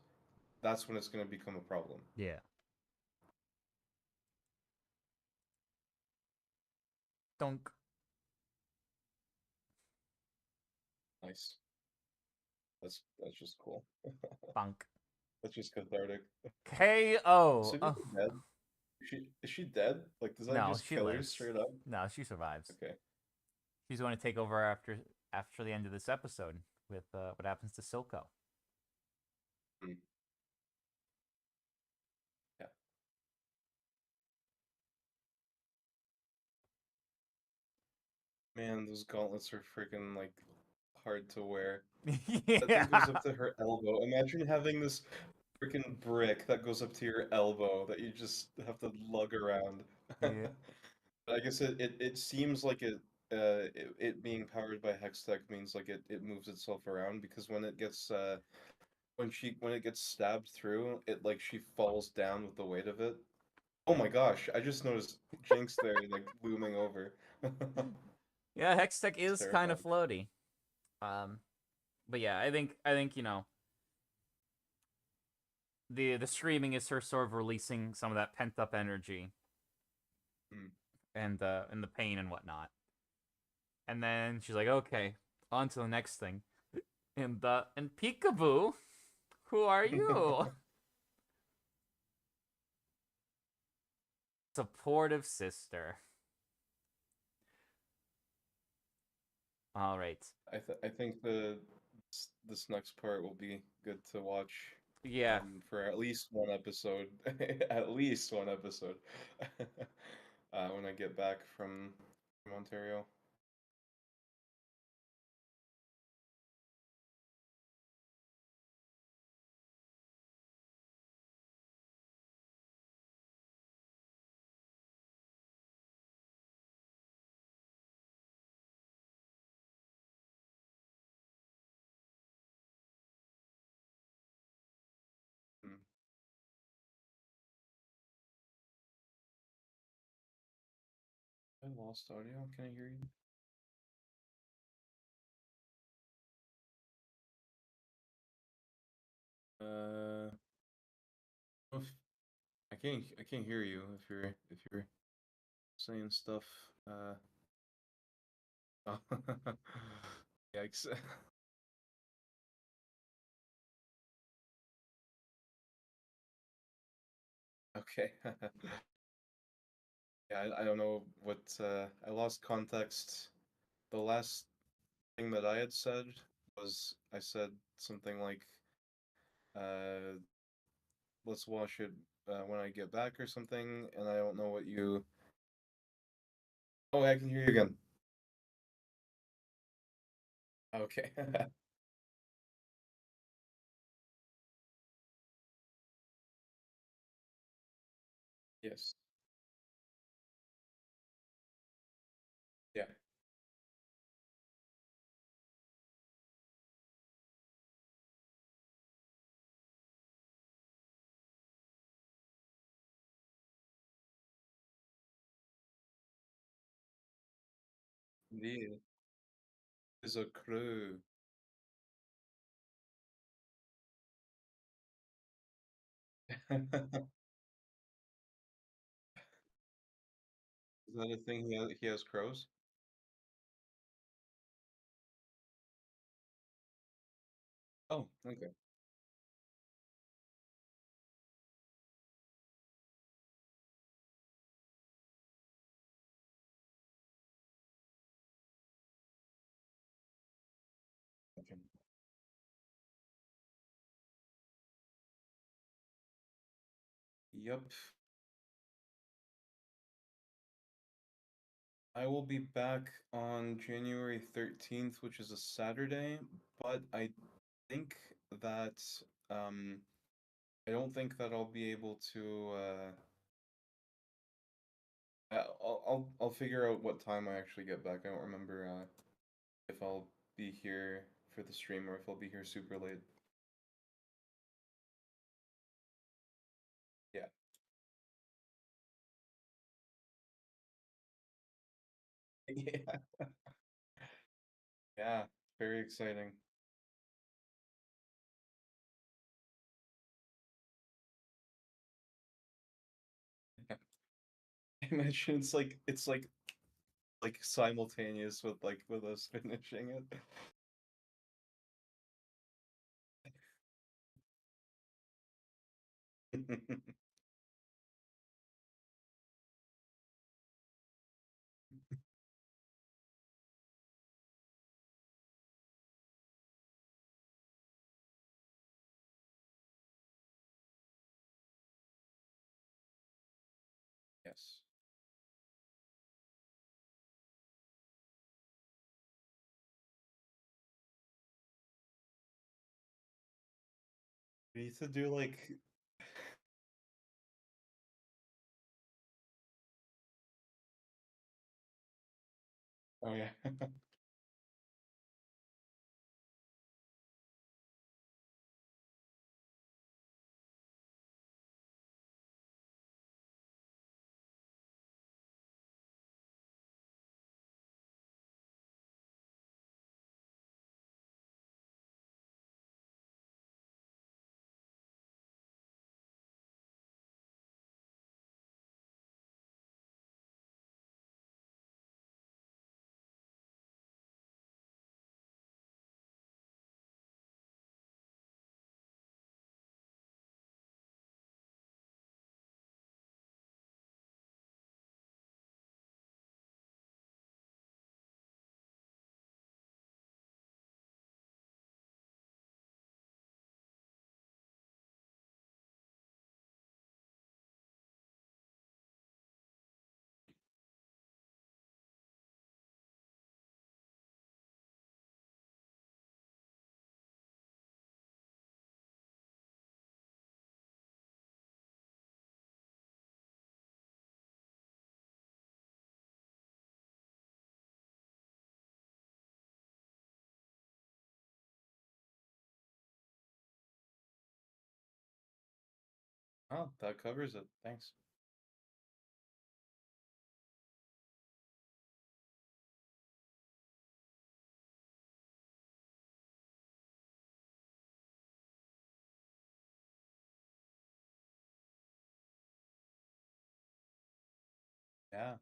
B: that's when it's gonna become a problem.
A: Yeah. Dunk.
B: Nice. That's just cool.
A: Bunk.
B: That's just cathartic. Is
A: KO. Oh.
B: Savika dead? Is she dead? Like does that
A: No,
B: just
A: she
B: kill her
A: lives.
B: straight up?
A: No, she survives.
B: Okay.
A: She's going to take over after the end of this episode with what happens to Silco.
B: Hmm. Yeah. Man, those gauntlets are freaking like hard to wear. That thing goes
A: Yeah.
B: up to her elbow. Imagine having this freaking brick that goes up to your elbow that you just have to lug around.
A: Yeah.
B: I guess it seems like it being powered by Hextech means like it moves itself around because when it gets stabbed through, it like she falls down with the weight of it. Oh my gosh, I just noticed Jinx there like looming over.
A: Yeah, Hextech
B: It's
A: is kind of
B: terrifying.
A: floaty. Um, but yeah, I think the screaming is her sort of releasing some of that pent up energy
B: Mm.
A: and the pain and whatnot. And then she's like, okay, on to the next thing. And Peekaboo, who are you? Supportive sister. All right.
B: I think this next part will be good to watch
A: Yeah.
B: for at least one episode. At least one episode. When I get back from Ontario. Hmm. I lost audio. Can I hear you? Uh, if- I can't hear you if you're saying stuff. Oh. Yikes. Okay. Yeah, I don't know what I lost context. The last thing that I had said was I said something like uh let's watch it when I get back or something, and I don't know what you. Oh, I can hear you again. Okay. Yes. Yeah. Indeed. Is a crew. Is that a thing? He has crows? Oh, okay. Okay. Yep. I will be back on January 13th, which is a Saturday, but I think that um I don't think that I'll be able to I'll figure out what time I actually get back. I don't remember if I'll be here for the stream or if I'll be here super late. Yeah. Yeah. Yeah, very exciting. I imagine it's like simultaneous with with us finishing it. Yes. We need to do like oh yeah. Oh, that covers it. Thanks. Yeah.